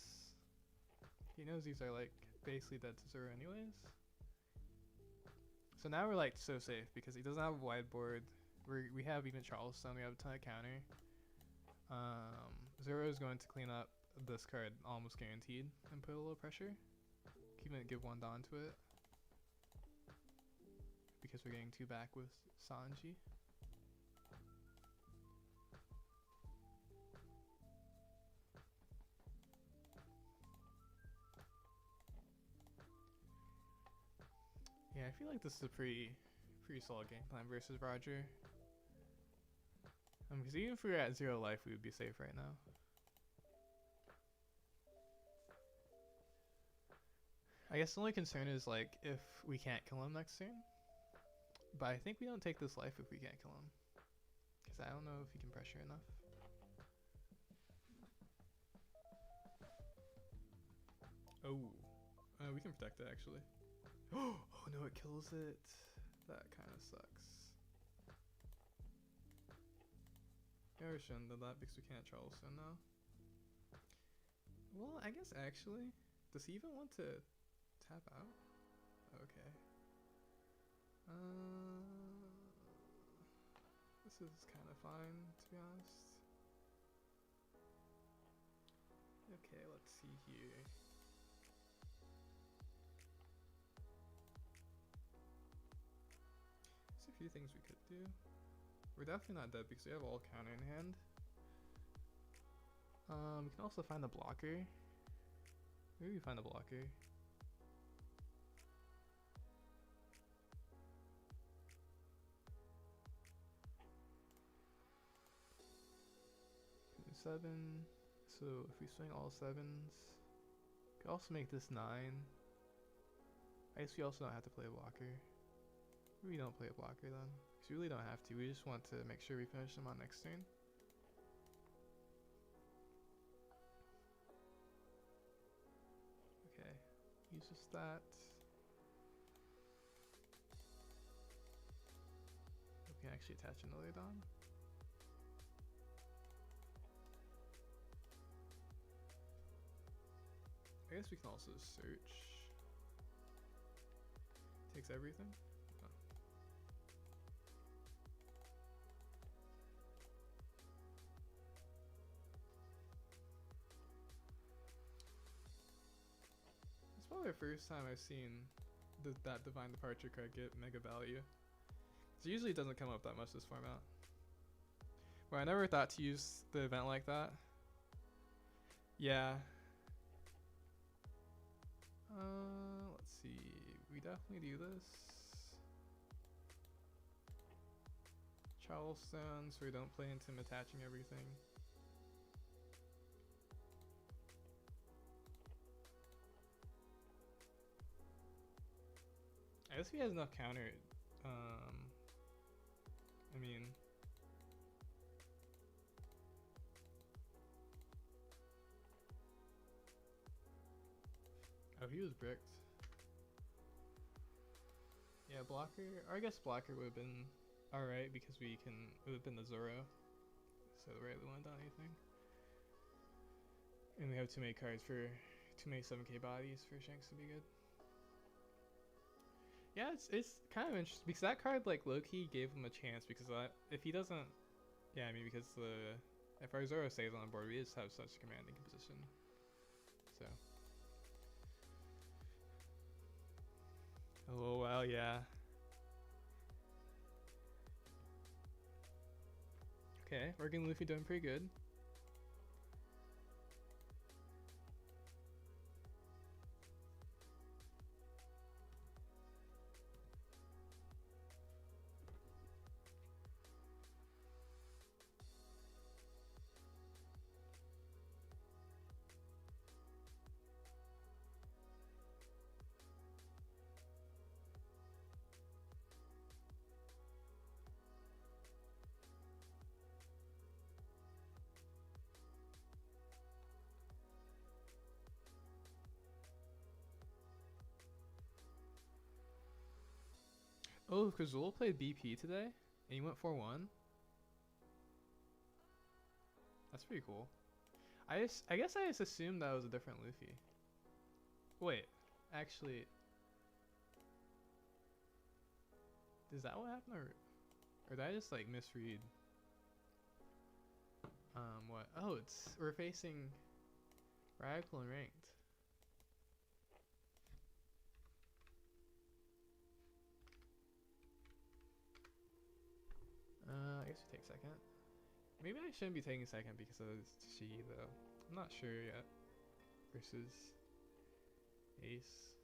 He knows these are like basically dead to Zero anyways. So now we're like so safe because he doesn't have a wide board. We have even Charleston. We have a ton of counter. Zero is going to clean up this card almost guaranteed and put a little pressure. Give 1 Don to it because we're getting 2 back with Sanji. Yeah, I feel like this is a pretty solid game plan versus Roger. Because even if we were at 0 life, we would be safe right now. I guess the only concern is like if we can't kill him next turn. But I think we don't take this life if we can't kill him. Because I don't know if he can pressure enough. Oh. We can protect it actually. Oh no, it kills it. That kind of sucks. Yeah, we shouldn't have done that because we can't Charleston now. Well, I guess actually. Does he even want to tap out? Okay. This is kind of fine, to be honest. Okay, let's see here. There's a few things we could do. We're definitely not dead because we have all counter in hand. We can also find the blocker. Maybe we find the blocker. 7. So if we swing all 7s, could also make this 9. I guess we also don't have to play a blocker. We don't play a blocker then, because we really don't have to. We just want to make sure we finish them on next turn. Okay, uses that. We can actually attach another Don. I guess we can also search. Takes everything. Oh. It's probably the first time I've seen that Divine Departure card get mega value. So usually it doesn't come up that much this format. Well, I never thought to use the event like that. Yeah. Let's see. We definitely do this. Charleston, so we don't play into him attaching everything. I guess he has enough counter. I mean, oh, he was bricked. Yeah, blocker. Or I guess blocker would have been alright because it would have been the Zoro. So rarely went down anything. And we have too many cards for too many 7k bodies for Shanks to be good. Yeah, it's kind of interesting because that card like low-key gave him a chance because if he doesn't, yeah, I mean because if our Zoro stays on the board, we just have such a commanding position. So. Oh well, yeah. Okay, RG Luffy doing pretty good. Oh, Kazul played BP today, and he went 4-1. That's pretty cool. I guess I just assumed that was a different Luffy. Wait, actually, is that what happened, or did I just like misread? What? Oh, we're facing Radical and Ranked. I guess we take second. Maybe I shouldn't be taking second because of Shi though. I'm not sure yet. Versus Ace.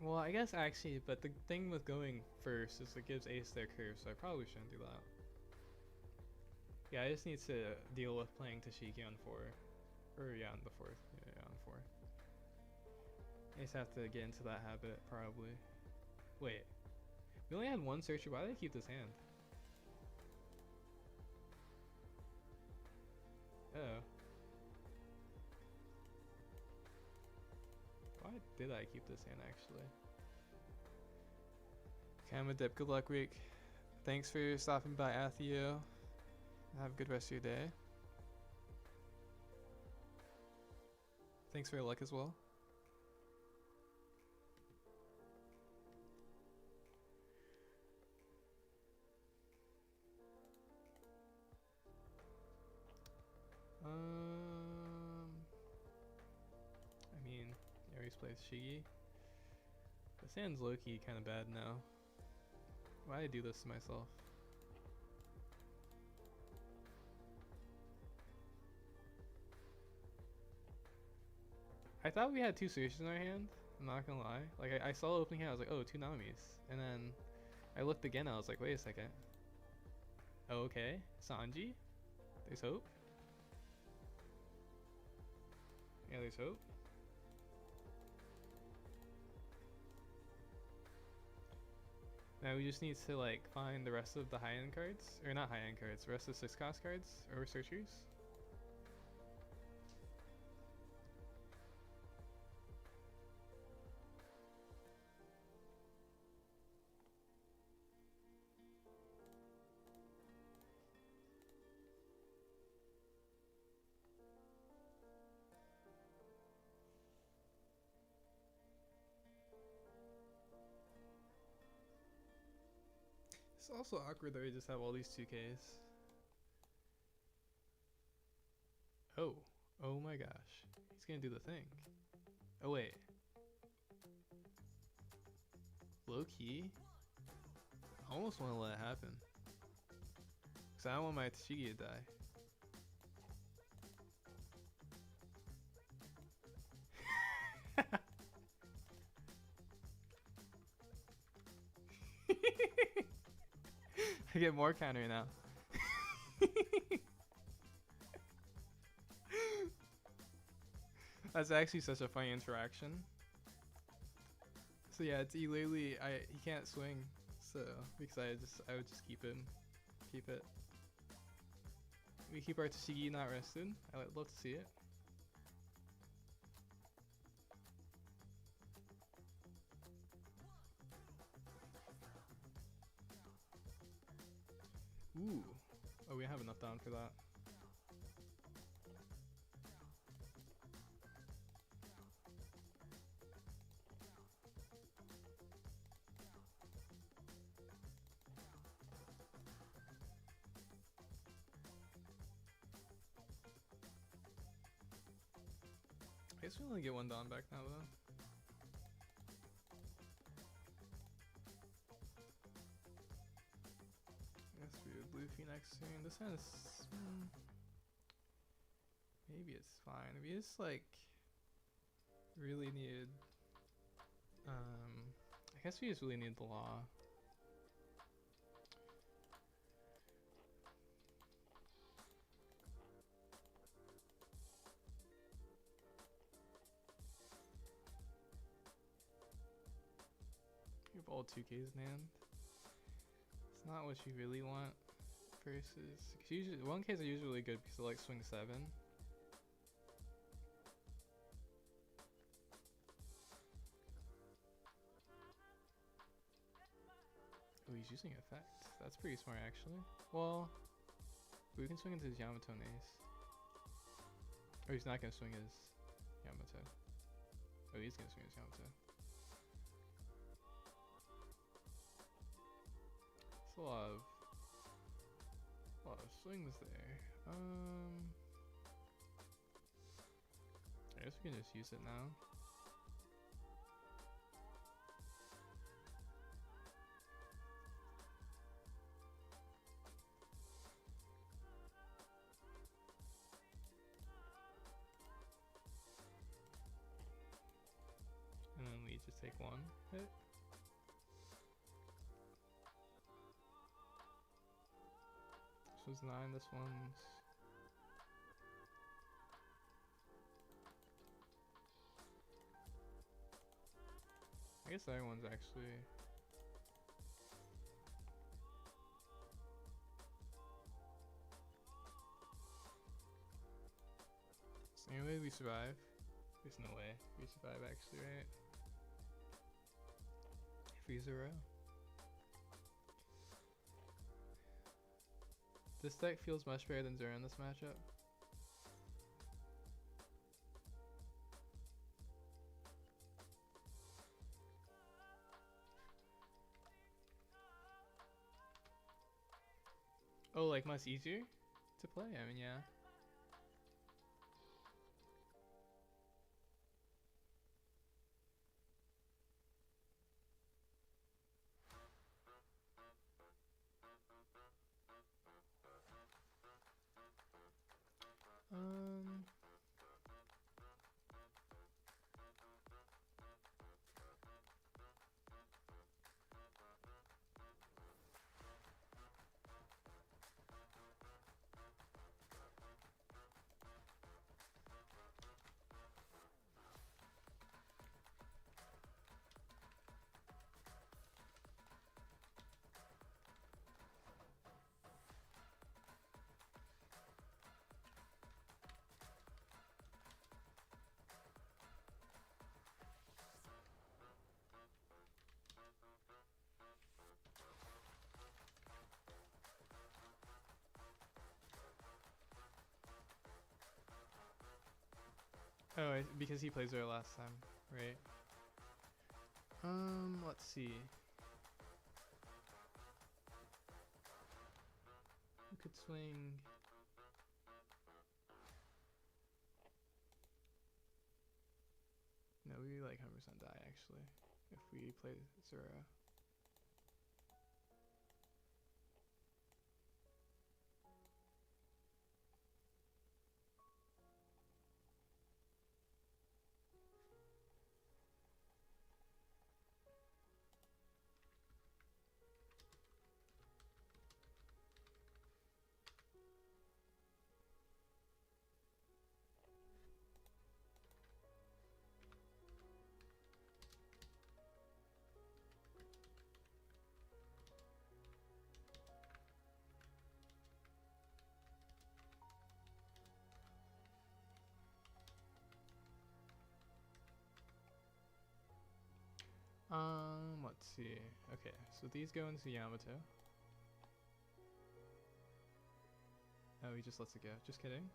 Well, I guess actually, but the thing with going first is it gives Ace their curve, so I probably shouldn't do that. Yeah, I just need to deal with playing Tashiki on 4. Or yeah, on the 4th. Yeah, on 4. I just have to get into that habit, probably. Wait. We only had one searcher. Why did I keep this hand? Oh. Why did I keep this hand, actually? Okay, I'm a dip. Good luck, week. Thanks for stopping by, Atheo. Have a good rest of your day. Thanks for your luck as well. I mean, Aries plays Shigi. This hand's low-key kind of bad now. Why did I do this to myself? I thought we had 2 Sushis in our hand. I'm not gonna lie. Like I saw the opening hand, I was like, oh, 2 Namis. And then I looked again, I was like, wait a second. Oh, okay, Sanji. There's hope. Yeah, there's hope. Now we just need to like find the rest of the high-end cards, or not high-end cards, the rest of the 6-cost cards or researchers. It's also awkward that we just have all these 2Ks. Oh. Oh my gosh. He's gonna do the thing. Oh wait. Low key? I almost want to let it happen. Because I don't want my Tcg to die. I get more counter now. That's actually such a funny interaction. So yeah, it's he can't swing, so because I would just keep it. We keep our Tcg not rested. I would love to see it. Ooh. Oh, we have enough down for that. I guess we only get 1 down back now though. I guess we would Luffy next turn. This hand is... maybe it's fine. We just like really need... I guess we just really need the law. You have all 2Ks in hand. It's not what you really want versus... Cause usually 1Ks are usually really good because they like swing 7. Oh, he's using effect. That's pretty smart actually. Well, we can swing into his Yamato and Ace. Or he's not gonna swing his Yamato. Oh, he's gonna swing his Yamato. It's a lot of swings there. I guess we can just use it now. And then we just take 1 hit. This was 9, this one's... I guess the other one's actually... So anyway, we survive. There's no way we survive actually, right? Freeze a row. This deck feels much better than Zero in this matchup. Oh, like much easier to play? I mean, yeah. Oh, because he played Zero last time, right? Let's see. Who could swing? No, we like 100% die actually if we play Zero. Let's see. Okay, so these go into Yamato. Oh, he just lets it go. Just kidding.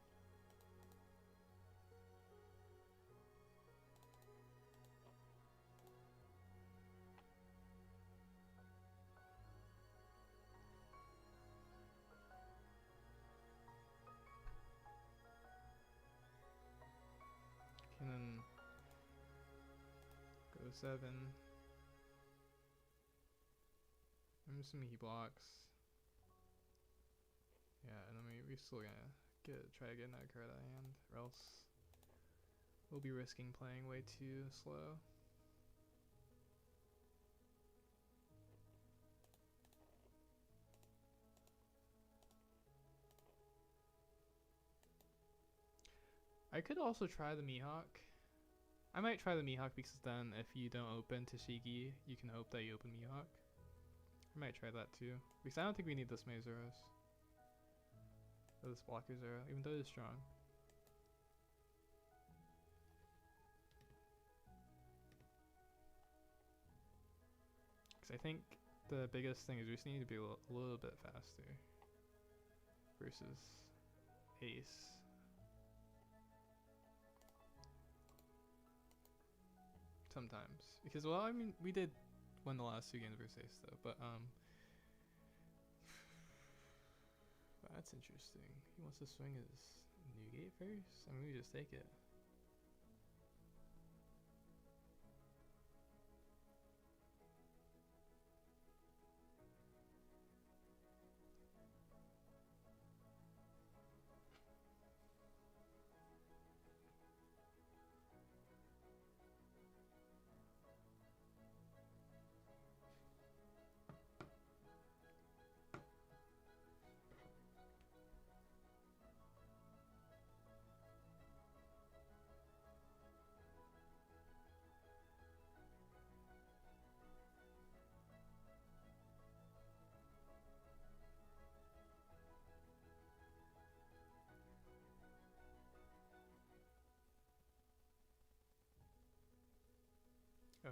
And then go 7. I'm assuming he blocks. Yeah, and then we still gonna try to get another card out of hand, or else we'll be risking playing way too slow. I could also try the Mihawk. I might try the Mihawk because then if you don't open Tashigi, you can hope that you open Mihawk. I might try that too. Because I don't think we need this many Zeros. Or this blocker Zero, even though it is strong. Because I think the biggest thing is we just need to be a little bit faster. Versus Ace. Sometimes. Because, well, I mean, we did win the last 2 games versus Ace though, but that's interesting. He wants to swing his new gate first? I mean, we just take it. Oh.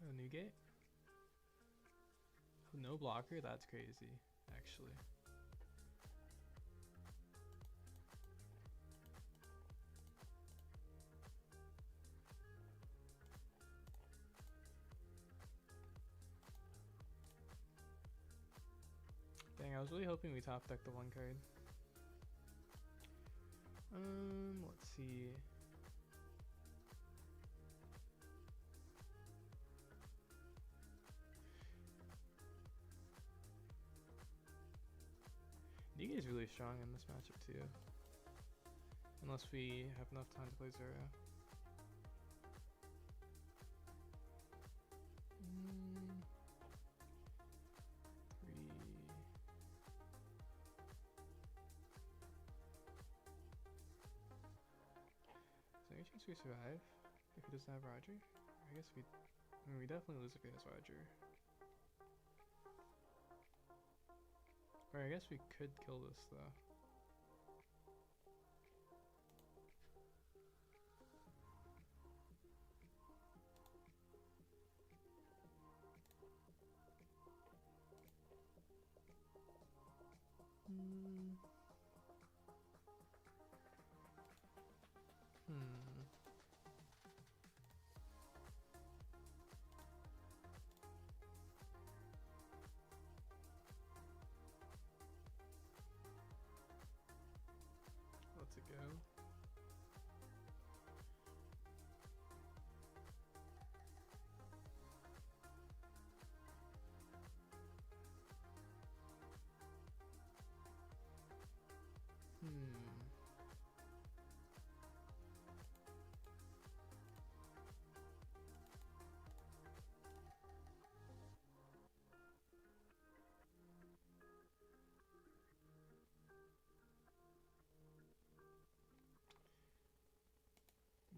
A new gate? No blocker? That's crazy, actually. Dang, I was really hoping we top decked the 1 card. Let's see. Niga is really strong in this matchup too. Unless we have enough time to play Zero. chance we survive if he doesn't have Roger? I guess we... I mean, we definitely lose if he has Roger. Or I guess we could kill this though. Let's it go.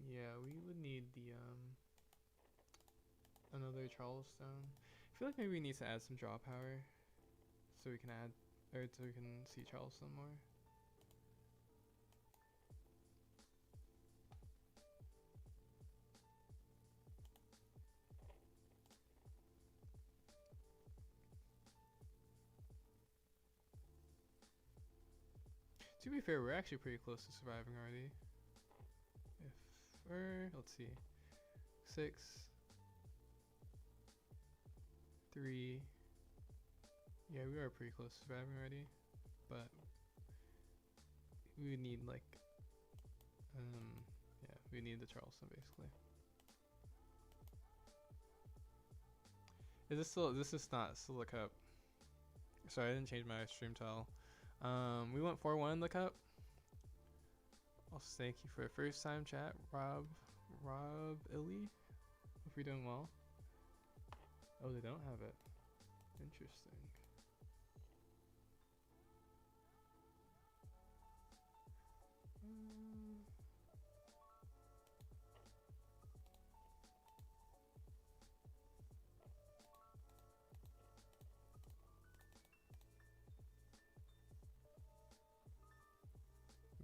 Yeah, we would need the another Charleston. I feel like maybe we need to add some draw power so we can add, or so we can see Charleston more. To be fair, we're actually pretty close to surviving already. If we're, let's see, 6, 3. Yeah, we are pretty close to surviving already, but we would need like, yeah, we need the Charleston basically. Is this still? This is not still the cup. Sorry, I didn't change my stream tile. We went 4-1 in the cup. Also, thank you for the first time chat, Rob Illy. Hope you're doing well. Oh, they don't have it. Interesting.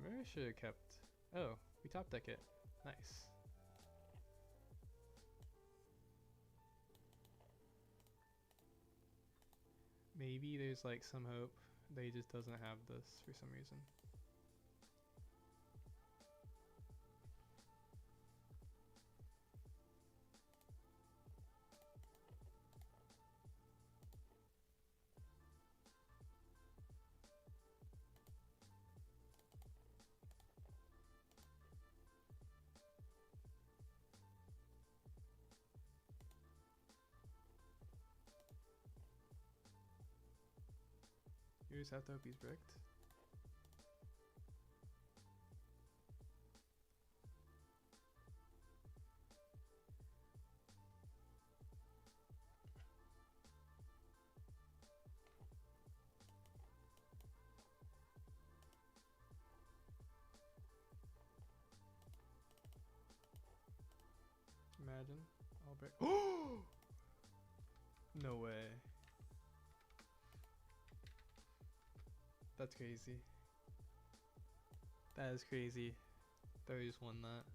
Maybe I should have kept. Oh, we top deck it. Nice. Maybe there's like some hope that he just doesn't have this for some reason. You just have to hope he's bricked. Imagine. I'll break. Oh! No way. That's crazy. That is crazy. That we just won that.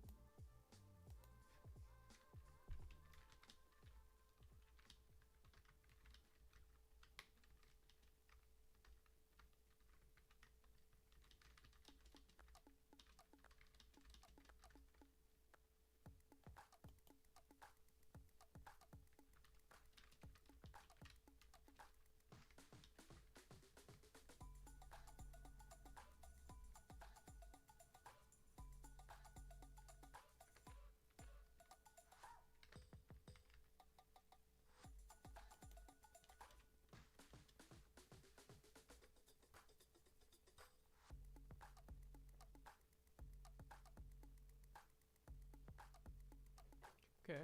Okay.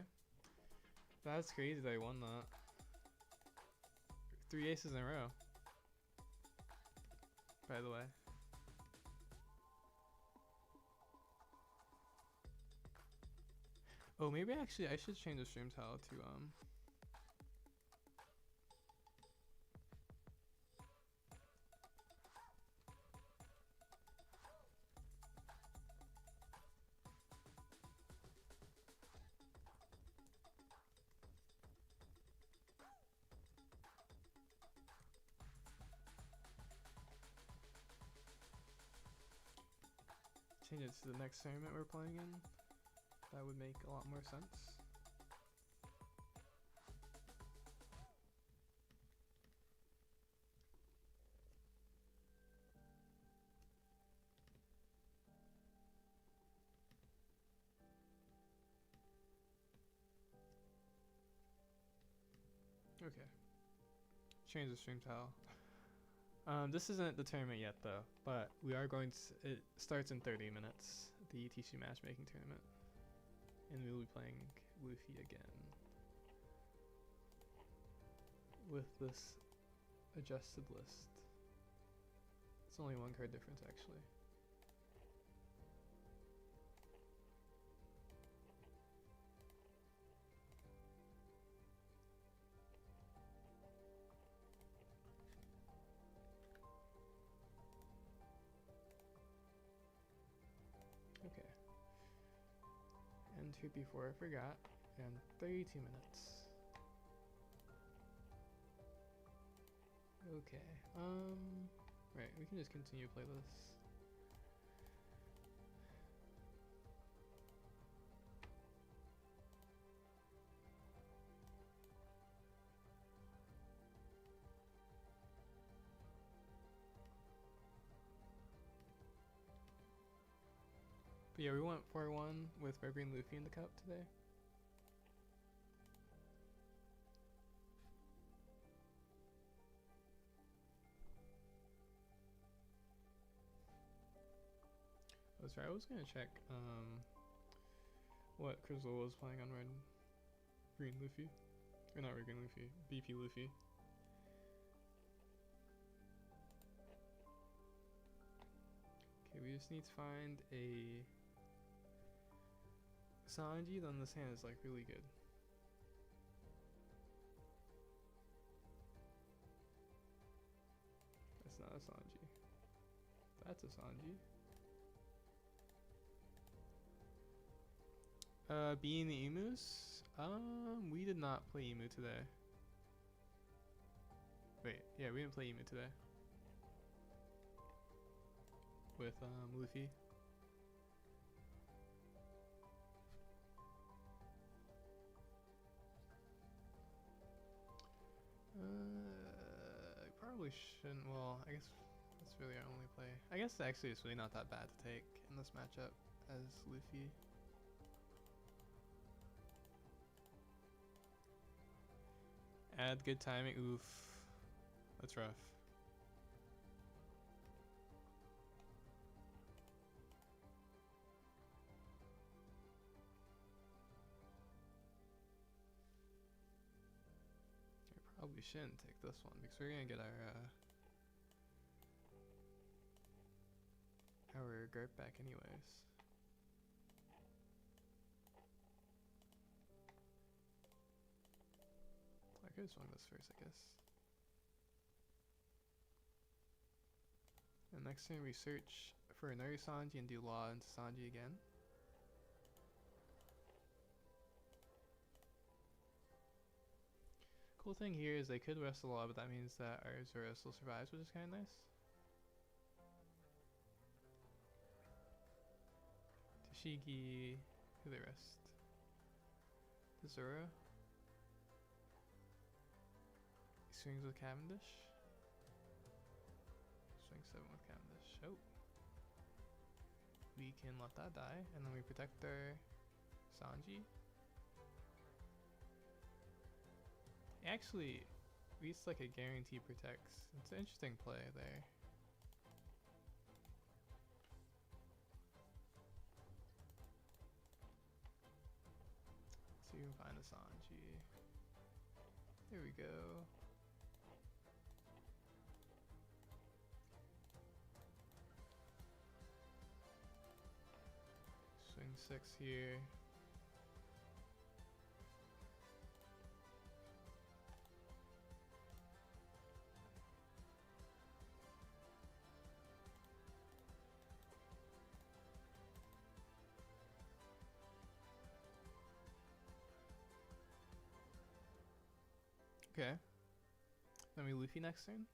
That's crazy that I won that. 3 aces in a row. By the way. Oh, maybe actually I should change the stream title to change it to the next tournament we're playing in. That would make a lot more sense. Okay. Change the stream title. This isn't the tournament yet though, but we are going to, it starts in 30 minutes, the TC matchmaking tournament. And we will be playing Luffy again. With this adjusted list. It's only one card difference actually. Okay. And here before I forgot, and 32 minutes. Okay, right, we can just continue to play this. But yeah, we went 4-1 with Ruby and Luffy in the cup today. That's right, I was gonna check what Crystal was playing on Red Green Luffy. Or not Red Green Luffy, BP Luffy. Okay, we just need to find a Sanji, then this hand is like really good. That's not a Sanji. That's a Sanji. Being the emus? We did not play emu today. Wait, yeah, we didn't play emu today. With, Luffy. I probably shouldn't, well, I guess that's really our only play. I guess actually it's really not that bad to take in this matchup as Luffy. Add good timing. Oof. That's rough. I probably shouldn't take this one because we're gonna get our guard back anyways. I could have swung this first, I guess. And next time we search for another Sanji and do Law into Sanji again. Cool thing here is they could rest a Law, but that means that our Zoro still survives, which is kind of nice. Tashigi, who they rest? The Zoro. He swings with Cavendish. Swing 7 with Cavendish. Oh. We can let that die, and then we protect our Sanji. Actually, it's like a guarantee protects. It's an interesting play there. So you can find a Sanji. There we go. Swing 6 here. Okay. Then we Luffy next turn.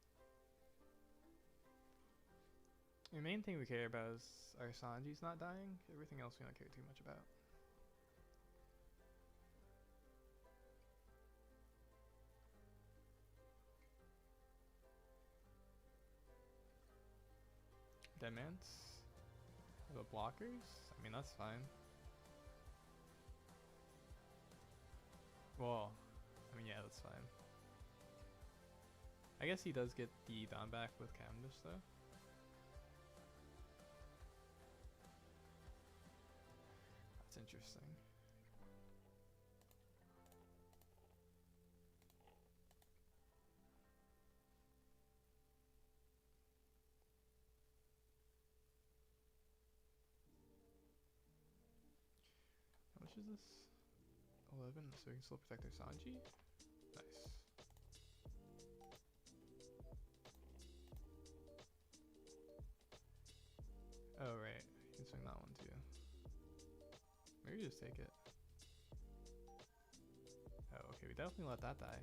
The main thing we care about is our Sanji's not dying. Everything else we don't care too much about. Deadmans. The blockers? I mean, that's fine. Well, I mean, yeah, that's fine. I guess he does get the down back with Cavendish, though. That's interesting. How much is this? 11, so we can still protect our Sanji? Nice. Oh, right. You can swing that one too. Maybe just take it. Oh, okay. We definitely let that die.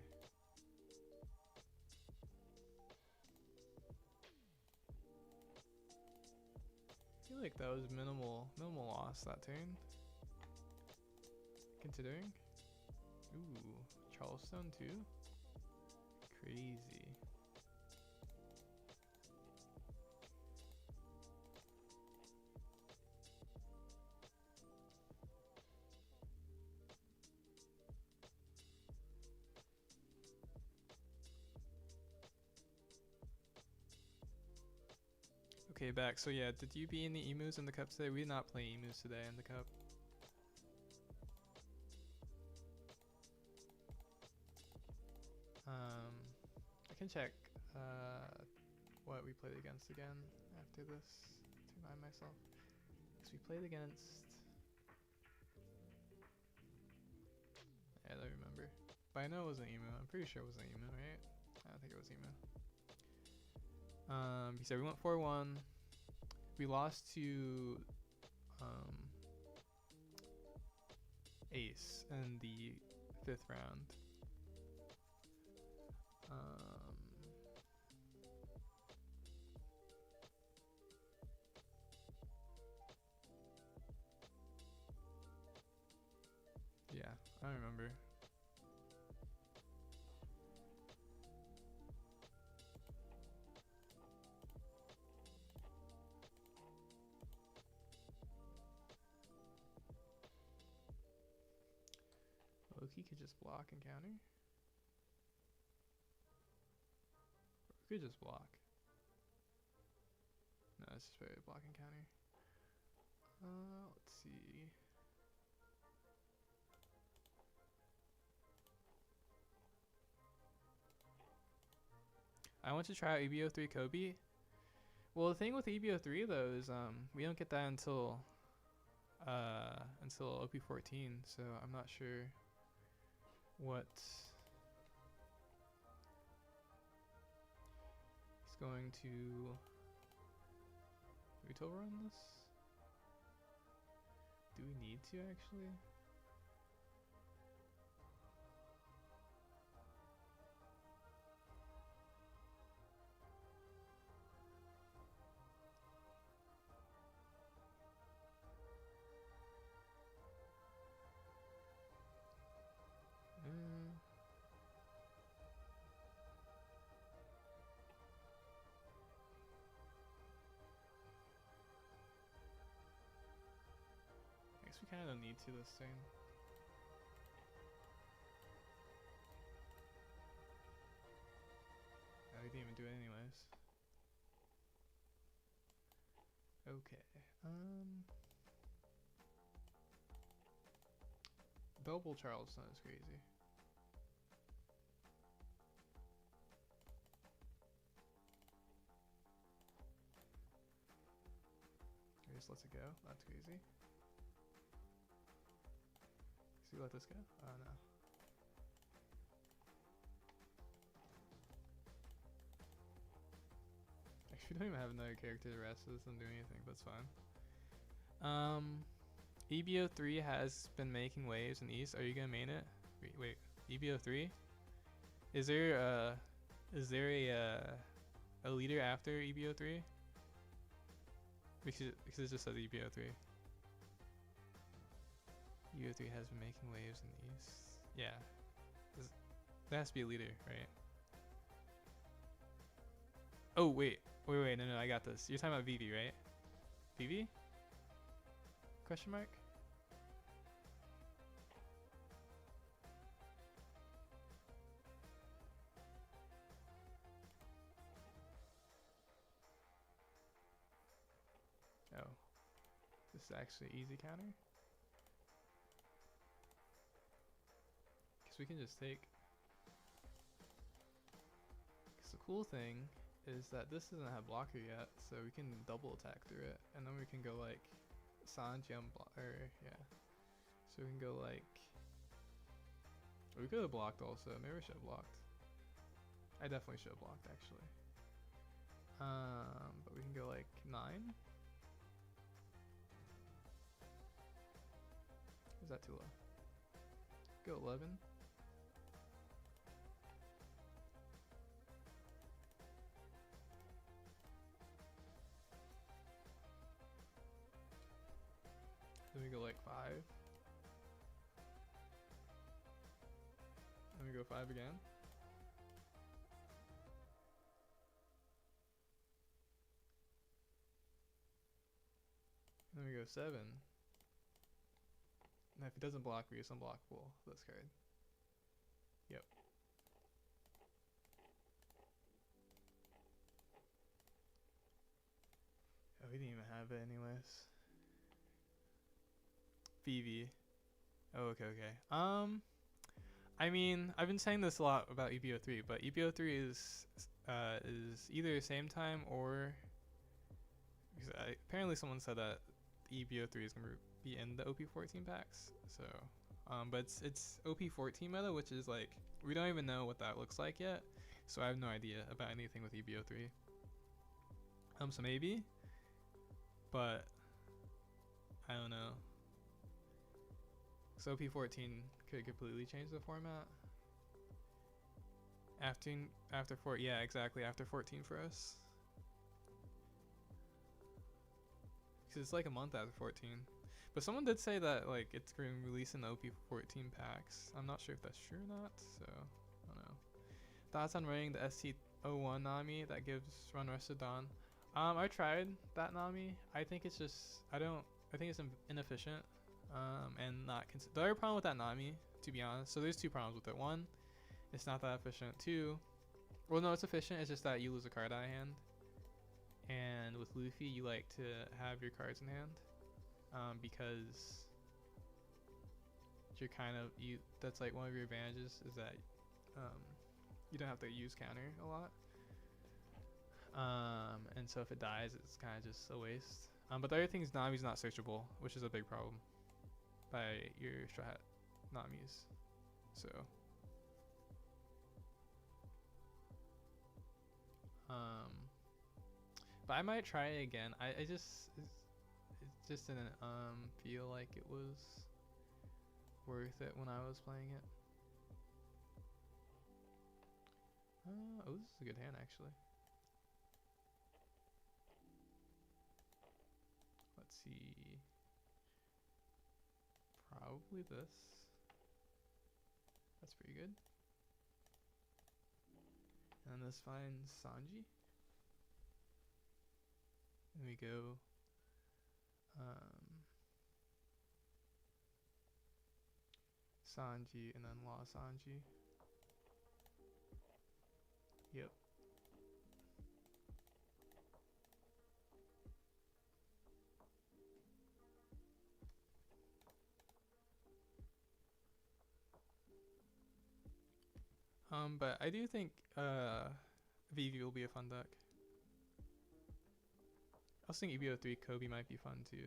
I feel like that was minimal loss that turn. Considering. Ooh, Charleston too? Crazy. Okay, back. So yeah, did you be in the emus in the cup today? We did not play emus today in the cup. I can check what we played against again after this to remind myself. So we played against. I don't remember, but I know it wasn't emu. I'm pretty sure it wasn't emu, right? I don't think it was emu. He said we went 4-1. We lost to Ace in the 5th round. Yeah, I don't remember. Loki could just block and counter. Or we could just block. No, it's just very block and counter. Let's see. I want to try out EBO3 Kobe. Well, the thing with EBO3 though is we don't get that until OP14, so I'm not sure what he's going to. Do we total run this? Do we need to actually? I guess we kind of don't need to this turn. We didn't even do it anyways. Okay. Double Charleston is crazy. He just lets it go. That's crazy. See, let this go? Oh no. Actually, we don't even have another character to rest, so this doesn't do anything, but it's fine. EBO3 has been making waves in East. Are you gonna main it? Wait, EBO3? Is there a leader after EBO3? Because it just says EBO3. EBO3 has been making waves in the East. Yeah. There has to be a leader, right? Oh, wait. Wait, no, I got this. You're talking about Vivi, right? Vivi? Question mark? Oh. This is actually easy counter? Because we can just take... Because the cool thing is that this doesn't have blocker yet, so we can double attack through it, and then we can go like Sanji on yeah. So we can go like, we could have blocked also. Maybe we should have blocked. I definitely should have blocked actually. But we can go like 9. Is that too low? Go 11. Then we go like 5. Then we go 5 again. Then we go 7. And if he doesn't block, we use unblockable this card. Yep. Oh, we didn't even have it anyways. Vivi. Oh, okay. I mean, I've been saying this a lot about EBO3, but EBO3 is either same time or apparently someone said that EBO3 is gonna be in the OP14 packs. So, but it's OP14 meta, which is like we don't even know what that looks like yet. So I have no idea about anything with EBO3. So maybe, but I don't know. So OP14 could completely change the format. After 4, yeah, exactly, after 14 for us. Because it's like a month after 14. But someone did say that like it's going to release in the OP14 packs. I'm not sure if that's true or not, so I don't know. Thoughts on running the ST01 Nami that gives Run Rusted Dawn? I tried that Nami. I think it's just, I think it's inefficient. And not the other problem with that Nami, to be honest, so there's 2 problems with it. 1, it's not that efficient. 2, well, no, it's efficient, it's just that you lose a card out of hand. And with Luffy, you like to have your cards in hand, because you're that's like one of your advantages is that you don't have to use counter a lot. And so if it dies, it's kind of just a waste. But the other thing is Nami's not searchable, which is a big problem by your strat Namis. So but I might try it again. I just didn't feel like it was worth it when I was playing it. Oh, this is a good hand actually. Let's see. Probably this. That's pretty good. And this finds Sanji. And we go Sanji and then Law Sanji. Yep. But I do think Vivi will be a fun deck. I was thinking EBO3 Kobe might be fun too.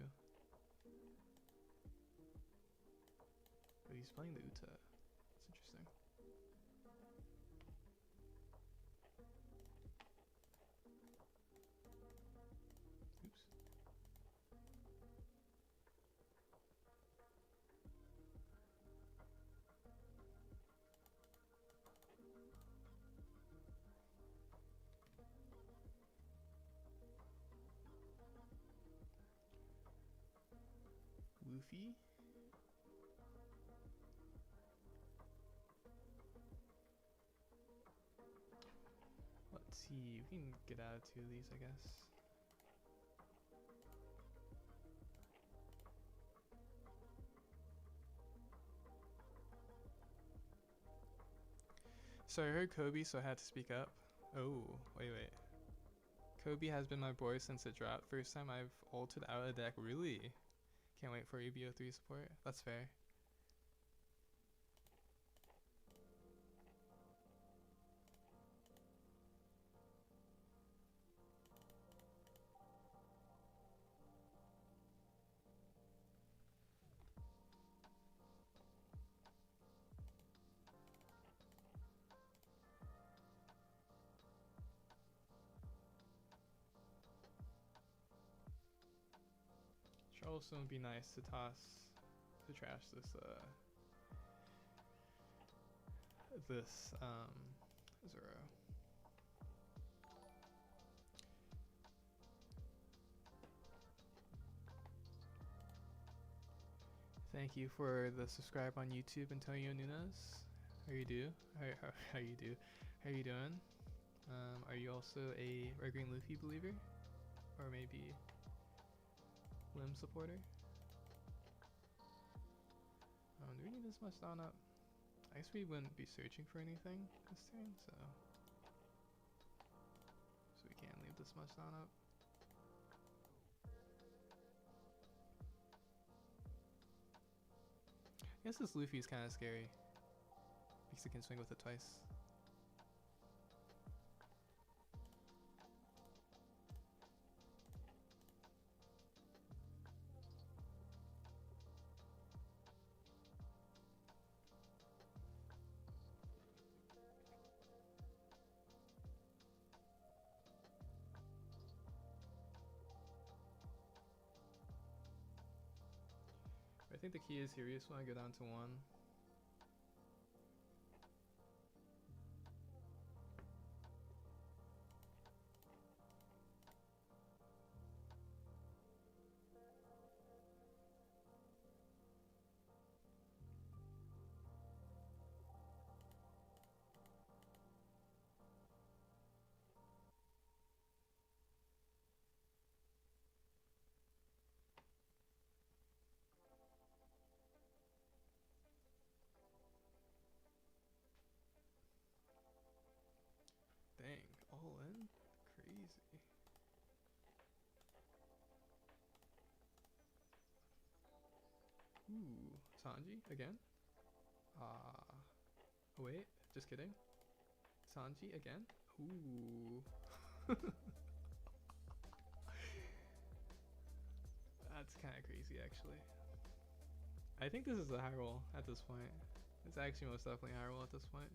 But he's playing the Uta. That's interesting. Oops. Luffy. Let's see, we can get out of 2 of these, I guess. So I heard Kobe, so I had to speak up. Oh, wait. Kobe has been my boy since it dropped. First time I've ulted out a deck. Really? Can't wait for EBO3 support. That's fair. Charleston would be nice to toss, to trash this, Zero. Thank you for the subscribe on YouTube, Antonio Nunes. How you do? How you do? How you doing? Are you also a Red Green Luffy believer? Or maybe Lim supporter? Do we need this much down up? I guess we wouldn't be searching for anything this turn, so we can't leave this much down up. I guess this Luffy is kind of scary because he can swing with it twice. I think the key is here. We just want to go down to 1. Dang, all in? Crazy. Ooh, Sanji again? Wait, just kidding. Sanji again? Ooh. That's kind of crazy, actually. I think this is a high roll at this point. It's actually most definitely a high roll at this point.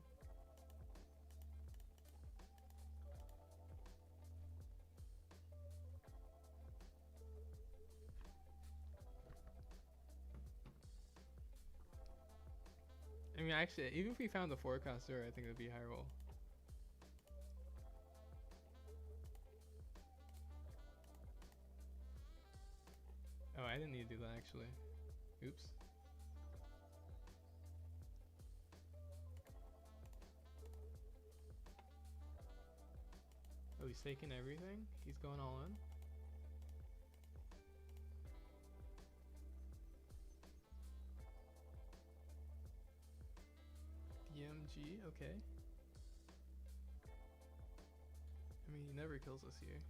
I mean, actually, even if we found the forecaster, I think it would be a high roll. Oh, I didn't need to do that, actually. Oops. Oh, he's taking everything? He's going all in? DMG, okay. I mean, he never kills us here.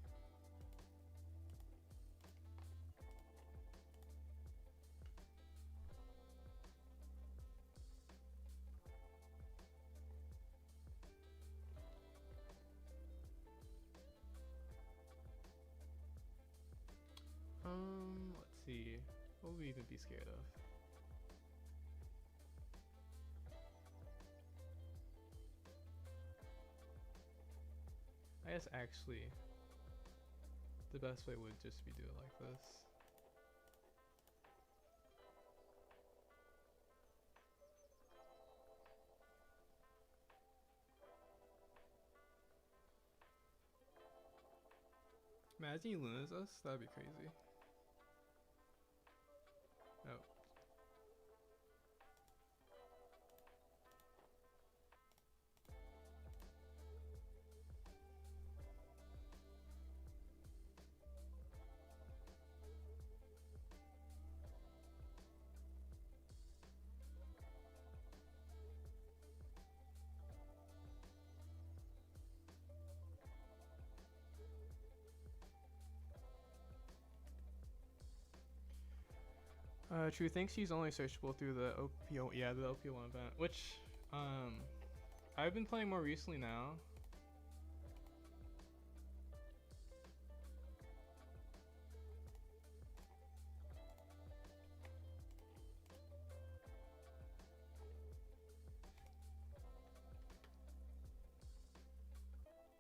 Let's see. What would we even be scared of? I guess actually the best way would just be do it like this. Imagine he loses us, that'd be crazy. Oh, True thinks she's only searchable through the OP, yeah, the OP1 event, which I've been playing more recently now.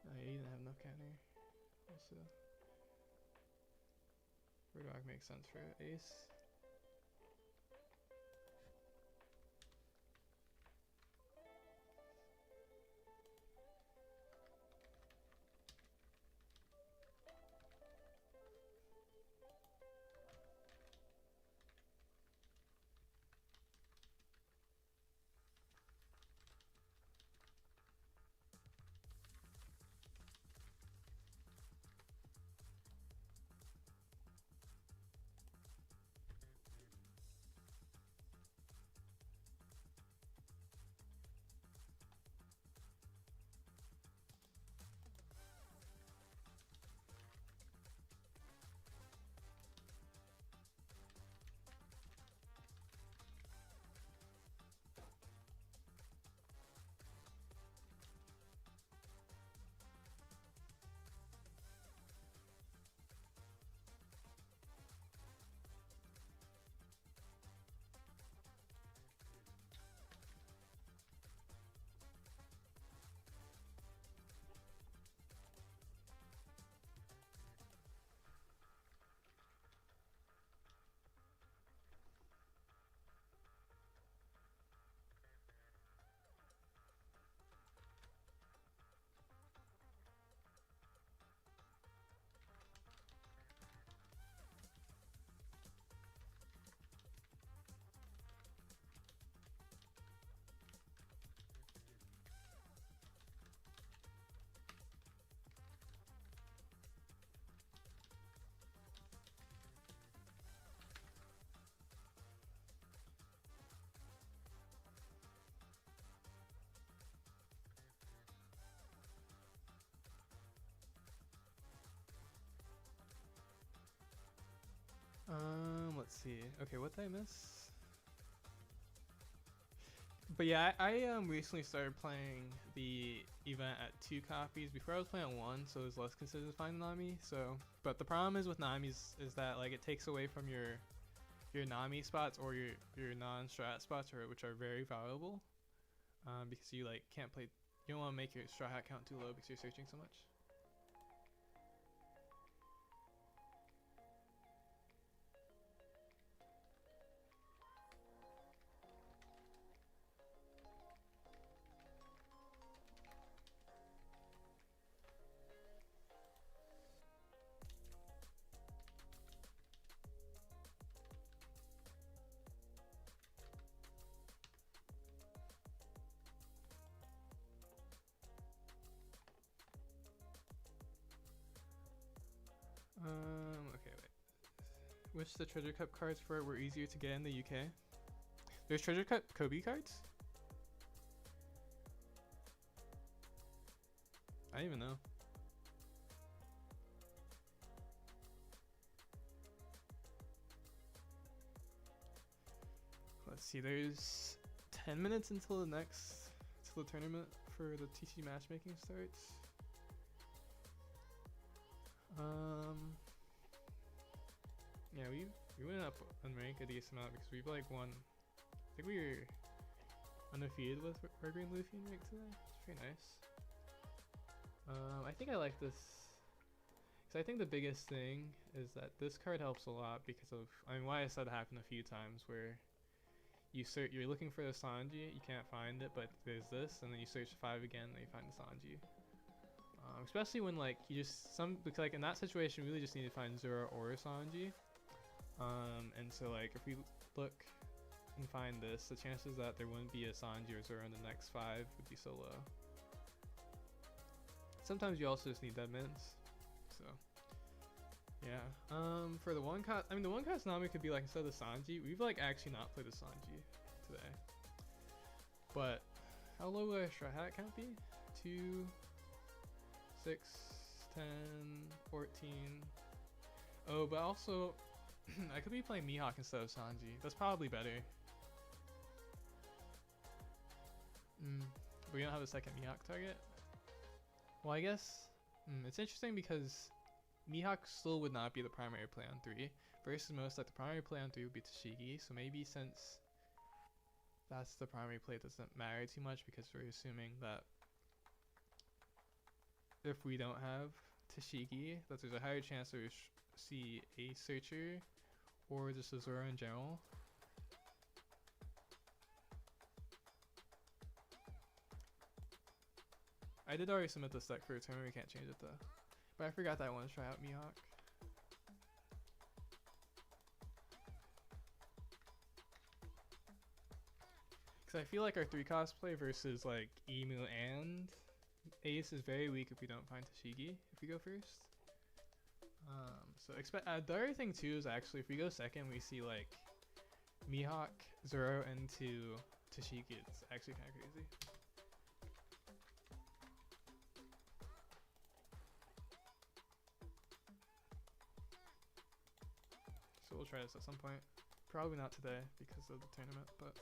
Oh, yeah, you didn't have enough counter. Also, where do I make sense for ace? Let's see. Okay, what did I miss? But yeah, I recently started playing the event at 2 copies. Before I was playing at 1, so it was less consistent to find Nami. So, but the problem is with Nami's is that like it takes away from your Nami spots or your non-strat spots, which are very valuable. Because you like can't play. You don't want to make your strat hat count too low because you're searching so much. Okay, wait. Which the Treasure Cup cards for it were easier to get in the UK? There's Treasure Cup Kobe cards? I don't even know. Let's see, there's 10 minutes until the tournament for the TC matchmaking starts. Yeah, we went up on rank a decent amount because we've like won. I think we were undefeated with RG Luffy in rank today. It's pretty nice. I think I like this. So I think the biggest thing is that this card helps a lot because of, I mean, why I said it happened a few times where you're looking for the Sanji, you can't find it, but there's this, and then you search 5 again, and you find the Sanji. Especially when like you just like in that situation, you really just need to find Zoro or Sanji. And so like if we look and find this, the chances that there wouldn't be a Sanji or Zoro in the next 5 would be so low. Sometimes you also just need dead mins. So yeah. For the one cost, I mean the one cost Nami could be like instead of the Sanji, we've like actually not played the Sanji today. But how low would our strat hat count be? 2, 6, 10, 14. Oh, but also I could be playing Mihawk instead of Sanji. That's probably better. But we don't have a second Mihawk target. Well, I guess it's interesting because Mihawk still would not be the primary play on 3. Versus most, like the primary play on 3 would be Tashigi. So maybe since that's the primary play, it doesn't matter too much because we're assuming that if we don't have Tashigi, that there's a higher chance that we see a Searcher or just a Zoro in general. I did already submit this deck for a tournament, we can't change it though. But I forgot that I want to try out Mihawk. Because I feel like our 3 cosplay versus like Emu and Ace is very weak if we don't find Tashigi if we go first. So expect the other thing too is actually if we go second we see like Mihawk, Zoro into Tashigi. It's actually kind of crazy. So we'll try this at some point. Probably not today because of the tournament, but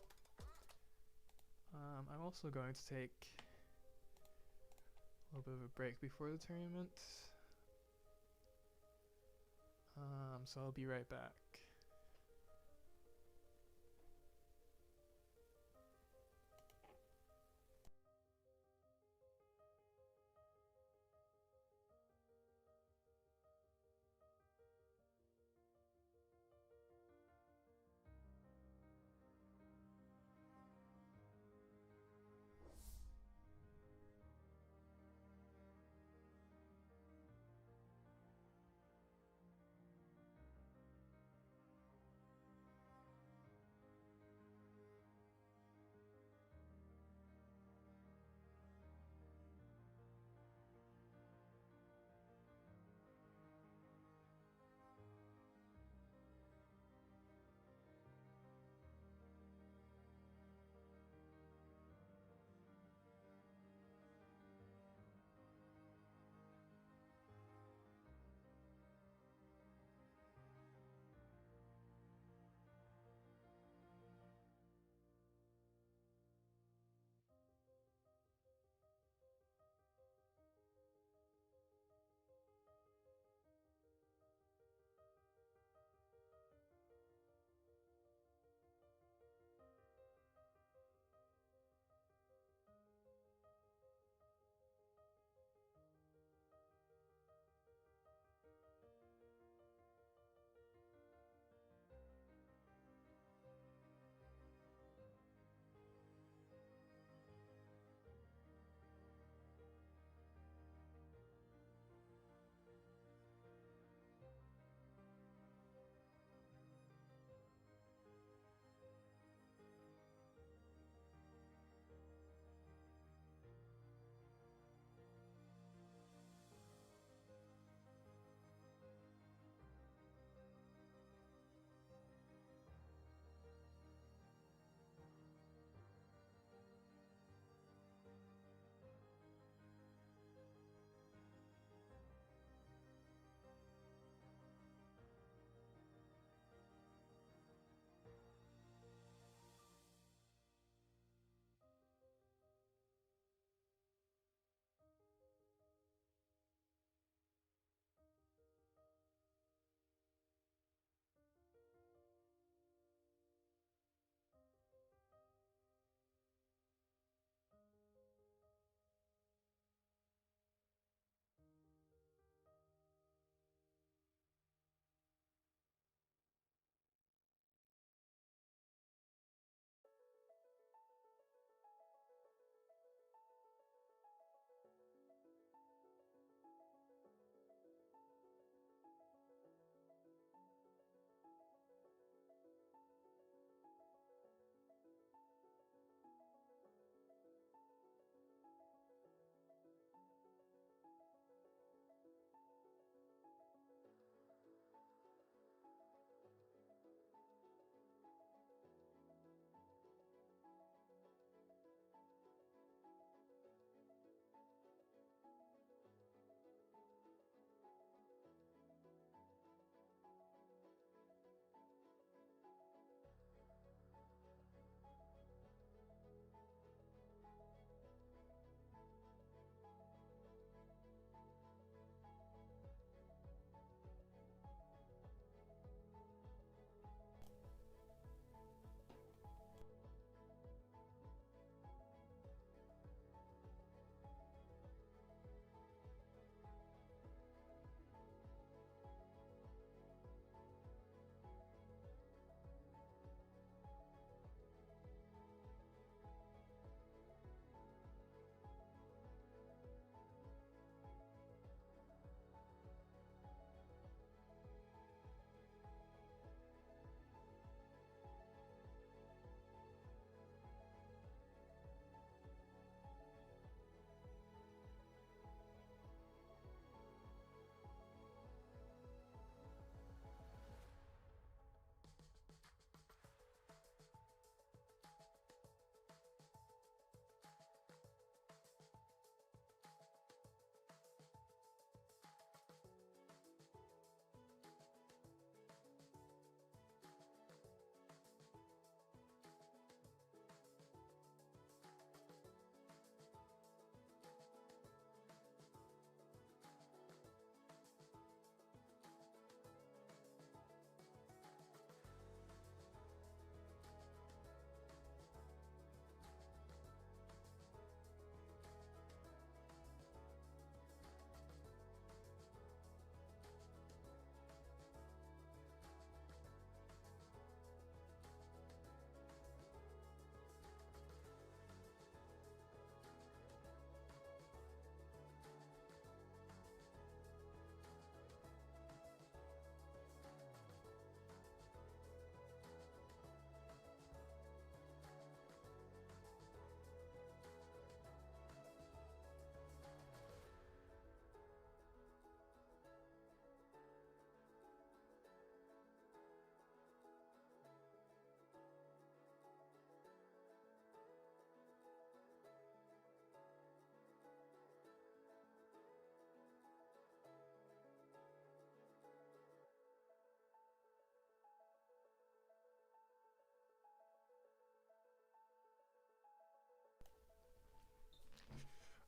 I'm also going to take a little bit of a break before the tournament. So I'll be right back.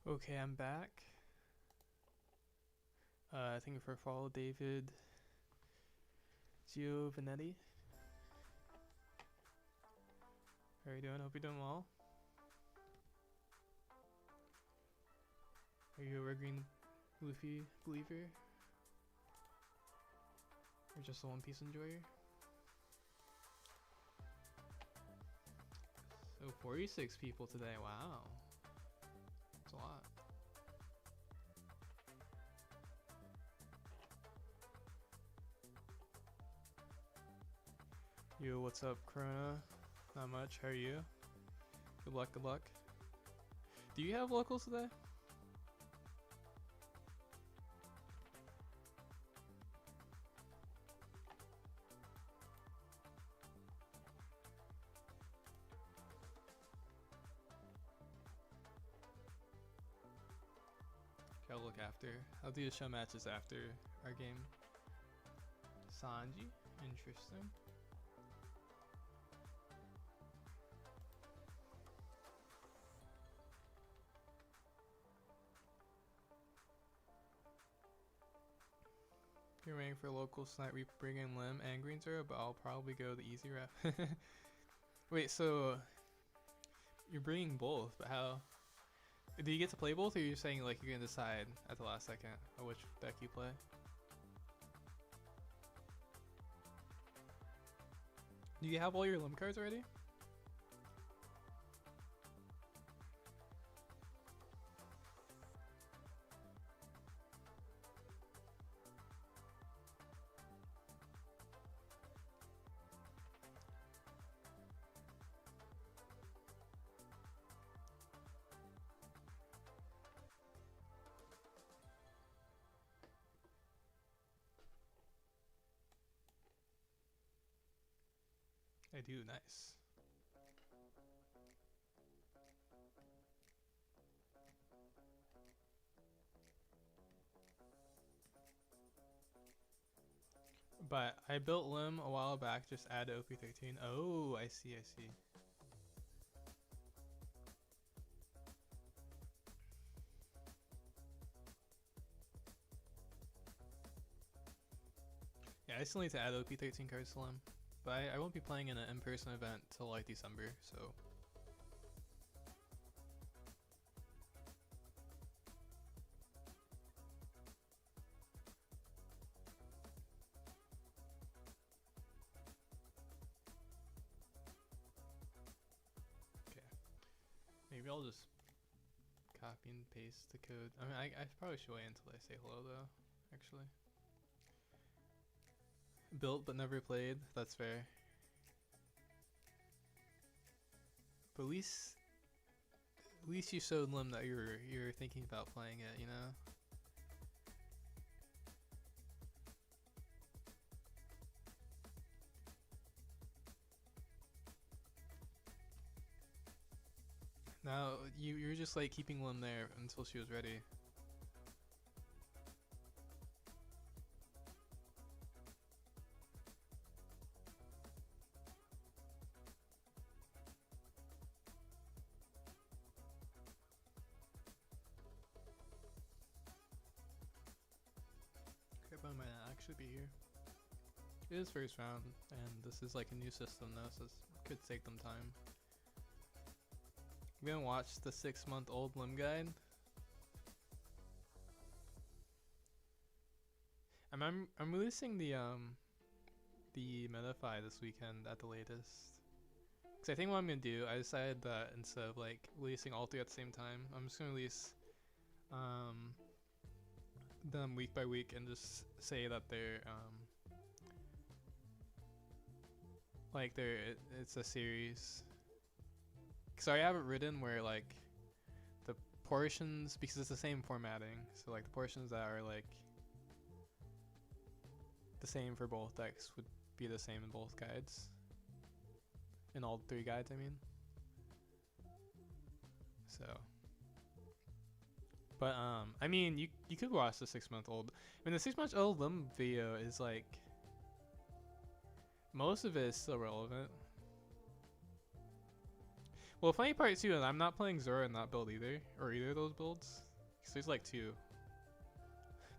Okay, I'm back. Thank you for follow, David Giovanetti. How are you doing? Hope you're doing well. Are you a Red Green Luffy believer? Or just a One Piece enjoyer? So 46 people today, wow. That's a lot. Yo, what's up, Corona? Not much, how are you? Good luck, good luck. Do you have locals today? Okay, I'll look after. I'll do the show matches after our game. Sanji, interesting. If you're waiting for local snipe, we bring in Lim and Green Zero, but I'll probably go the easy route. Wait, so you're bringing both, but how? Do you get to play both, or are you saying like you're gonna decide at the last second on which deck you play? Do you have all your Lim cards already? I do, nice. But I built Lim a while back, just add OP13. Oh, I see, I see. Yeah, I still need to add OP13 cards to Lim. But I won't be playing in an in-person event till like December, so. Okay. Maybe I'll just copy and paste the code. I mean, I probably should wait until I say hello though, actually. Built but never played, that's fair. But at least you showed Lim that you're thinking about playing it, you know? Now you're just like keeping Lim there until she was ready. Crap, I might not actually be here. It is first round, and this is like a new system though, so it could take them time. I'm gonna watch the 6-month-old Lim guide. I'm releasing the Metafy this weekend at the latest. Cause I think what I'm gonna do, I decided that instead of like releasing all three at the same time, I'm just gonna release them week by week and just say that they're like it's a series. Cause I have it written where like the portions, because it's the same formatting, so like the portions that are like the same for both decks would be the same in both guides. In all three guides, I mean. So, but I mean, you could watch the 6-month-old. I mean, the 6-month-old Lim video is like, most of it is still relevant. Well, funny part too is I'm not playing Zora in that build either, or either of those builds. Cause there's like two.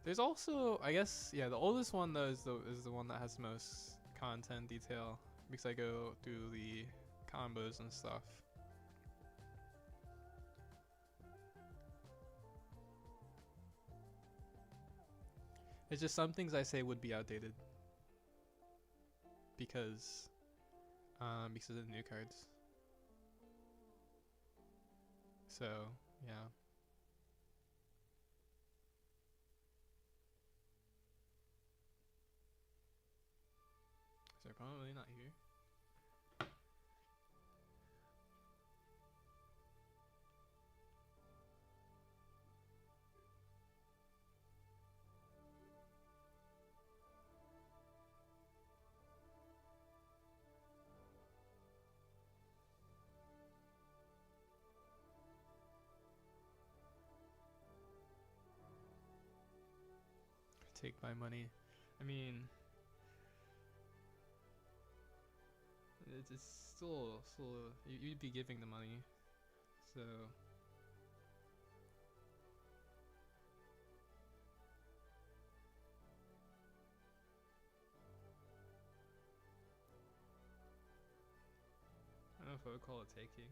There's also, I guess, yeah, the oldest one though is the one that has the most content detail because I go through the combos and stuff. It's just some things I say would be outdated because of the new cards. So yeah. Is our opponent really not here? Take my money. I mean, it's still you'd be giving the money, so. I don't know if I would call it taking.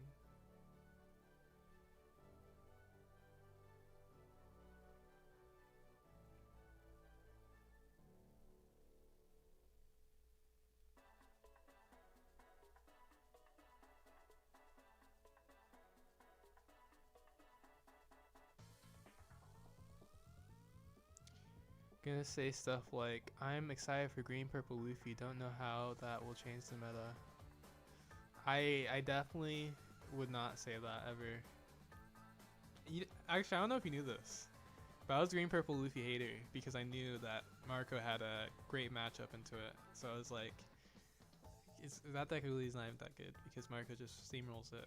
Gonna say stuff like, I'm excited for green purple Luffy, don't know how that will change the meta. I definitely would not say that ever. Actually, I don't know if you knew this, but I was green purple Luffy hater because I knew that Marco had a great matchup into it. So I was like, that deck really is not even that good because Marco just steamrolls it.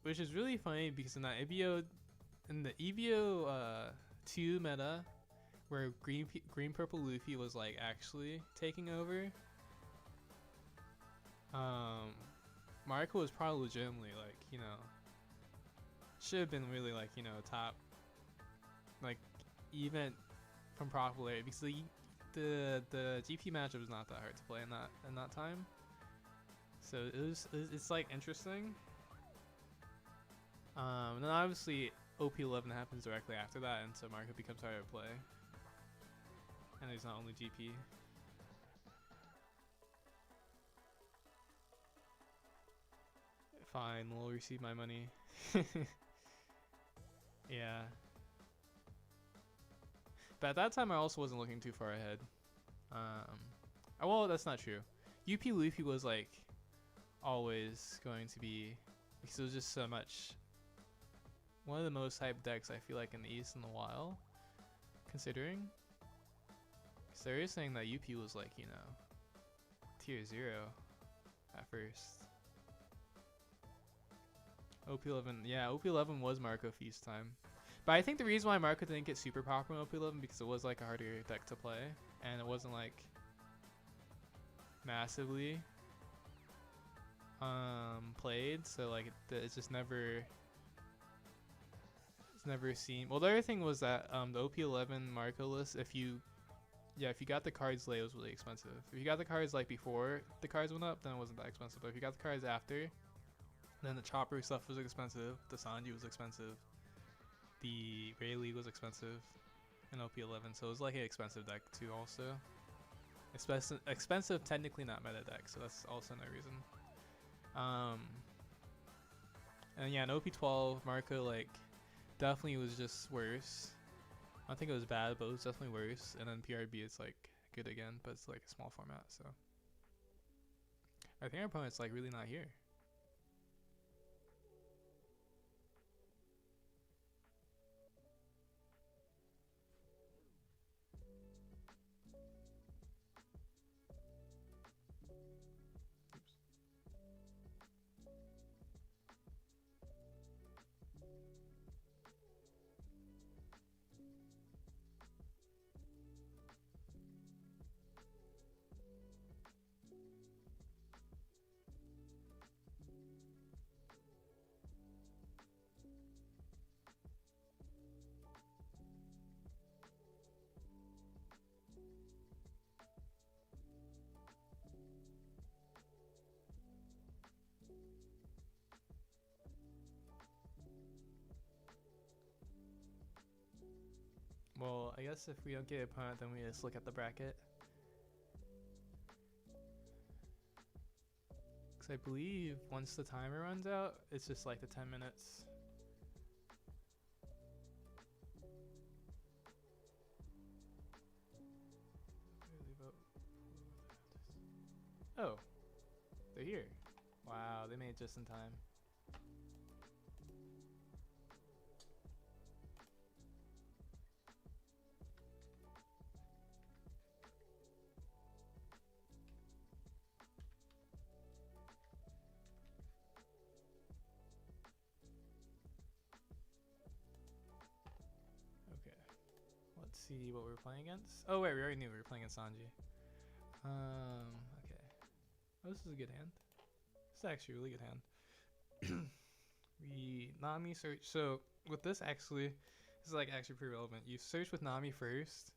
Which is really funny because in the EVO 2 meta, where green purple Luffy was like actually taking over, Marco was probably legitimately like, you know, should have been really like, you know, top like event from popularity because the GP matchup was not that hard to play in that time. So it's like interesting. And then obviously OP11 happens directly after that, and so Marco becomes harder to play. And he's not only GP. Fine, we'll receive my money. Yeah. But at that time, I also wasn't looking too far ahead. Well, that's not true. UP Luffy was like always going to be, because it was just so much. One of the most hyped decks I feel like in the East in a while, considering. Because they were saying that UP was like, you know, tier 0 at first. OP11, yeah, OP11 was Marco Feast time. But I think the reason why Marco didn't get super popular in OP11 because it was like a harder deck to play, and it wasn't like massively played, so like it's just never seen. Well, the other thing was that the OP11 Marco list, if you got the cards late, it was really expensive. If you got the cards like before the cards went up, then it wasn't that expensive. But if you got the cards after, then the Chopper stuff was expensive, the Sanji was expensive, the Rayleigh was expensive in OP11, so it was like an expensive deck too also. Expensive, technically not meta deck, so that's also another reason. And yeah, in OP12, Marco like definitely was just worse. I don't think it was bad, but it was definitely worse. And then PRB it's like good again, but it's like a small format, so I think our opponent's like really not here. I guess if we don't get an opponent, then we just look at the bracket. Because I believe once the timer runs out, it's just like the 10 minutes. Oh, they're here. Wow, they made it just in time. Okay, let's see what we're playing against. Oh wait, we already knew we were playing against Sanji. Okay. Oh, this is a good hand. This is actually a really good hand. We Nami search. So with this, actually, this is like actually pretty relevant. You search with Nami first.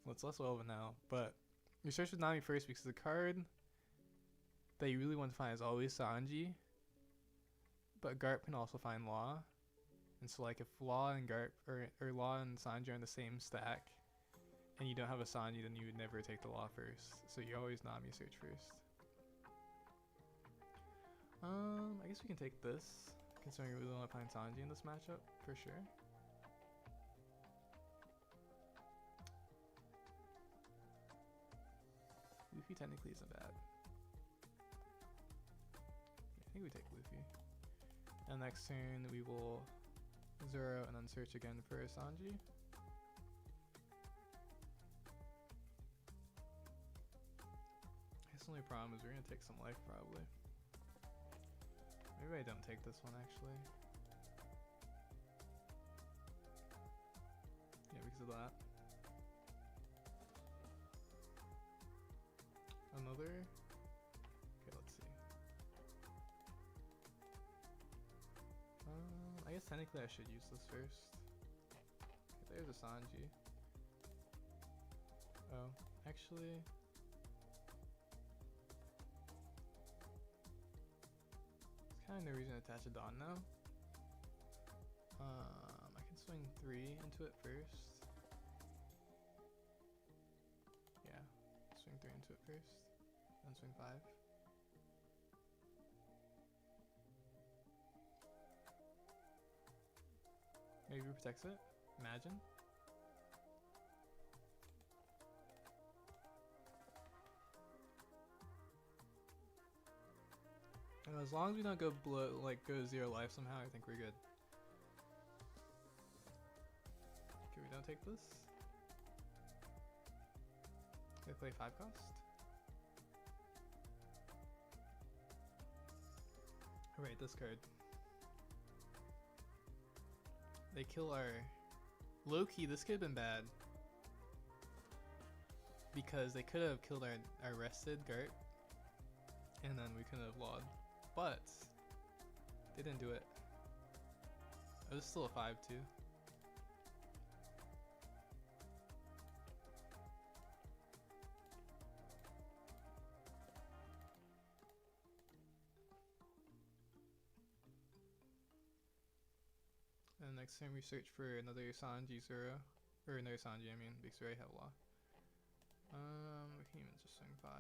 Well, it's less relevant now, but you search with Nami first because the card that you really want to find is always Sanji. But Garp can also find Law. And so like if Law and Garp or Law and Sanji are in the same stack and you don't have a Sanji, then you would never take the Law first. So you always Nami search first. I guess we can take this, considering we really want to find Sanji in this matchup, for sure. Luffy technically isn't bad. Yeah, I think we take Luffy. And next turn we will Zoro and then search again for Sanji. I guess the only problem is we're gonna take some life probably. Maybe I don't take this one actually. Yeah, because of that. Another. Okay, let's see. I guess technically I should use this first. Okay, there's a Sanji. Oh, actually. There's kind of no reason to attach a Dawn now. I can swing 3 into it first. Yeah, swing 3 into it first. Then swing 5. Maybe protects it. Imagine. And as long as we don't go below, like go 0 life somehow, I think we're good. Okay, we don't take this. They play 5 cost. Alright, this card. They kill our... Low-key, this could have been bad. Because they could have killed our rested Gart. And then we couldn't have lawed. But they didn't do it. It was still a 5-2. And next time we search for another Sanji Zoro. Or another Sanji, I mean, because we already have law. We can even just swing 5.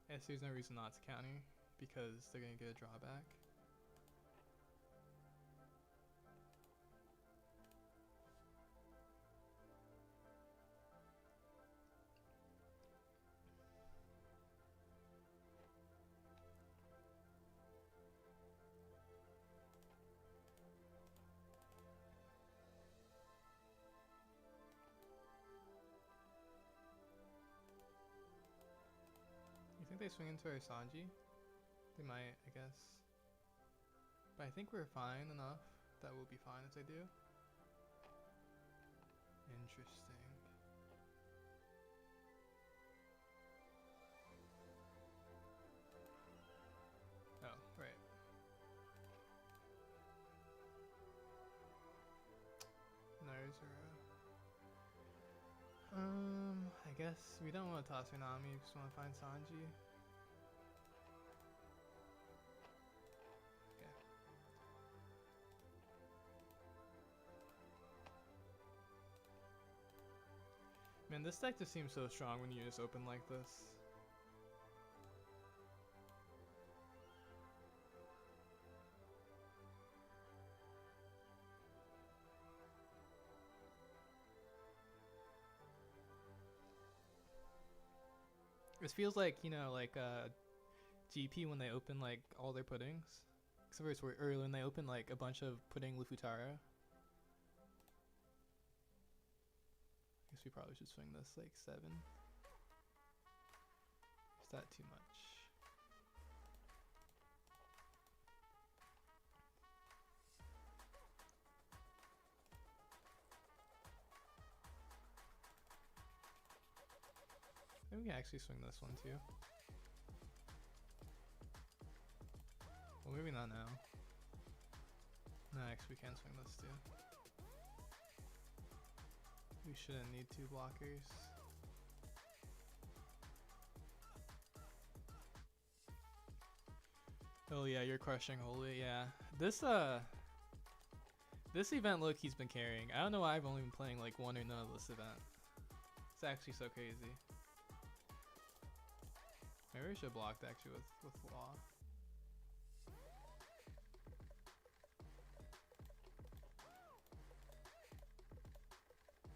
Yes, there's no reason not to counter, because they're gonna get a drawback. You think they swing into our Sanji? They might, I guess. But I think we're fine enough that we'll be fine if they do. Interesting. Oh, right. Narzura. I guess we don't want to toss Nami, we just want to find Sanji. Okay. Man, this deck just seems so strong when you just open like this. This feels like, you know, like GP when they open like all their puddings. Except for it's early when they open like a bunch of pudding Lufutara. I guess we probably should swing this like 7. Is that too much? I think we can actually swing this one too. Well, maybe not now. No, actually we can swing this too. We shouldn't need 2 blockers. Oh yeah, you're crushing holy, yeah. This event look he's been carrying. I don't know why I've only been playing like 1 or none of this event. It's actually so crazy. Maybe we should have blocked actually with law.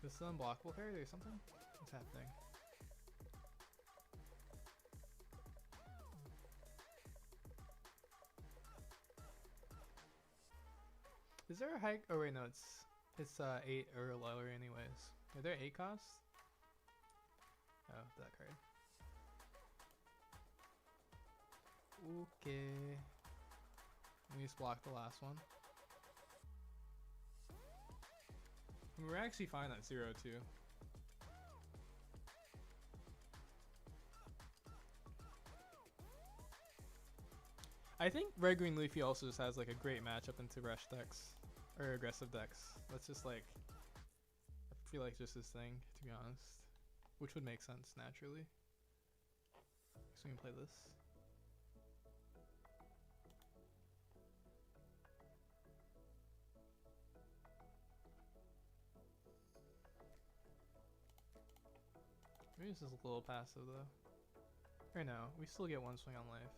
This is an unblockable parry or something? What's happening? Is there a hike? Oh wait, no, it's 8 or lower anyways. Are there 8 costs? Oh, that card. Okay. Let me just block the last one. We're actually fine at 0 too. I think Red Green Luffy also just has like a great matchup into rush decks or aggressive decks. That's just like, I feel like just his thing, to be honest, which would make sense naturally. So we can play this. Maybe this is a little passive though. Or no, we still get 1 swing on life.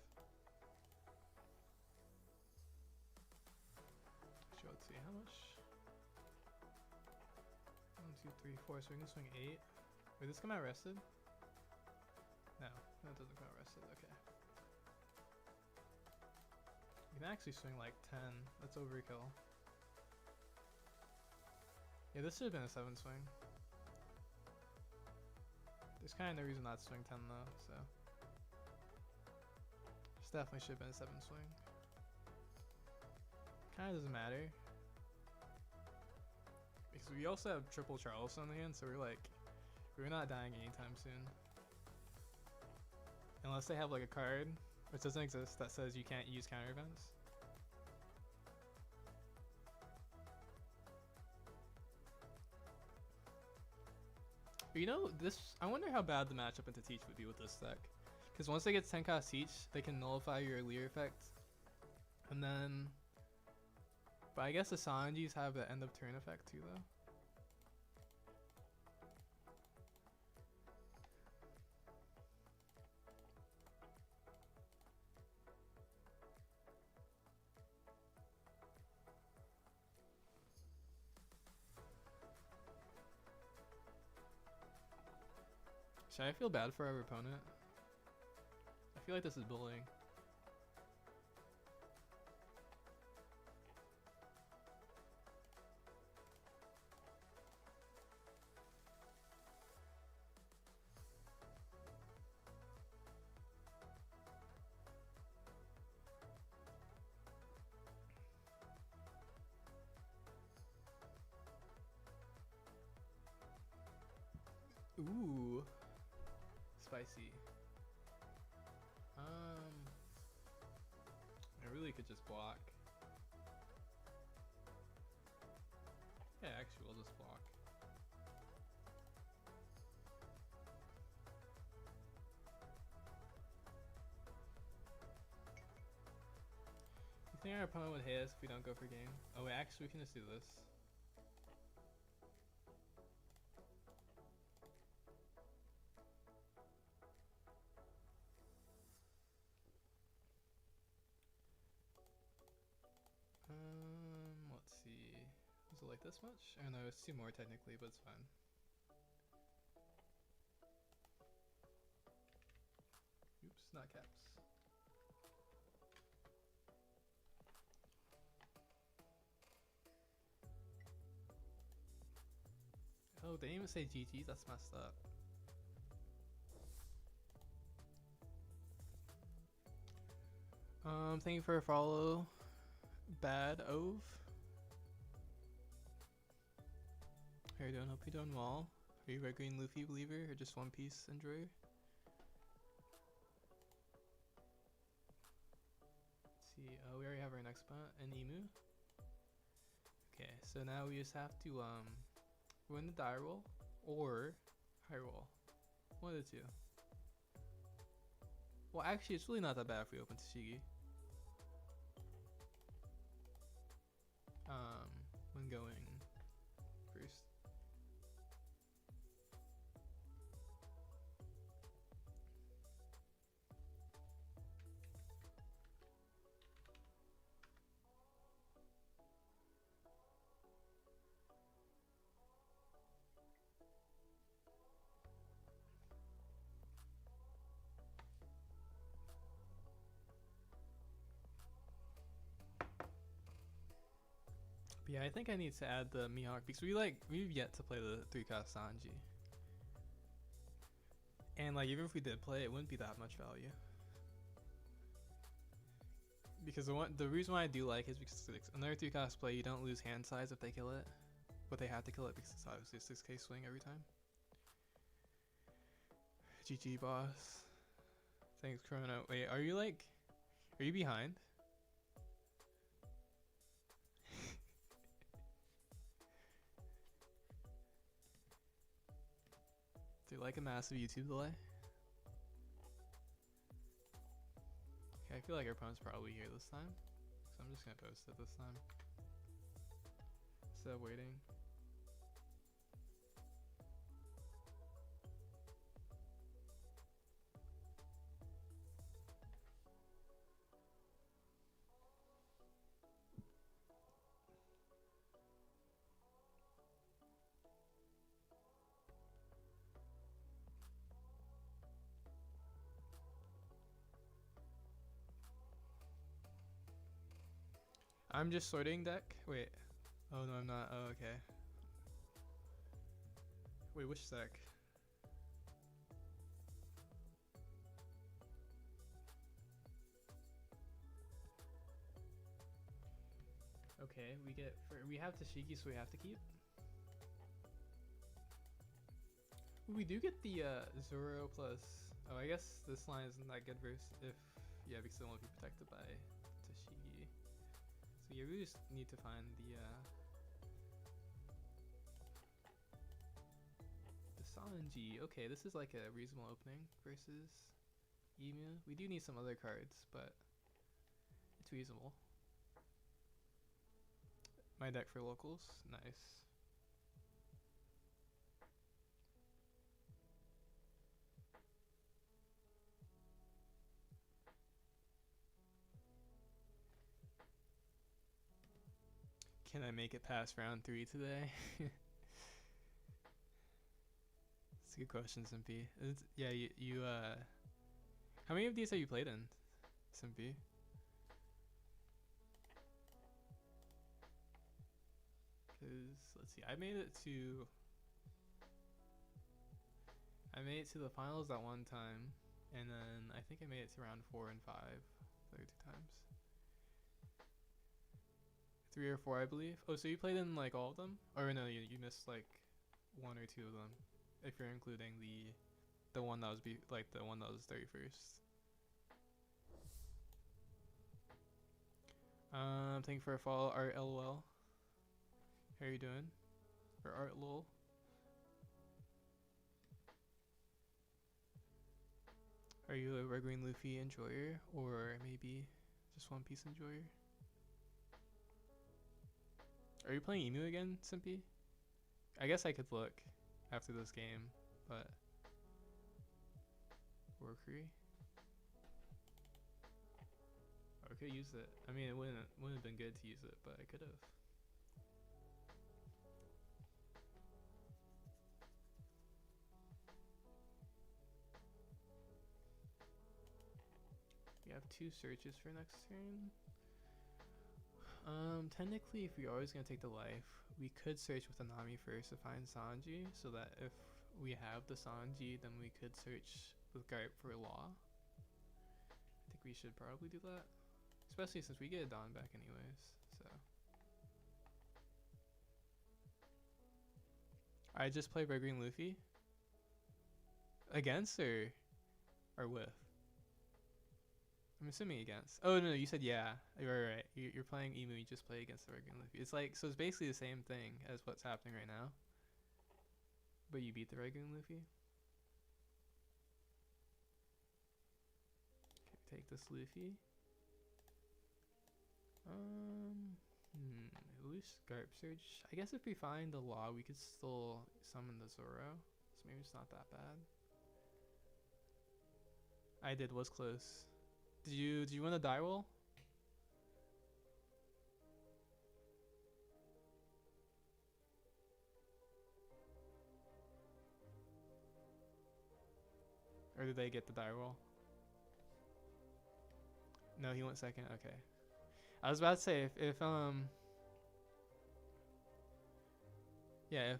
Actually, let's see how much. 1, 2, 3, 4. So we can swing 8. Wait, this come out rested? No, that doesn't come out rested. Okay. You can actually swing like 10. That's overkill. Yeah, this should have been a 7 swing. There's kind of no reason not to swing 10 though, so. This definitely should have been a 7 swing. Kind of doesn't matter. Because we also have triple Charles on the hand, so we're not dying anytime soon. Unless they have like a card, which doesn't exist, that says you can't use counter events. But you know, I wonder how bad the matchup into Teach would be with this deck. Because once they get 10 cost Teach, they can nullify your Leer effect. And then... But I guess the Sanjis have the end of turn effect too though. Should I feel bad for our opponent? I feel like this is bullying. Ooh. Spicy. I really could just block. Yeah, actually we'll just block. You think our opponent would hate us if we don't go for game? Oh wait, actually we can just do this. like this much? Oh no, it's 2 more technically, but it's fine. Oops, not caps. Oh, they didn't even say GG, that's messed up. Thank you for a follow. Bad Ove. How you doing? Hope you're doing well. Are you Red Green Luffy believer or just One Piece enjoyer? Let's see. Oh, we already have our next spot, an emu. Okay, so now we just have to win the die roll or high roll. One of the two. Well, actually, it's really not that bad if we open Tcg. When going first. But yeah, I think I need to add the Mihawk because we've yet to play the 3-cost Sanji. And like even if we did play it, wouldn't be that much value. Because the reason why I do like it is because it's another 3-cost play, you don't lose hand size if they kill it. But they have to kill it because it's obviously a 6k swing every time. GG boss. Thanks Chrono. Wait, are you behind? Do you like a massive YouTube delay? Okay, I feel like our opponent's probably here this time. So I'm just gonna post it this time. Instead of waiting. I'm just sorting deck. Wait. Oh no, I'm not. Oh, okay. Wait, which deck? Okay, we have Tashigi, so we have to keep. We do get the Zoro plus. Oh, I guess this line isn't that good versus yeah, because it won't be protected by Tashigi. So yeah, we just need to find the Sanji. Okay, this is like a reasonable opening versus Emu. We do need some other cards, but it's reasonable. My deck for locals, nice. Can I make it past round 3 today? It's a good question, Simpy. Yeah, you how many of these have you played in, Simpy? Cause let's see, I made it to the finals that one time, and then I think I made it to round 4 and 5 the other 2 times. 3 or 4, I believe. Oh, so you played in like all of them? Or no, you missed like 1 or 2 of them, if you're including the one that was the one that was 31st. Thank you for a follow, Art LOL. How are you doing? Or Art LOL. Are you a Red Green Luffy enjoyer, or maybe just One Piece enjoyer? Are you playing Emu again, Simpy? I guess I could look after this game, but Workery. I could use it. I mean, it wouldn't have been good to use it, but I could have. have 2 searches for next turn. Technically, if we're always gonna take the life, we could search with Anami first to find Sanji, so that if we have the Sanji, then we could search with Garp for Law. I think we should probably do that, especially since we get a Dawn back anyways. So I just play Red Green Luffy against or with. I'm assuming against. Oh no, you said yeah. You're right. You're playing Emu. You just play against the Red Green Luffy. It's like, so it's basically the same thing as what's happening right now. But you beat the Red Green Luffy. Okay, take this Luffy. Loose Garp Surge. I guess if we find the Law, we could still summon the Zoro. So maybe it's not that bad. I did. Was close. Did you win a die roll? Or did they get the die roll? No, he went second. Okay. I was about to say if yeah,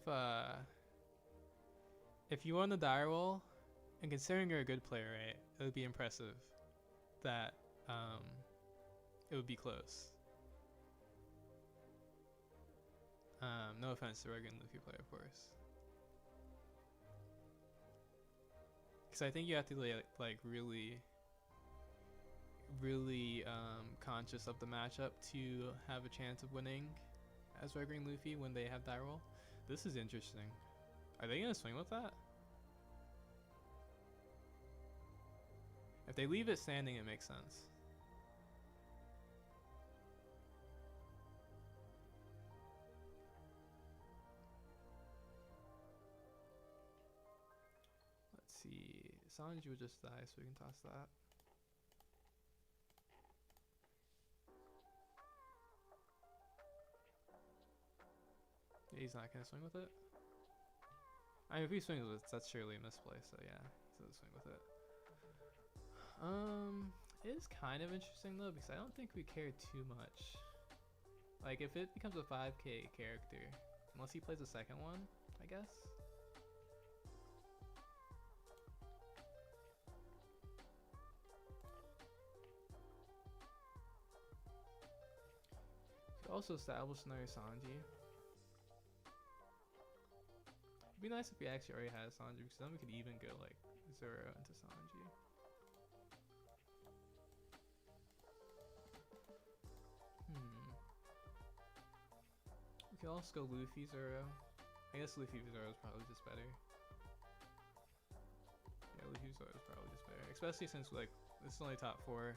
if you won the die roll, and considering you're a good player, right, it would be impressive that it would be close. No offense to Red Green Luffy player, of course. Because I think you have to like really conscious of the matchup to have a chance of winning as Red Green Luffy when they have die roll. This is interesting. Are they gonna swing with that? If they leave it standing, it makes sense. Let's see. Sanji would just die, so we can toss that. Yeah, he's not gonna swing with it. I mean, if he swings with it, that's surely a misplay, so yeah, he's gonna swing with it. It is kind of interesting though, because I don't think we care too much. Like, if it becomes a 5k character, unless he plays a second one, I guess. Could also establish another Sanji. It'd be nice if we actually already had Sanji, because then we could even go like Zoro into Sanji. We could also go Luffy Zoro. I guess Luffy Zoro is probably just better. Yeah, Luffy Zoro is probably just better, especially since like this is only top 4.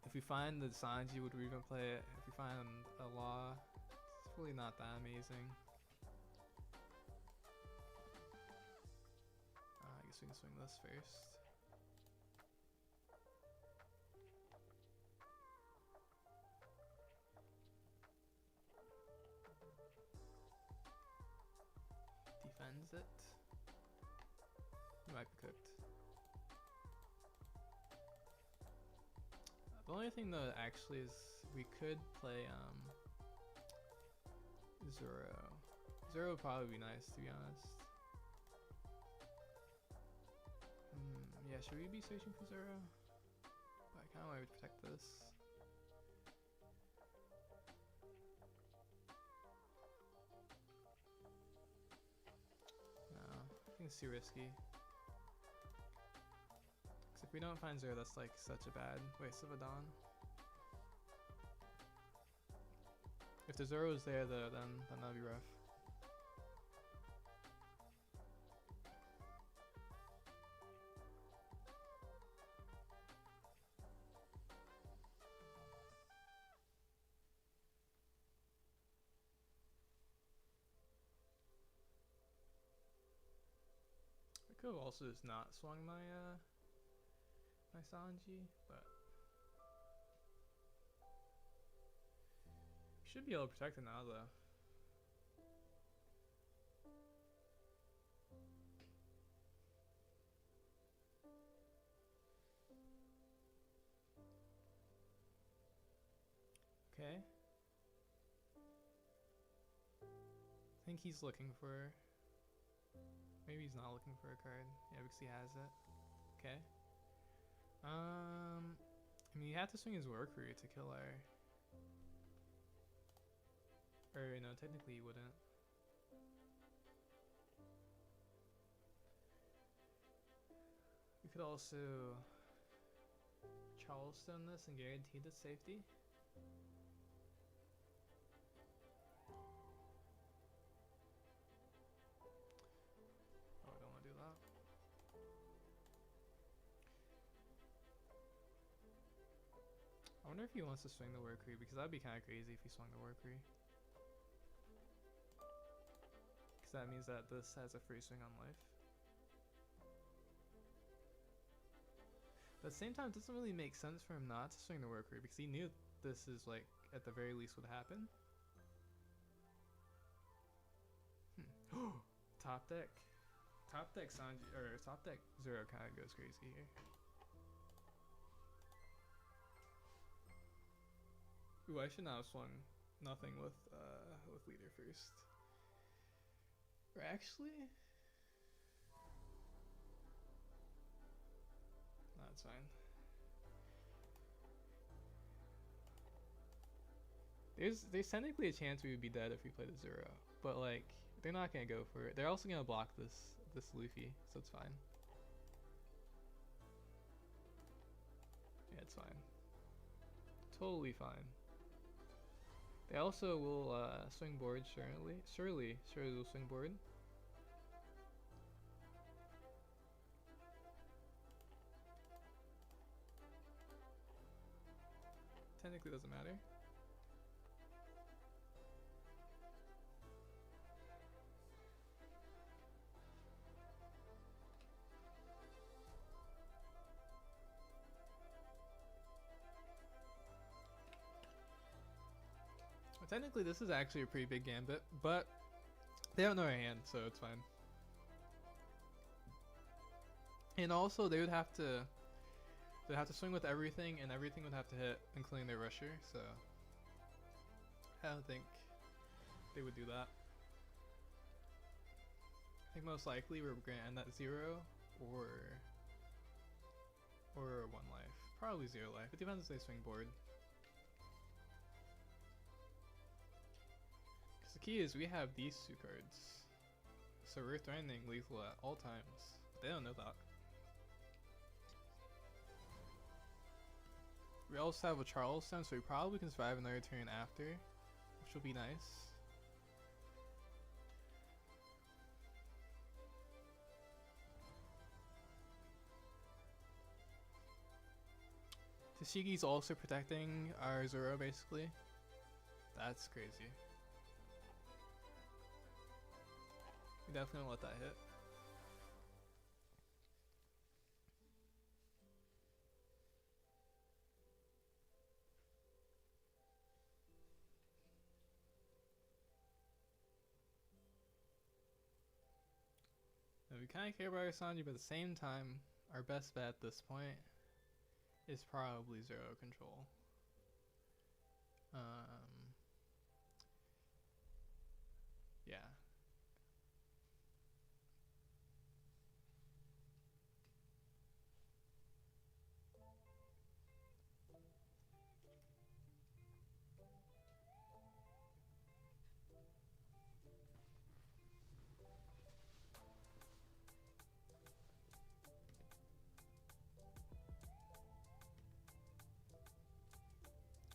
If we find the Sanji, would we even play it? If we find a Law, it's really not that amazing. I guess we can swing this first. Defends it. It might be cooked. The only thing though actually is we could play Zoro. Zoro would probably be nice, to be honest. Yeah, should we be searching for Zoro? But I kinda want to protect this. No, I think it's too risky. Because if we don't find Zoro, that's like such a bad waste of a Dawn. If the Zoro is there though, then that'd be rough. I could have also just not swung my my Sanji, but should be able to protect it now though. Okay. I think he's looking for... Maybe he's not looking for a card. Yeah, because he has it. Okay. I mean, you have to swing his War Crew to kill our... Or, no, technically he wouldn't. We could also Charleston this and guarantee the safety. Oh, I don't want to do that. I wonder if he wants to swing the War Crew, because that'd be kind of crazy if he swung the War Crew. Because that means that this has a free swing on life. But at the same time, it doesn't really make sense for him not to swing the War Crew, because he knew this is like, at the very least, would happen. Top deck. Top deck Sanji, or top deck Zero kind of goes crazy here. Ooh, I should not have swung nothing with leader first. Or actually, no, it's fine. There's technically a chance we would be dead if we played a Zero, but like they're not gonna go for it. They're also gonna block this Luffy, so it's fine. Yeah, it's fine. Totally fine. They also will swing board, surely they'll swing board. Technically doesn't matter. Well, technically this is actually a pretty big gambit, but they don't know our hand, so it's fine. And also they would have to swing with everything, and everything would have to hit, including their rusher, so I don't think they would do that. I think most likely we're gonna end at 0 or 1 life. Probably 0 life. It depends if they swing board. Because the key is we have these 2 cards, so we're threatening lethal at all times. But they don't know that. We also have a Charleston, so we probably can survive another turn after, which will be nice. Tashigi's also protecting our Zoro, basically. That's crazy. We definitely won't let that hit. Now, we kind of care about our Sanji, but at the same time, our best bet at this point is probably Zero control. Yeah.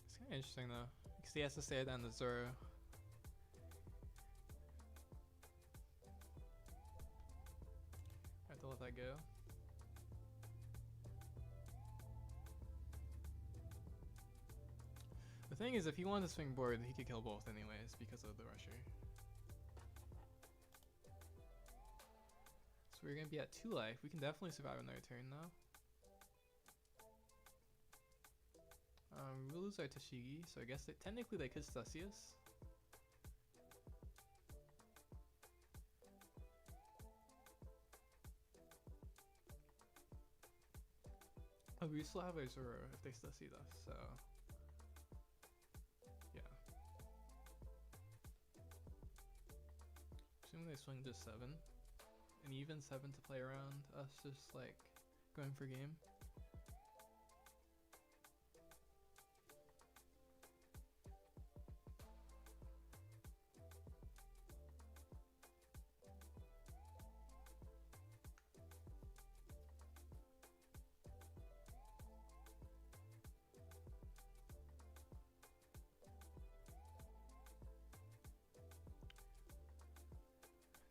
It's kind of interesting though, because he has to stay down to Zoro. I have to let that go. The thing is, if he wanted to swing board, he could kill both anyways because of the rusher. So we're gonna be at 2 life. We can definitely survive another turn though. We'll lose our Tashigi, so I guess technically they could Stussy us. Oh, we still have our Zoro if they Stussy us, so. think they swing just 7. And even 7 to play around us just like going for game.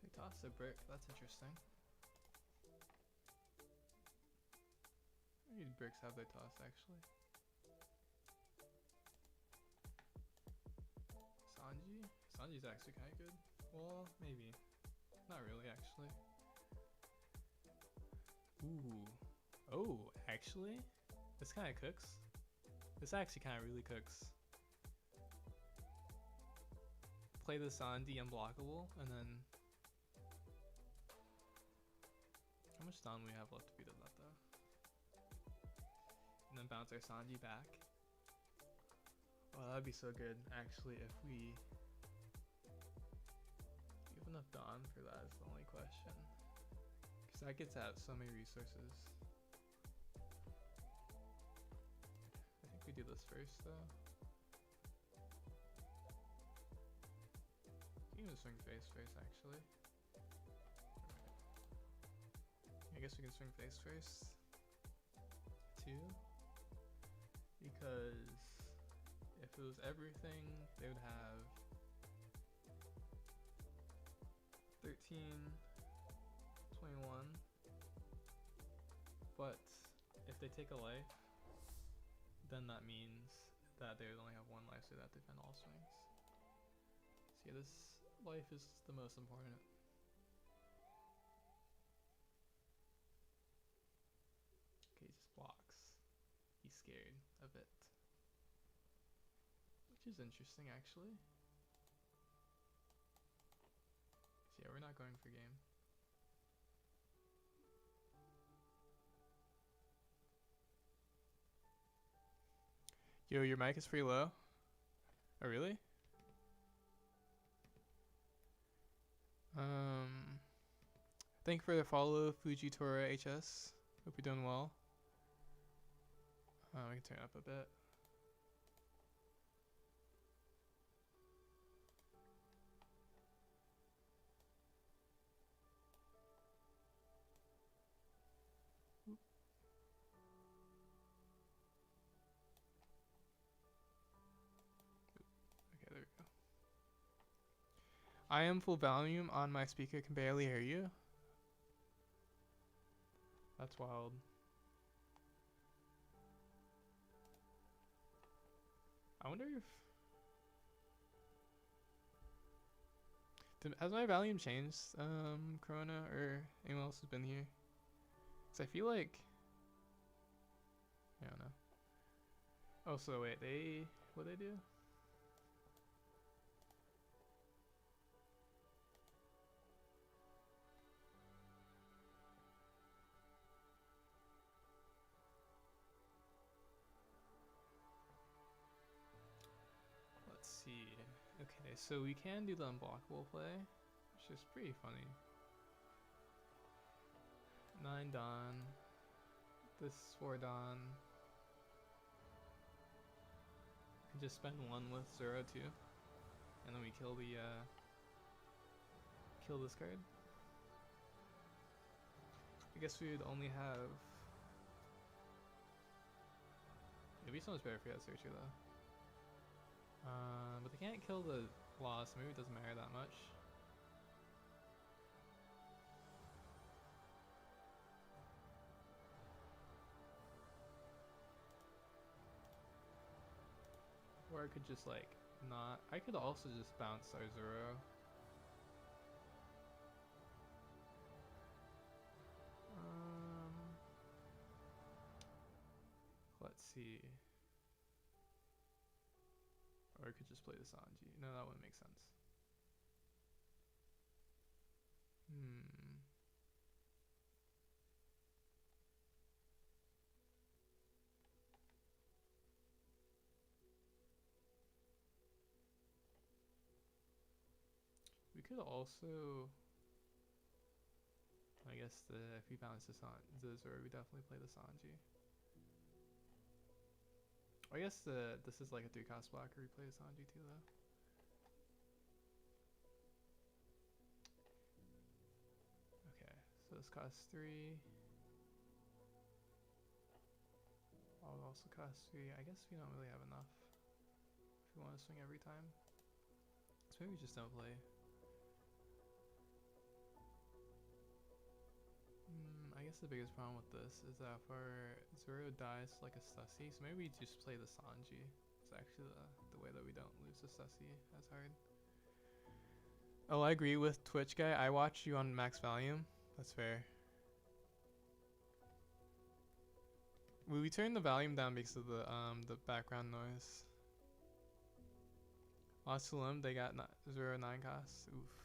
They toss a brick, that's interesting. How many bricks have they tossed actually? Sanji? Sanji's actually kind of good. Well, maybe. Not really actually. Ooh. Oh, actually? This kind of cooks. This actually kind of really cooks. Play the Sanji unblockable, and then... How much time do we have left to beat that though? And then bounce our Sanji back. Oh, that'd be so good, actually, if we... Do you have enough Dawn for that is the only question. Because that gets out so many resources. I think we do this first, though. You can even swing face first, actually. I guess we can swing face first. 2. Because if it was everything, they would have 13, 21. But if they take a life, then that means that they would only have 1 life, so they have to defend all swings. So yeah, this life is the most important. Okay, he just blocks. He's scared of it. Which is interesting, actually. So yeah, we're not going for game. Yo, your mic is pretty low. Oh, really? Thank you for the follow, Fujitora HS. Hope you're doing well. We can turn it up a bit. Okay, there we go. I am full volume on my speaker, can barely hear you. That's wild. I wonder if... Has my volume changed, Corona, or anyone else has been here? Cause I feel like... I don't know. Oh, so wait, what they do? Let's see. Okay, so we can do the unblockable play, which is pretty funny. 9 Dawn. This 4 Dawn. And just spend 1 with Zoro too. And then we kill the kill this card. I guess we would only have... It'd be so much better if we had Searcher though. But they can't kill the loss, maybe it doesn't matter that much. Or I could just like not... I could also just bounce our Zoro. Let's see. Or I could just play the Sanji. No, that wouldn't make sense. We could also I guess if we balance the Zoro, we definitely play the Sanji. I guess this is like a 3-cost blocker. We play the Sanji too, though. Okay, so this costs 3. I'll also cost 3. I guess we don't really have enough if we want to swing every time. So maybe we just don't play. I guess the biggest problem with this is that if our Zoro dies like a Sussy, so maybe we just play the Sanji. It's actually the way that we don't lose the Sussy as hard. Oh, I agree with Twitch guy. I watched you on max volume. That's fair. We turned the volume down because of the background noise. Lost to Lim, they got 0-9 costs. Oof.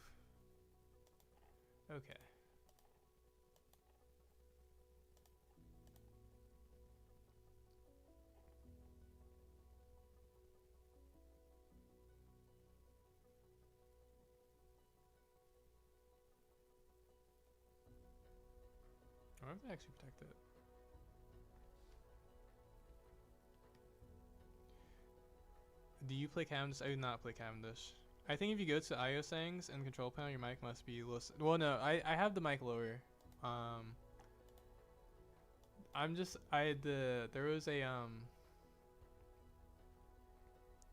Okay. I wonder if they actually protect it. Do you play Cavendish? I do not play Cavendish. I think if you go to IO settings and control panel, your mic must be low. Well, no, I have the mic lower. There was a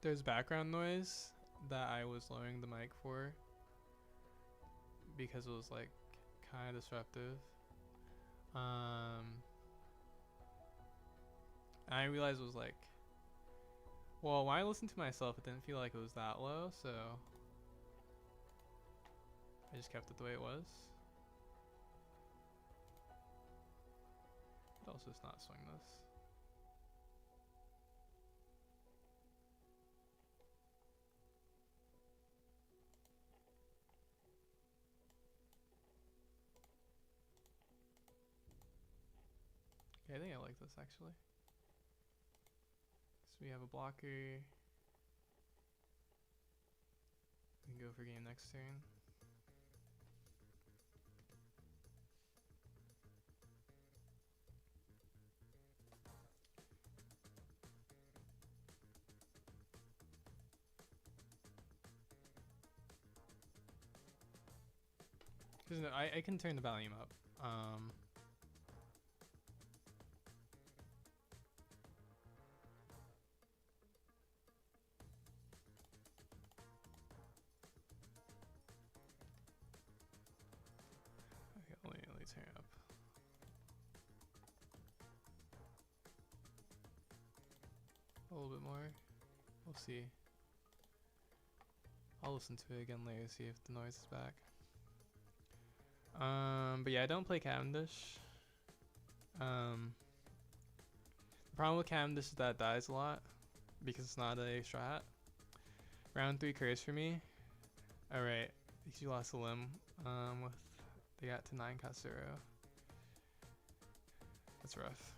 there's background noise that I was lowering the mic for because it was like kind of disruptive. I realized it was like, well, when I listened to myself, it didn't feel like it was that low, so I just kept it the way it was. But also just not swing this. Okay, I think I like this actually. So we have a blocker. We can go for game next turn. Cause no, I can turn the volume up. Okay, let me turn it up. A little bit more. We'll see. I'll listen to it again later, see if the noise is back. But yeah, I don't play Cavendish. The problem with Cavendish is that it dies a lot because it's not a strat. Round 3 curse for me. Alright, because you lost a limb. They got to 9 cost 0. That's rough.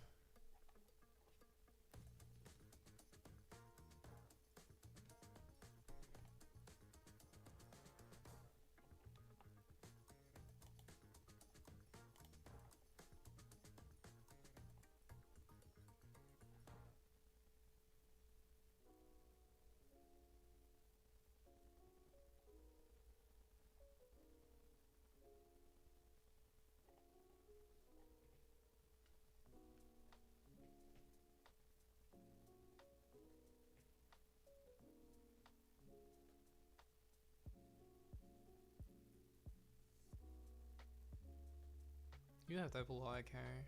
You have to have a lot of carry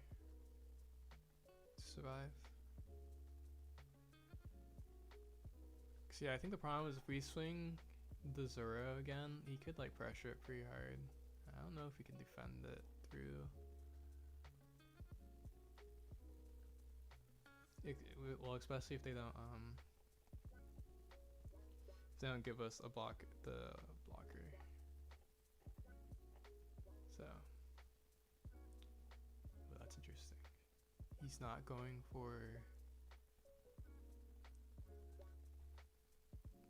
to survive. Cause yeah, I think the problem is if we swing the Zoro again, he could like pressure it pretty hard. I don't know if he can defend it through. Well, especially if they don't give us the blocker. So, well, that's interesting. He's not going for.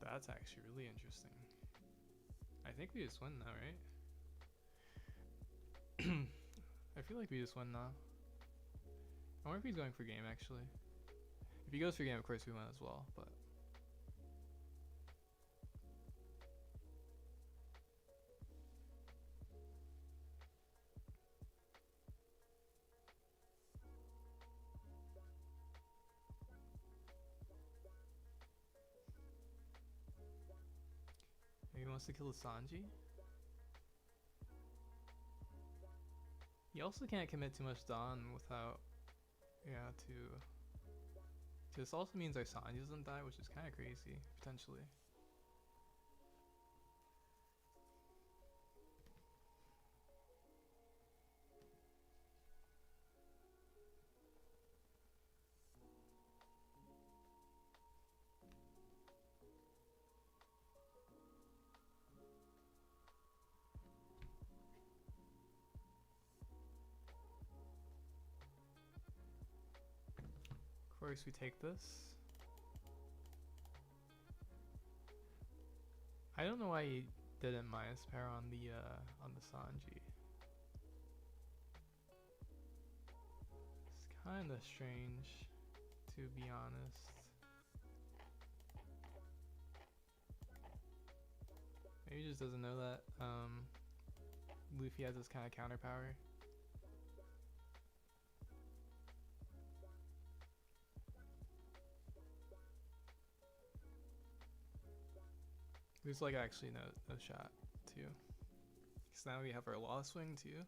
That's actually really interesting. I think we just win now, right? I feel like we just win now. I wonder if he's going for game actually. If he goes for game, of course we win as well, but. Maybe he wants to kill the Sanji? He also can't commit too much Dawn without, yeah, this also means our Sanji doesn't die, which is kind of crazy, potentially. Of course we take this. I don't know why he didn't minus pair on the Sanji. It's kinda strange, to be honest. Maybe he just doesn't know that Luffy has this kind of counter power. There's like actually no shot too. Because now we have our law swing too.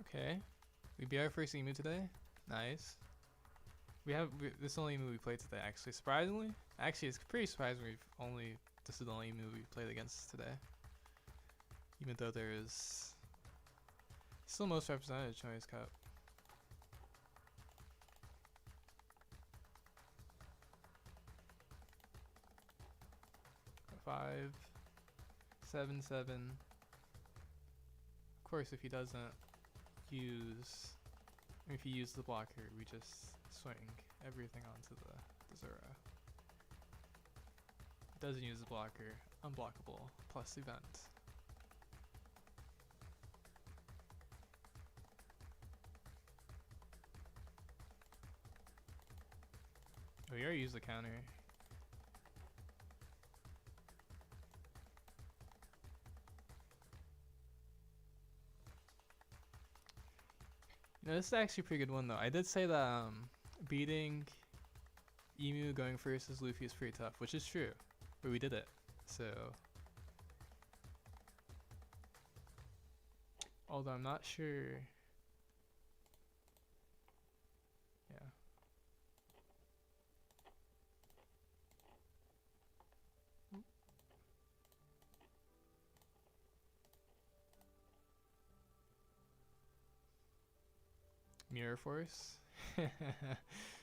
Okay, we beat our first emu today. Nice. This is the only emu we played today actually. Surprisingly, actually it's pretty surprising this is the only emu we played against today. Even though there is still most represented Choice Cup. Five, 7-7. Of course, if he doesn't use, if he uses the blocker, we just swing everything onto the Zora. Doesn't use the blocker, unblockable plus event. Oh, we already used the counter. You know, this is actually a pretty good one though. I did say that beating Emu going first as Luffy is pretty tough, which is true, but we did it. So, although I'm not sure. Yeah. Mirror Force.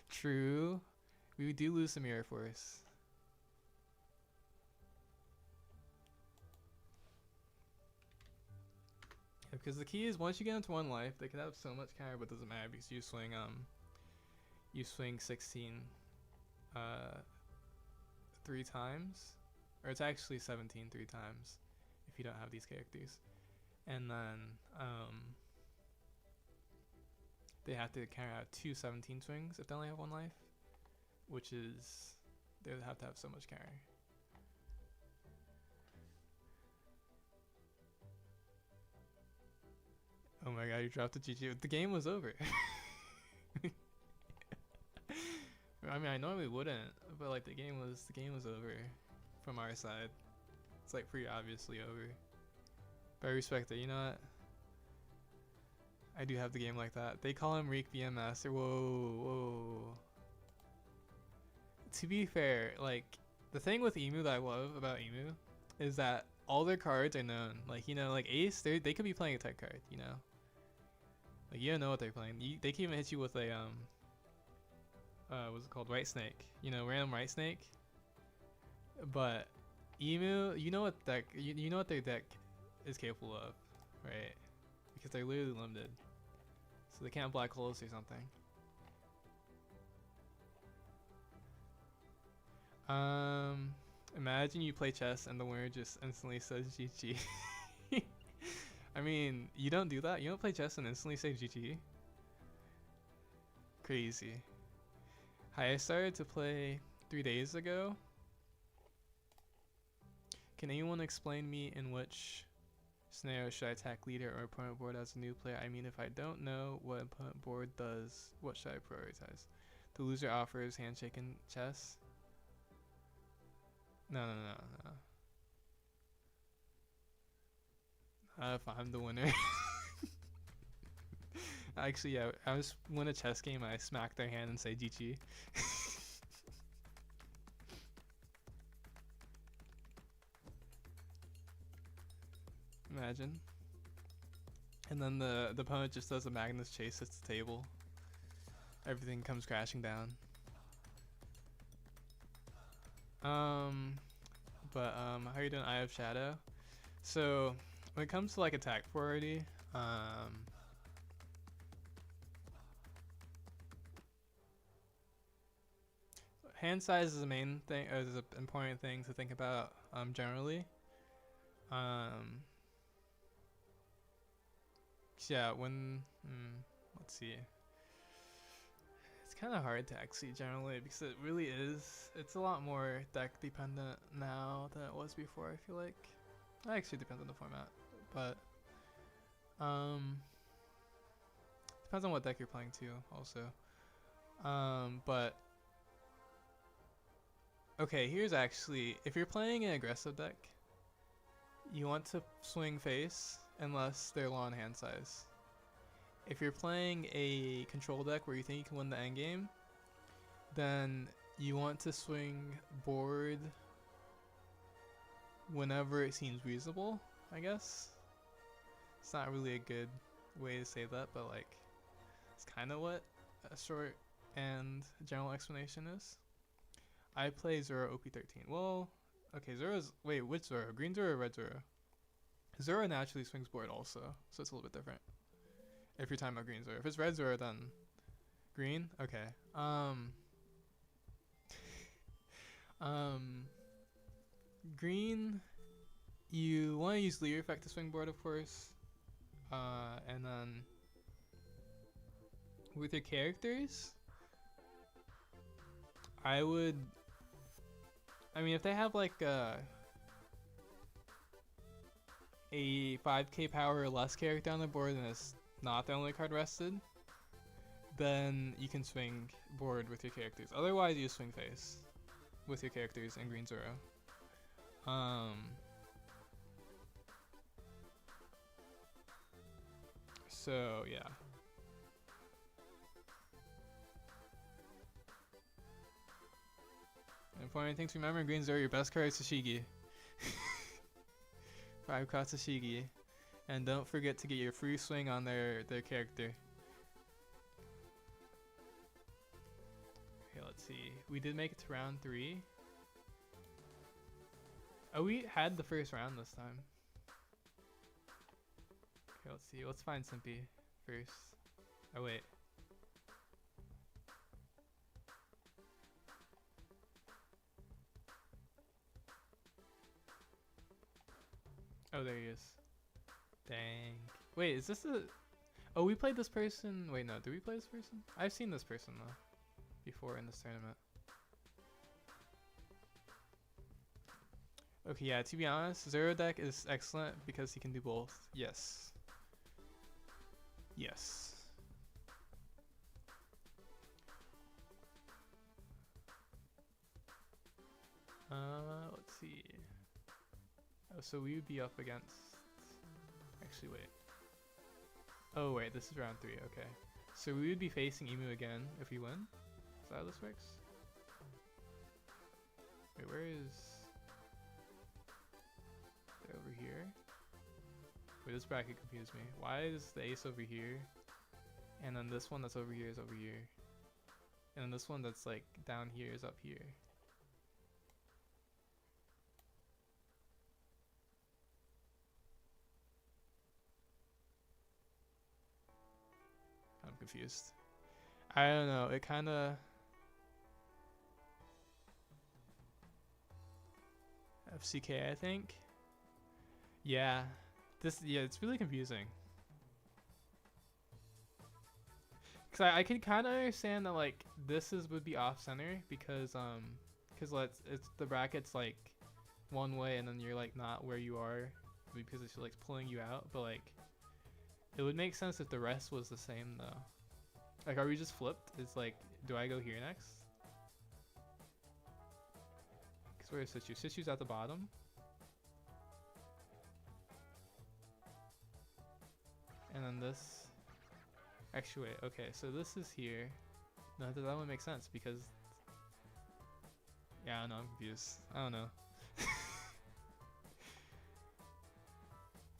True. We do lose some Mirror Force. Yeah, because the key is once you get into one life, they can have so much counter, but it doesn't matter because you swing 16 3 times, or it's actually 17 3 times if you don't have these characters, and then they have to carry out 2 17 swings if they only have one life, which is they would have to have so much carry. Oh my god, you dropped the GG. The game was over. I mean, I normally wouldn't, but like the game was over from our side. It's like pretty obviously over. But I respect it. You know what? I do have the game like that. They call him Reek BM Master. Whoa. To be fair, like the thing with Emu that I love about Emu is that all their cards are known. Like, you know, like Ace, they could be playing a tech card. You know, like you don't know what they're playing. They can even hit you with a what's it called? White Snake. You know, random White Snake. But Emu, you know what deck? You know what their deck is capable of, right? Because they're literally limited, so they can't black holes or something. Imagine you play chess and the winner just instantly says GG. I mean, you don't do that. You don't play chess and instantly say GG. Crazy. Hi, I started to play 3 days ago. Can anyone explain me in which scenario should I attack leader or opponent board as a new player? I mean, if I don't know what opponent board does, what should I prioritize? The loser offers handshake in chess? No. If I'm the winner. Actually, yeah, I was win a chess game. I smack their hand and say GG. Imagine. And then the opponent just does a Magnus chase at the table. Everything comes crashing down. How are you doing? I have Shadow. So when it comes to like attack priority, hand size is the main thing, or is an important thing to think about generally. Yeah, let's see. It's kind of hard to actually generally because it really is. It's a lot more deck dependent now than it was before. I feel like it actually depends on the format, but depends on what deck you're playing too. Also, but okay. Here's actually if you're playing an aggressive deck, you want to swing face unless they're low on hand size. If you're playing a control deck where you think you can win the endgame, then you want to swing board whenever it seems reasonable, I guess. It's not really a good way to say that, but like, it's kind of what a short and general explanation is. I play Zoro OP13. Well, okay, Zoro's, wait, which Zoro? Green Zoro or red Zoro? Zoro naturally swings board also, so it's a little bit different. If you're talking about green Zoro. If it's red Zoro, then green? Okay. Green, you want to use Leer effect to swing board, of course. And then with your characters, I mean, if they have like a 5k power or less character on the board and it's not the only card rested, then you can swing board with your characters. Otherwise, you swing face with your characters in green Zoro. So yeah. Important thing to remember in green Zoro, your best card is Tashigi. 5 cost Tashigi. And don't forget to get your free swing on their character. Okay, let's see. We did make it to round 3. Oh, we had the first round this time. Okay, let's see. Let's find Simpy first. Oh, wait. Oh, there he is. Dang. Wait, is this a... Oh, we played this person... Wait, no. Did we play this person? I've seen this person, though. Before in this tournament. Okay, yeah, to be honest, Zero deck is excellent because he can do both. Yes. Yes. Let's see. Oh, so we would be up against... Actually, wait. Oh, wait, this is round 3, okay. So we would be facing Emu again if we win? Is that how this works? Wait, where is... They're over here? Wait, this bracket confused me. Why is the ace over here? And then this one that's over here is over here. And then this one that's like down here is up here. I'm confused. I don't know, it kinda... FCK, I think. Yeah, it's really confusing. Cause I can kind of understand that like this would be off center because it's the bracket's like one way and then you're like not where you are because it's like pulling you out, but like it would make sense if the rest was the same though. Like, are we just flipped? It's like, do I go here next? Cause where is Sichu? Sichu's at the bottom. And then this. Actually, wait. Okay, so this is here. No, that would make sense because. Yeah, I don't know. I'm confused. I don't know.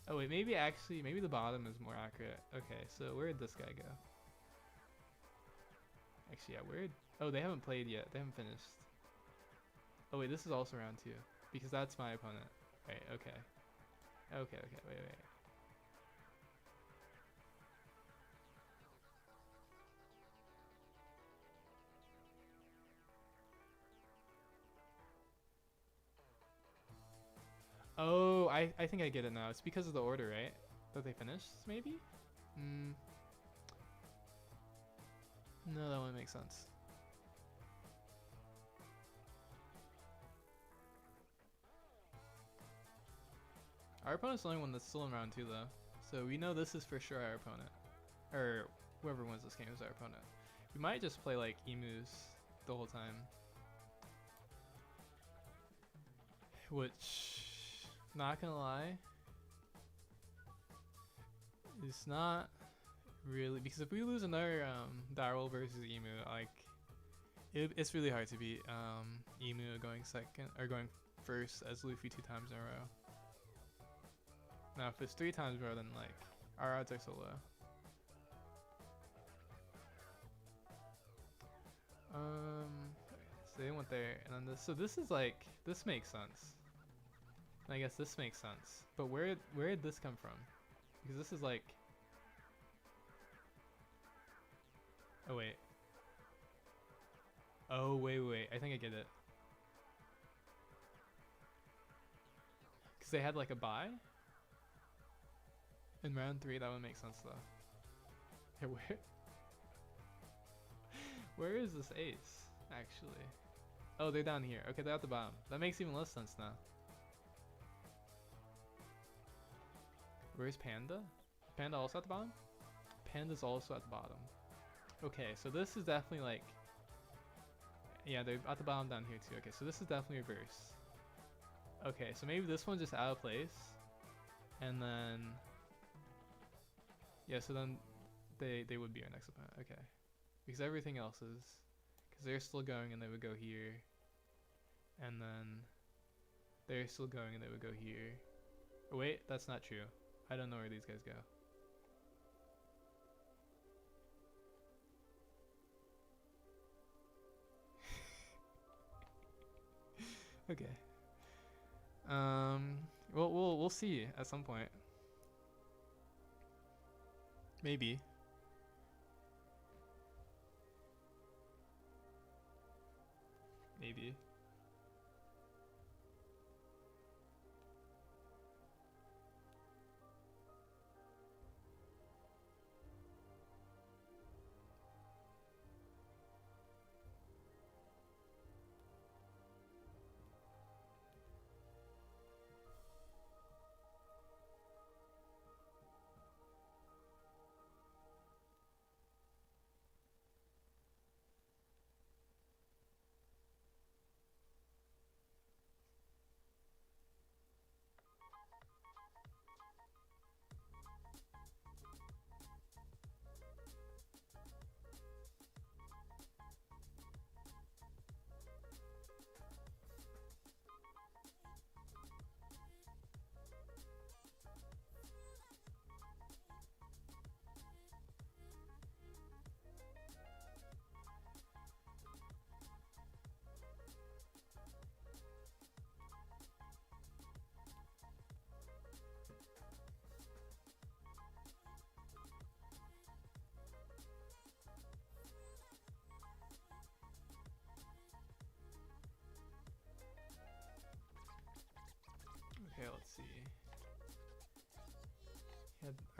Oh wait, maybe the bottom is more accurate. Okay, so where did this guy go? Actually, yeah, oh, they haven't played yet. They haven't finished. Oh wait, this is also round 2 because that's my opponent. Right, okay. Okay, wait. Oh, I think I get it now. It's because of the order, right? That they finished, maybe? No, that wouldn't make sense. Our opponent's the only one that's still in round 2 though. So we know this is for sure our opponent. Or whoever wins this game is our opponent. We might just play like emus the whole time. Which, not gonna lie, is not really, because if we lose another Daryl versus Emu, like it's really hard to beat Emu going second or going first as Luffy 2 times in a row. Now if it's 3 times in a row, then like our odds are so low. So they went there, and then this. So this is like, this makes sense. I guess this makes sense. But where did this come from? Because this is like. Oh wait. Oh wait. I think I get it. Because they had like a bye in round 3. That would make sense though. Hey, where is this ace actually? Oh, they're down here. Okay, they're at the bottom. That makes even less sense now. Where's Panda? Panda also at the bottom? Panda's also at the bottom. Okay, so this is definitely like. Yeah, they're at the bottom down here too. Okay, so this is definitely reverse. Okay, so maybe this one's just out of place. And then. Yeah, so then they would be our next opponent. Okay. Because everything else is. Because they're still going and they would go here. And then. They're still going and they would go here. Oh, wait, that's not true. I don't know where these guys go. Okay. Well, we'll see at some point. Maybe. Maybe.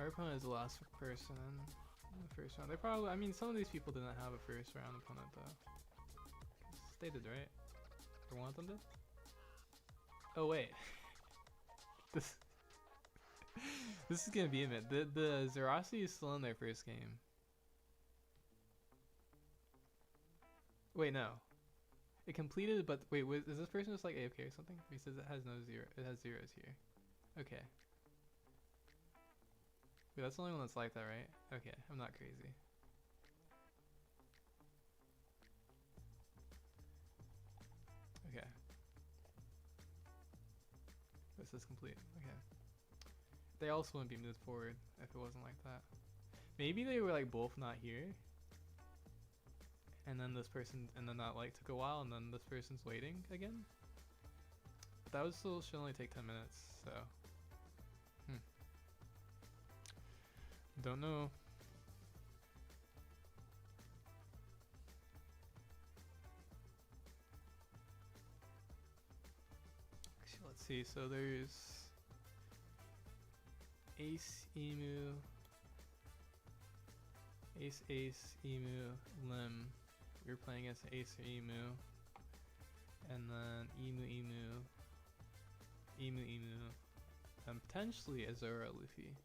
Our opponent is the last person in the first round. They probably, I mean, some of these people didn't have a first round opponent though. They did, right? Or one of them did? Oh wait. this this is gonna be a minute. The Zerosity is still in their first game. Wait, no. It completed, but wait, is this person just like AFK or something? Because it has no zero. It has zeros here. Okay. Wait, that's the only one that's like that, right? Okay, I'm not crazy. Okay. This is complete. Okay. They also wouldn't be moved forward if it wasn't like that. Maybe they were like both not here. And then this person, and then that like took a while, and then this person's waiting again. But that would still should only take 10 minutes, so. Don't know. Actually, let's see. So there's Ace, Emu, Ace, Ace, Emu, Lim. You're playing as Ace or Emu. And then Emu, Emu, Emu, Emu, and potentially Azura Luffy.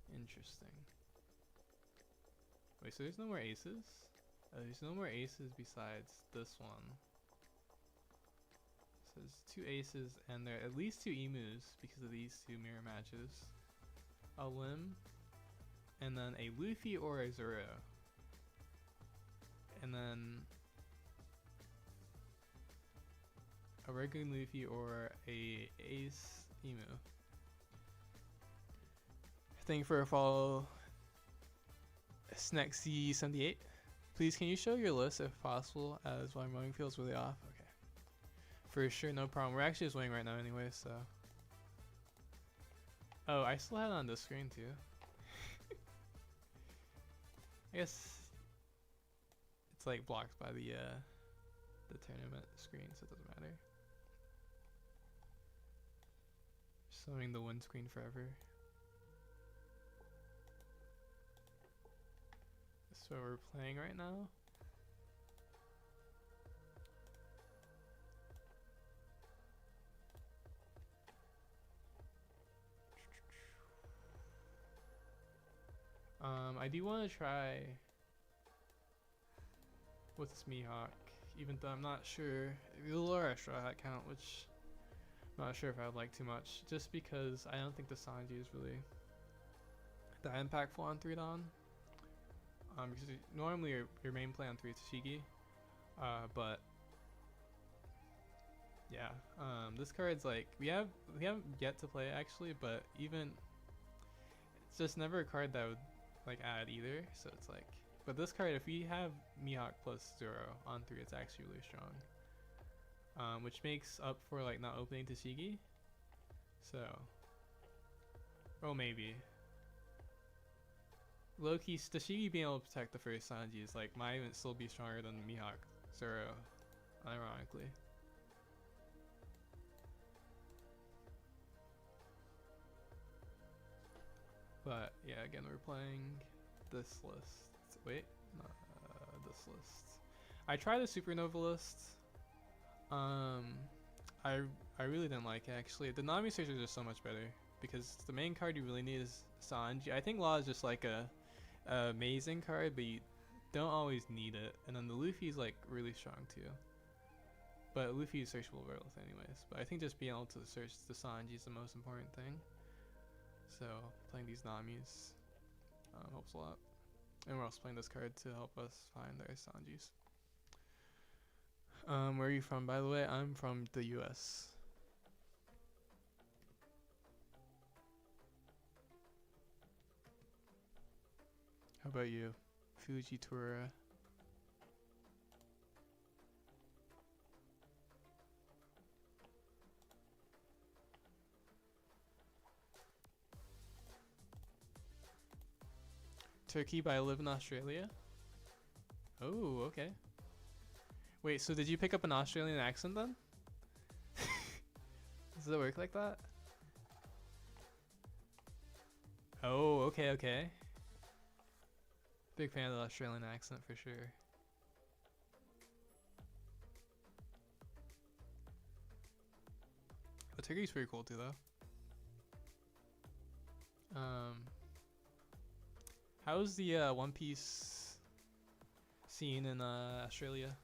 Interesting. Wait, so there's no more aces? There's no more aces besides this one. So there's 2 aces and there are at least 2 emus because of these 2 mirror matches. A Lim, and then a Luffy or a Zoro. And then a regular Luffy or a Ace Emu. Thank you for a follow, Snexy78. Please, can you show your list if possible, as my mowing feels really off? Okay. For sure, no problem. We're actually just waiting right now anyway, so. Oh, I still had it on this screen too. I guess it's like blocked by the tournament screen, so it doesn't matter. Showing the win screen forever. So we're playing right now. I do want to try with this Mihawk, even though I'm not sure. The lure extra hat count, which I'm not sure if I would like too much, just because I don't think the Sanji is really that impactful on 3 Dawn. Because normally your main play on 3 Tcg, but yeah, this card's like we haven't yet to play actually, but even it's just never a card that would like add either. So it's like, but this card, if we have Mihawk plus 0 on 3, it's actually really strong, which makes up for like not opening Tcg. So, oh maybe. Low-key, Tashigi being able to protect the first Sanji is like might even still be stronger than Mihawk Zoro, ironically. But yeah, again we're playing this list. Wait, not this list. I tried the Supernova list. I really didn't like it actually. The Nami search is just so much better because the main card you really need is Sanji. I think Law is just like a amazing card, but you don't always need it. And then the Luffy is like really strong too. But Luffy is searchable both anyways. But I think just being able to search the Sanji is the most important thing. So playing these Namis helps a lot. And we're also playing this card to help us find our Sanjis. Where are you from, by the way? I'm from the US. How about you? Fujitora. Turkey, but I live in Australia? Oh, okay. Wait, so did you pick up an Australian accent then? Does it work like that? Oh, okay, okay. Big fan of the Australian accent for sure. But Turkey's pretty cool too, though. How's the One Piece scene in Australia?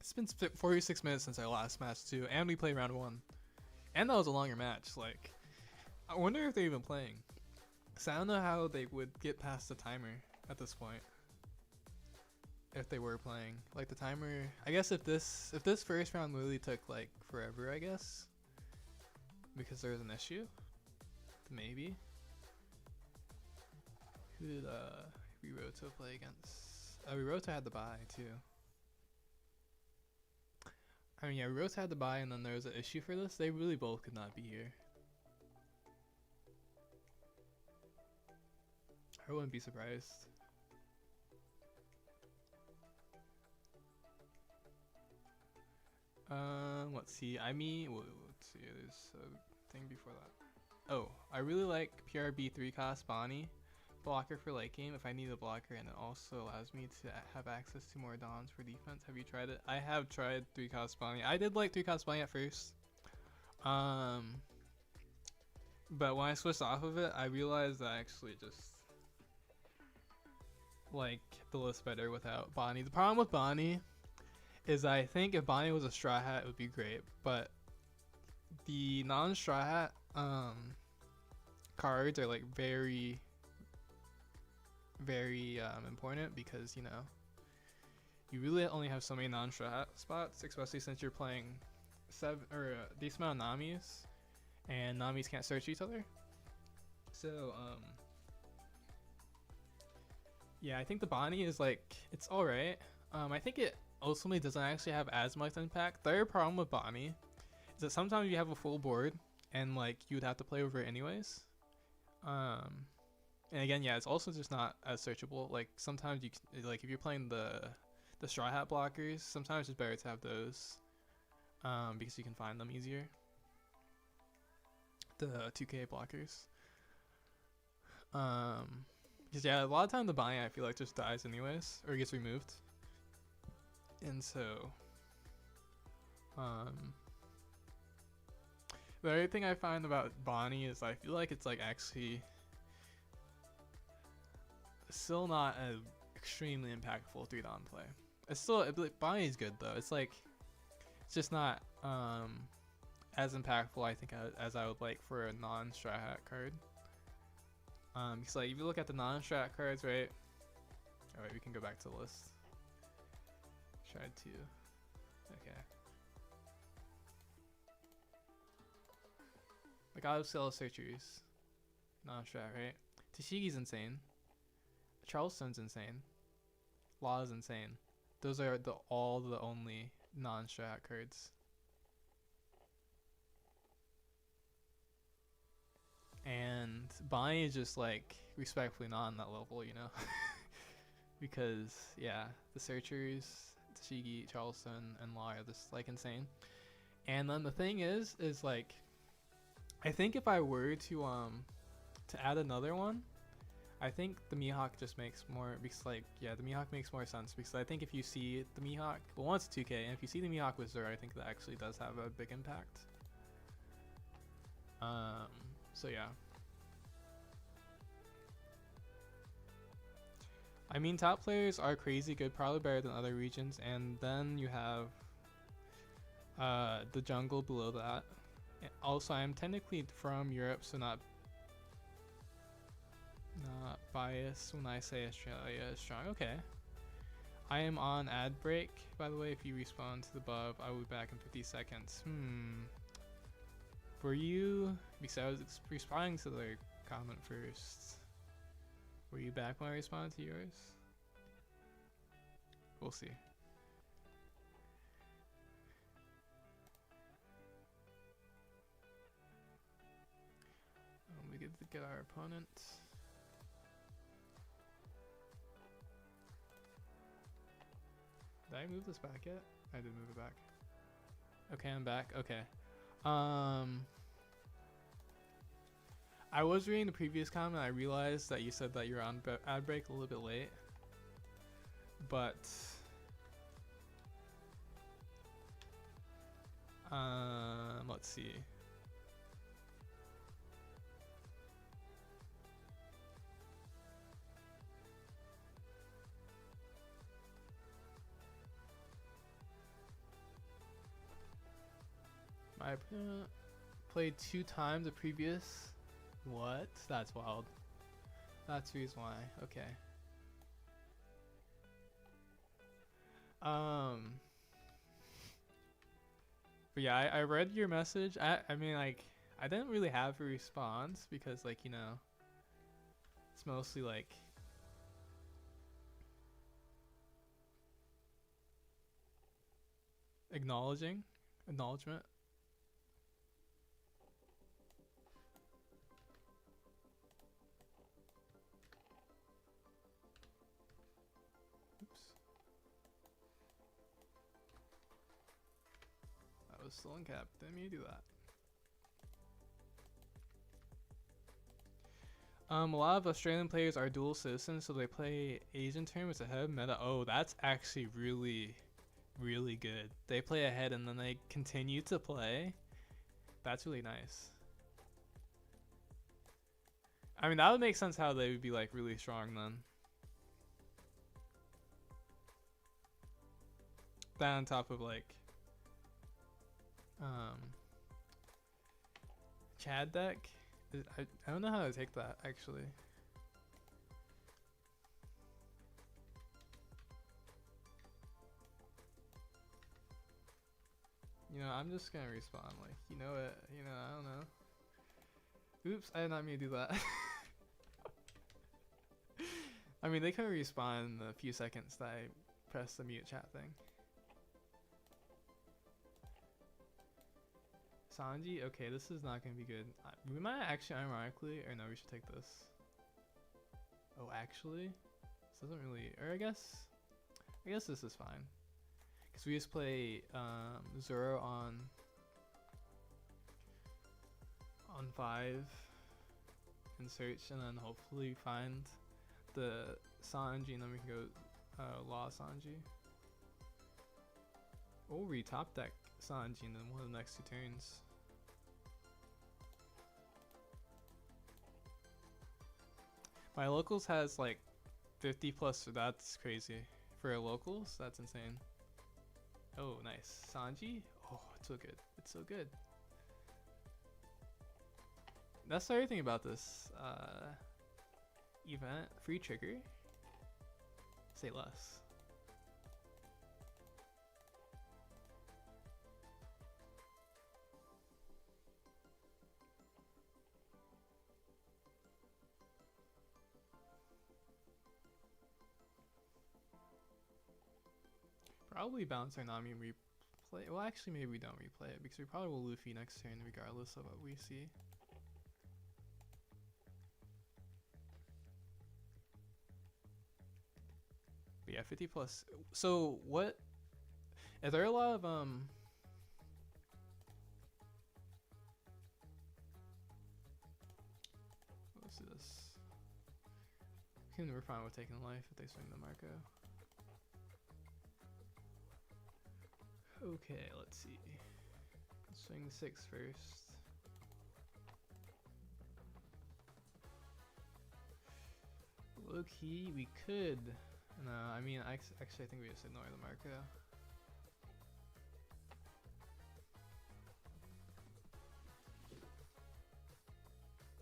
It's been 46 minutes since our last match too, and we played round 1. And that was a longer match. Like, I wonder if they're even playing. So I don't know how they would get past the timer at this point. If they were playing. Like the timer, I guess if this first round really took like forever, I guess. Because there was an issue. Maybe. Who did Riroto play against? Riroto had the bye too. I mean, yeah, Rose had to buy, and then there was an issue for this. They really both could not be here. I wouldn't be surprised. Let's see. Let's see. There's a thing before that. Oh, I really like PRB 3 cost Bonnie blocker for late game if I need a blocker, and it also allows me to have access to more dons for defense. Have you tried it? I have tried 3 cost Bonnie. I did like 3 cost Bonnie at first. But when I switched off of it, I realized I actually just like the list better without Bonnie. The problem with Bonnie is I think if Bonnie was a Straw Hat, it would be great, but the non-Straw Hat cards are like very important, because you know you really only have so many non-Straw Hat spots, especially since you're playing a decent amount of Namis, and Namis can't search each other. So yeah, I think the Bonnie is like, it's alright. I think it ultimately doesn't actually have as much impact. The other problem with Bonnie is that sometimes you have a full board and like you would have to play over it anyways. And again, yeah, it's also just not as searchable. Like sometimes you can, like if you're playing the Straw Hat blockers, sometimes it's better to have those because you can find them easier. The 2K blockers. Because yeah, a lot of time the Bonnie I feel like just dies anyways, or gets removed. And so the other thing I find about Bonnie is I feel like it's like actually still not an extremely impactful 3-don play. It's still, Bonnie's good though. It's like, it's just not as impactful I think as I would like for a non-Strat Hat card. Because like if you look at the non-Strat cards, right? Alright, we can go back to the list. Try to, okay. Like I would sell searchers, non-Strat, right? Tashigi's insane. Charleston's insane. Law's insane. Those are all the only non-Strat cards. And Bonnie is just like respectfully not on that level, you know? Because yeah, the searchers, Tashigi, Charleston, and Law are just like insane. And then the thing is like, I think if I were to add another one, I think the Mihawk just makes more, because like, yeah, the Mihawk makes more sense, because I think if you see the Mihawk, well, once 2K, and if you see the Mihawk with Zero, I think that actually does have a big impact. So yeah. I mean, top players are crazy good, probably better than other regions, and then you have the jungle below that. Also, I'm technically from Europe, so not bias when I say Australia is strong. Okay. I am on ad break, by the way. If you respawn to the above, I will be back in 50 seconds. Were you, because I was responding to their comment first, were you back when I responded to yours? We'll see. We get to get our opponent. Did I move this back yet? I did move it back. Okay, I'm back. Okay. I was reading the previous comment. I realized that you said that you're on ad break a little bit late. But let's see. My opponent played 2 times the previous. What? That's wild. That's the reason why. Okay. But yeah, I read your message. I mean, like, I didn't really have a response because, like, you know, it's mostly like acknowledgement. Was still in cap. Didn't mean to do that. A lot of Australian players are dual citizens, so they play Asian terms ahead of meta. Oh, that's actually really, really good. They play ahead and then they continue to play. That's really nice. I mean, that would make sense how they would be like really strong then. That on top of like Chad deck. I don't know how to take that actually. You know, I'm just gonna respawn. Like, you know it. You know, I don't know. Oops, I did not mean to do that. I mean, they can respawn in the few seconds that I press the mute chat thing. Sanji? Okay, this is not gonna be good. We might actually, ironically, or no, we should take this. Oh, actually? This doesn't really, or I guess this is fine. Because we just play Zoro on 5 and search, and then hopefully find the Sanji, and then we can go Law Sanji. Or we top deck Sanji in one of the next 2 turns. My locals has like 50 plus, that's crazy. For locals, that's insane. Oh, nice. Sanji? Oh, it's so good. It's so good. That's the other thing about this event. Free trigger. Say less. Probably bounce our Nami and replay. Well, actually, maybe we don't replay it because we probably will Luffy next turn regardless of what we see. But yeah, 50 plus. So what? Is there a lot of let's do this. We're fine with taking life if they swing the Marco. Okay, let's see. Swing 6 first. Low key, we could. No, I mean, actually, I think we just ignore the Marco.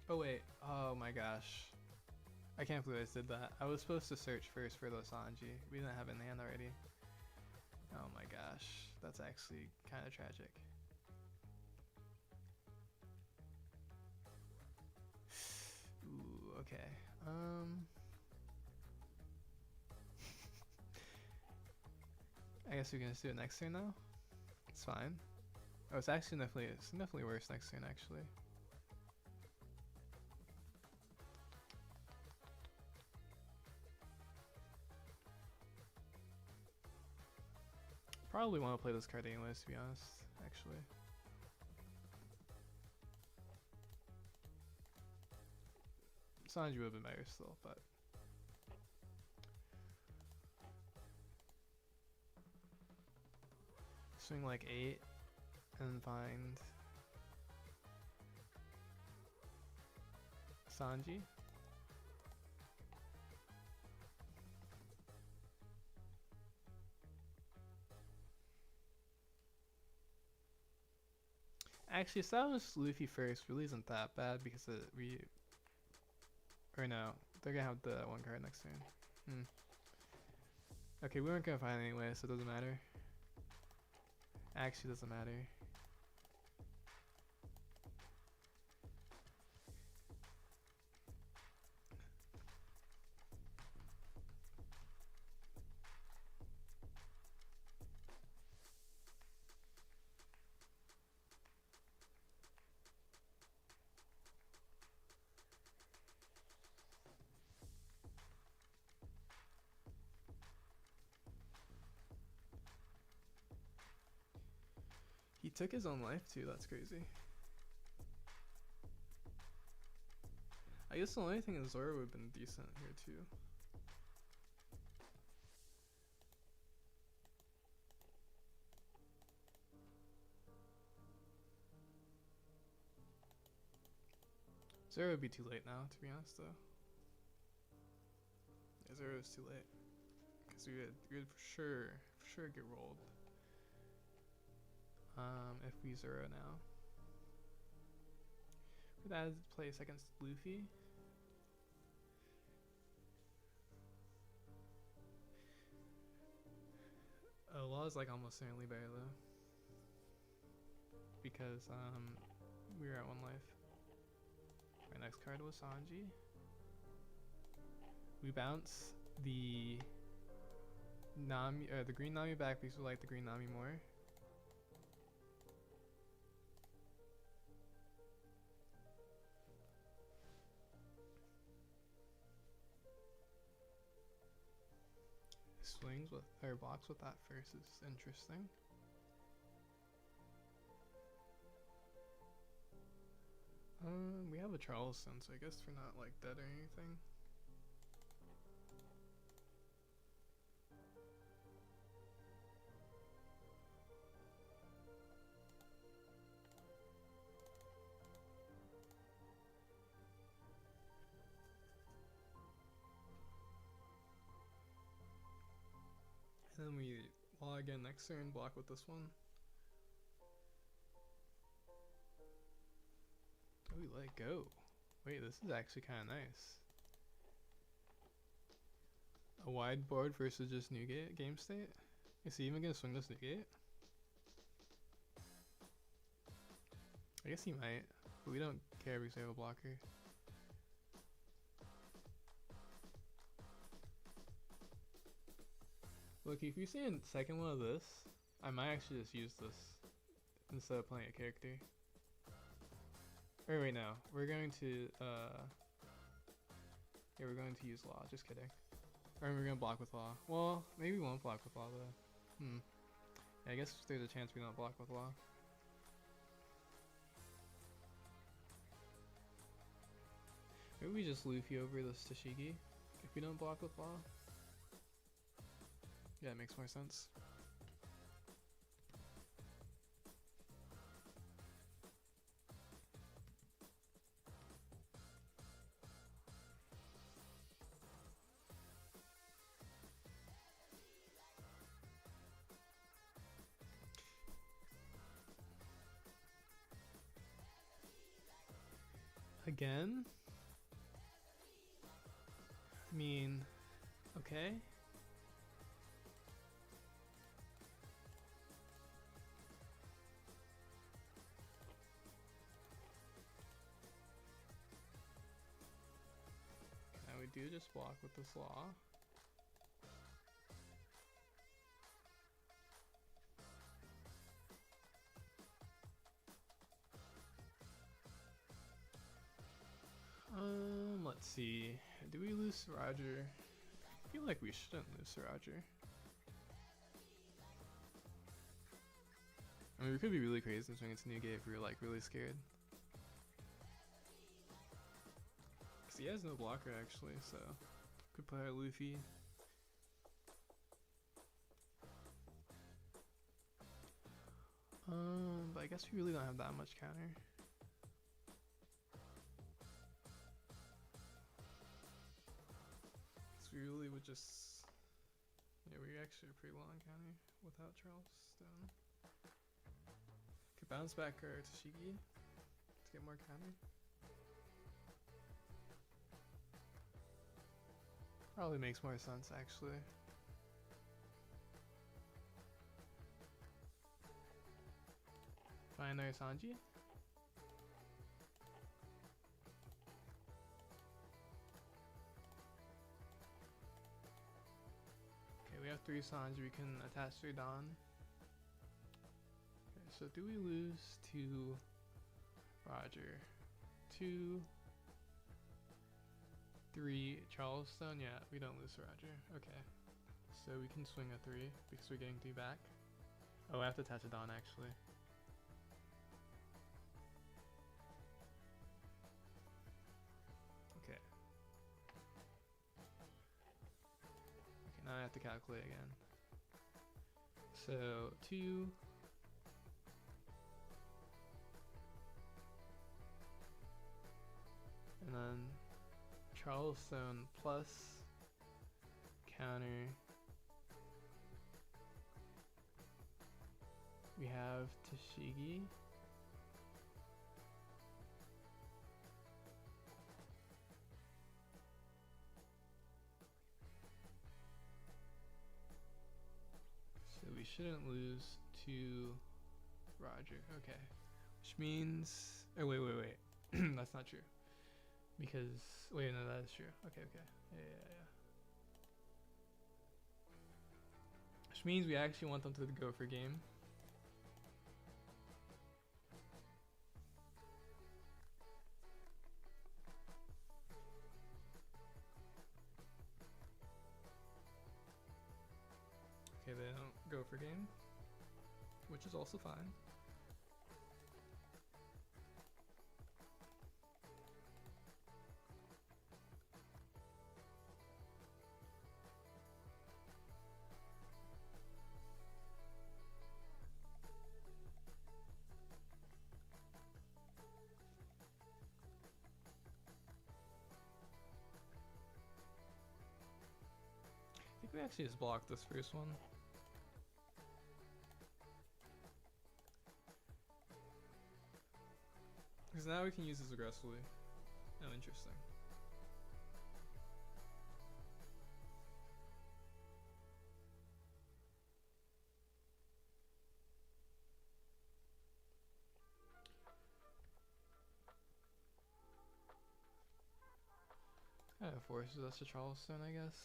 Oh wait, oh my gosh. I can't believe I did that. I was supposed to search first for the Sanji. We didn't have it in hand already. Oh my gosh, that's actually kind of tragic. Ooh, okay. I guess we can just do it next turn now. It's fine. Oh, it's definitely worse next turn actually. Probably want to play this card anyways, to be honest, actually. Sanji would have been better still, but... Swing like 8 and find Sanji. Actually, establish Luffy first really isn't that bad because or no, they're gonna have the one card next turn. Okay, we weren't gonna find it anyway, so it doesn't matter. Actually, doesn't matter. He took his own life too, that's crazy. I guess the only thing is Zoro would have been decent here too. Zoro would be too late now, to be honest though. Yeah, Zoro is too late. Because we would for sure get rolled. If we Zoro now. Would that place against Luffy? Oh, Law is like almost certainly better though. Because we were at 1 life. My next card was Sanji. We bounce the Nami, the green Nami back because we like the green Nami more. Swings with, or blocks with that first is interesting. We have a Charleston, so I guess we're not like dead or anything. And then we Law again next turn, block with this one. Oh, we let go. Wait, this is actually kind of nice. A wide board versus just Newgate game state? Is he even gonna swing this Newgate? I guess he might, but we don't care because we have a blocker. Look, if you see a second one of this, I might actually just use this instead of playing a character. Or wait, no, we're going to, yeah, we're going to use Law, just kidding. Or we're gonna block with Law. Well, maybe we won't block with Law though. Yeah, I guess there's a chance we don't block with Law. Maybe we just Luffy over this Tashigi if we don't block with Law. Yeah, it makes more sense. Again? I mean, okay. Now we do just block with this law. Let's see. Do we lose Roger? I feel like we shouldn't lose Roger. I mean, we could be really crazy and swing into Newgate if we were like really scared. Cause he has no blocker actually, so could play our Luffy. But I guess we really don't have that much counter. We really would just, yeah, we're actually pretty low on counter without Charleston. Could bounce back our Tcg to get more counter. Probably makes more sense actually. Find our Sanji. We have 3 Sanji, we can attach 3 Dawn. Okay, so do we lose to Roger? 2, 3 Charleston? Yeah, we don't lose to Roger. Okay. So we can swing a 3 because we're getting 3 back. Oh, I have to attach a Dawn actually. Okay. Okay, now I have to calculate again. So 2, and then Charleston plus counter. We have Tcg. So we shouldn't lose to Roger. Okay. Which means, oh wait. That's not true. Because, wait, no, that is true. Okay. Yeah. Which means we actually want them to go for game. Okay, they don't go for game, which is also fine. I think we actually just blocked this first one. Because now we can use this aggressively. Oh, interesting. Kind of forces us to Charleston, I guess.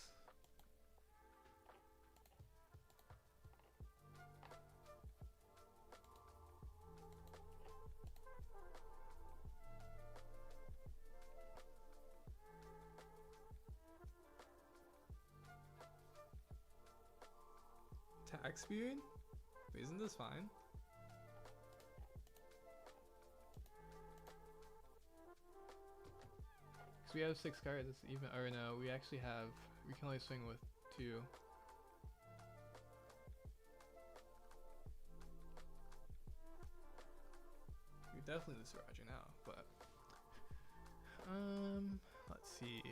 Attack speed? Wait, isn't this fine? Because we have 6 cards, even, or no, we actually have, we can only swing with 2. We definitely lose to Roger now, but, let's see.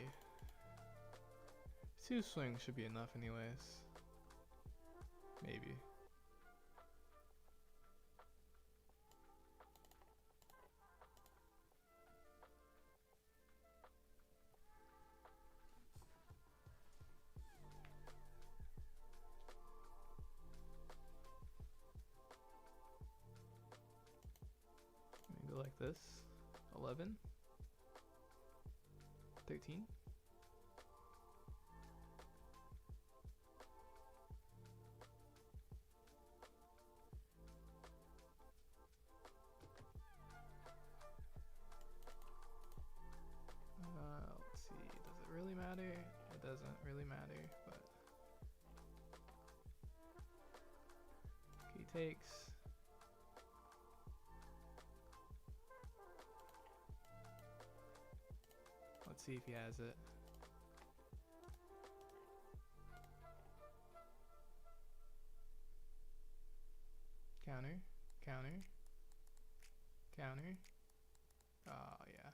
2 swings should be enough anyways. Maybe. So like this, 11, 13. Let's see, does it really matter? It doesn't really matter, but he takes. Let's see if he has it. Counter, counter, counter. Oh yeah.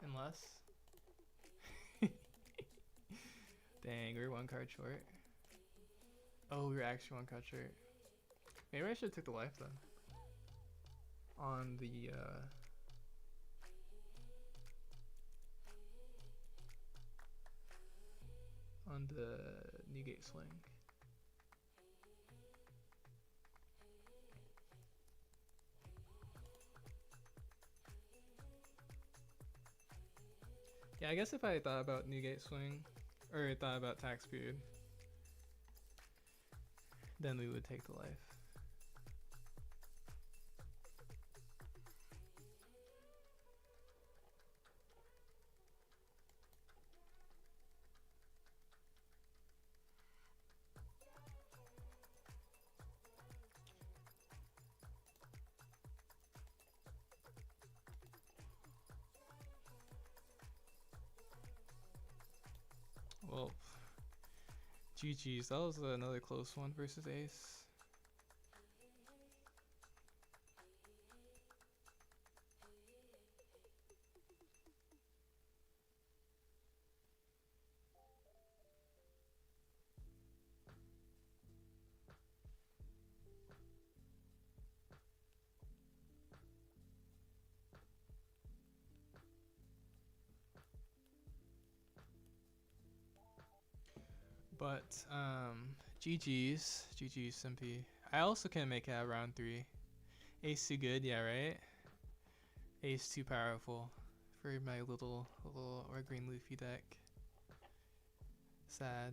Unless. Dang, we're one card short. Oh, we're actually one card short. Maybe I should have took the life then. On the Newgate swing. Yeah, I guess if I thought about Newgate swing, or thought about tax period, then we would take the life. Well, GG's. That was another close one versus ace. But GG's Simpy. I also can make it out round 3. Ace too good, yeah, right? Ace too powerful for my little or green Luffy deck. Sad.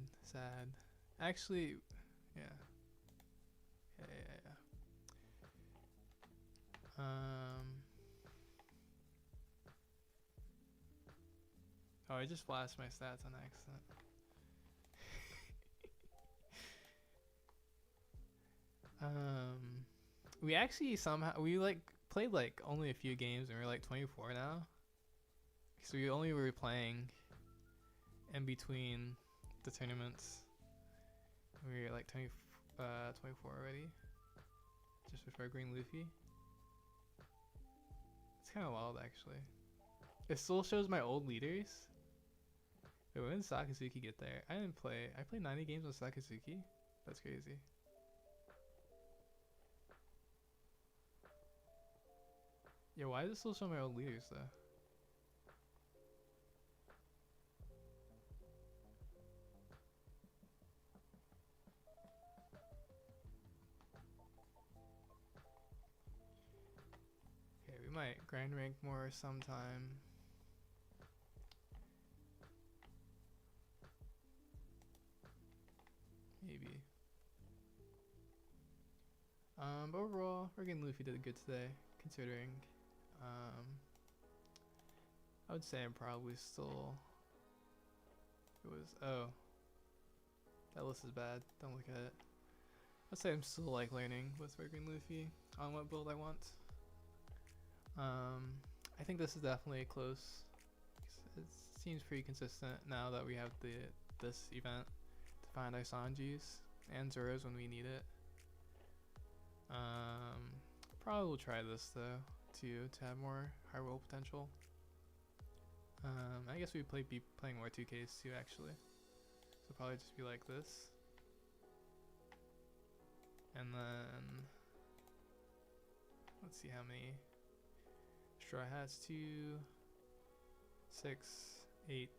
Actually, yeah. Oh, I just flashed my stats on accident. We actually somehow played like only a few games and we're like 24 now. So we only were playing in between the tournaments. We were like 24 already. Just before Green Luffy. It's kind of wild actually. It still shows my old leaders. Wait, when did Sakazuki get there? I didn't play. I played 90 games with Sakazuki. That's crazy. Yeah, why does it still show my old leaders though? Okay, we might grind rank more sometime. Maybe. But overall, we're getting Luffy did good today, considering. I would say I'm probably still. It was that list is bad. Don't look at it. I'd say I'm still like learning with Green Luffy on what build I want. I think this is definitely close. It seems pretty consistent now that we have this event to find our Sanjis and Zoros when we need it. Probably will try this though too to have more high roll potential. I guess we'd be playing more 2Ks too actually. So probably just be like this. And then let's see how many straw hats. 2, 6, 8,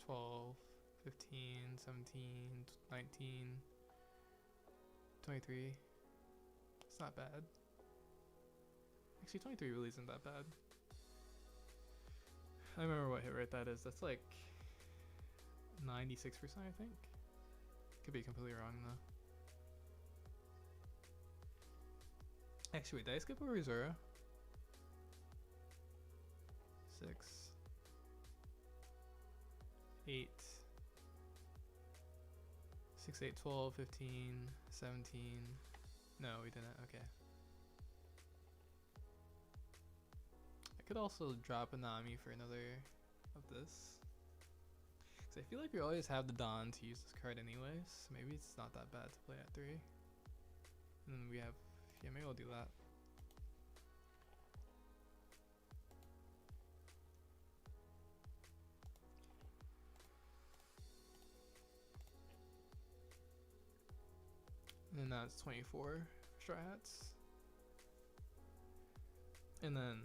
12, 15, 17, 19, 23. It's not bad. Actually, 23 really isn't that bad. I remember what hit rate that is. That's like 96%, I think. Could be completely wrong though. Actually, wait, did I skip over Zora? 6, 8, 6, 8, 12, 15, 17. No, we didn't. Okay. I could also drop a Nami for another of this. Because I feel like we always have the Dawn to use this card anyways. Maybe it's not that bad to play at 3. And then we have, yeah, maybe I'll do that. And then that's 24 Straw Hats. And then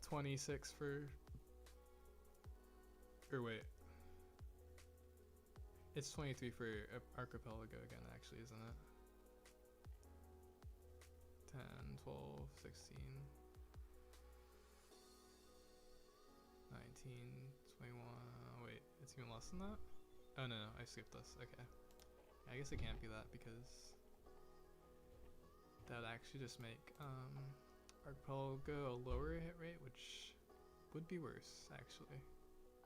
26 for, or wait. It's 23 for Archipelago again, actually, isn't it? 10, 12, 16, 19, 21, wait, it's even less than that? Oh no, I skipped this, okay. I guess it can't be that because that would actually just make Archipelago a lower hit rate, which would be worse, actually,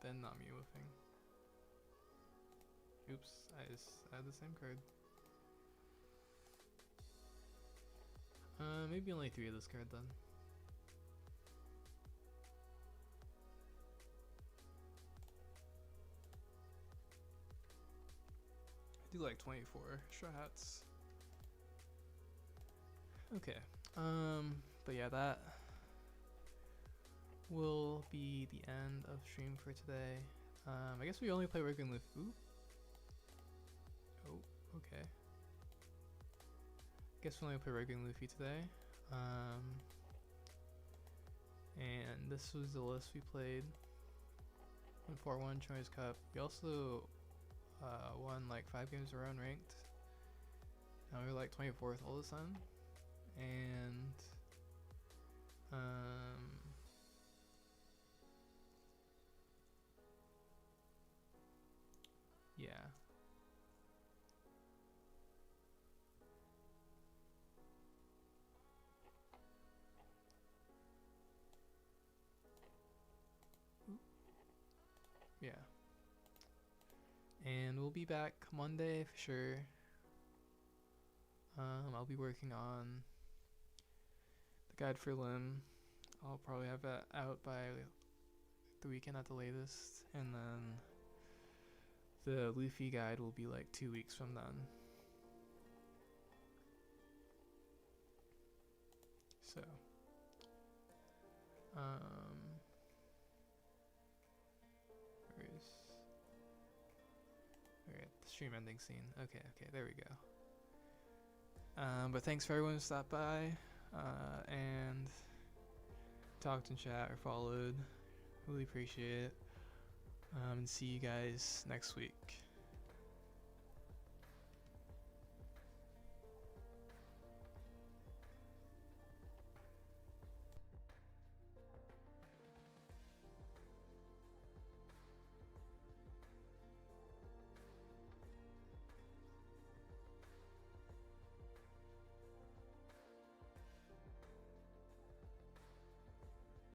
than Nami woofing. Oops, I just had the same card. Maybe only 3 of this card then. I do like 24 Straw Hats. Okay, but yeah, that will be the end of stream for today. I guess we only play Working Luffy. Ooh. Oh, okay. Guess we only play Working Luffy today. And this was the list we played in 4-1 Choice Cup. We also won like 5 games in a row in ranked. Now we're like 24th all of a sudden. And yeah. Yeah. And we'll be back Monday for sure. I'll be working on the guide for Lim. I'll probably have that out by the weekend at the latest. And then the Luffy guide will be like 2 weeks from then. So, where's the stream ending scene? Okay, there we go. But thanks for everyone who stopped by and talked in chat or followed. Really appreciate it. And see you guys next week.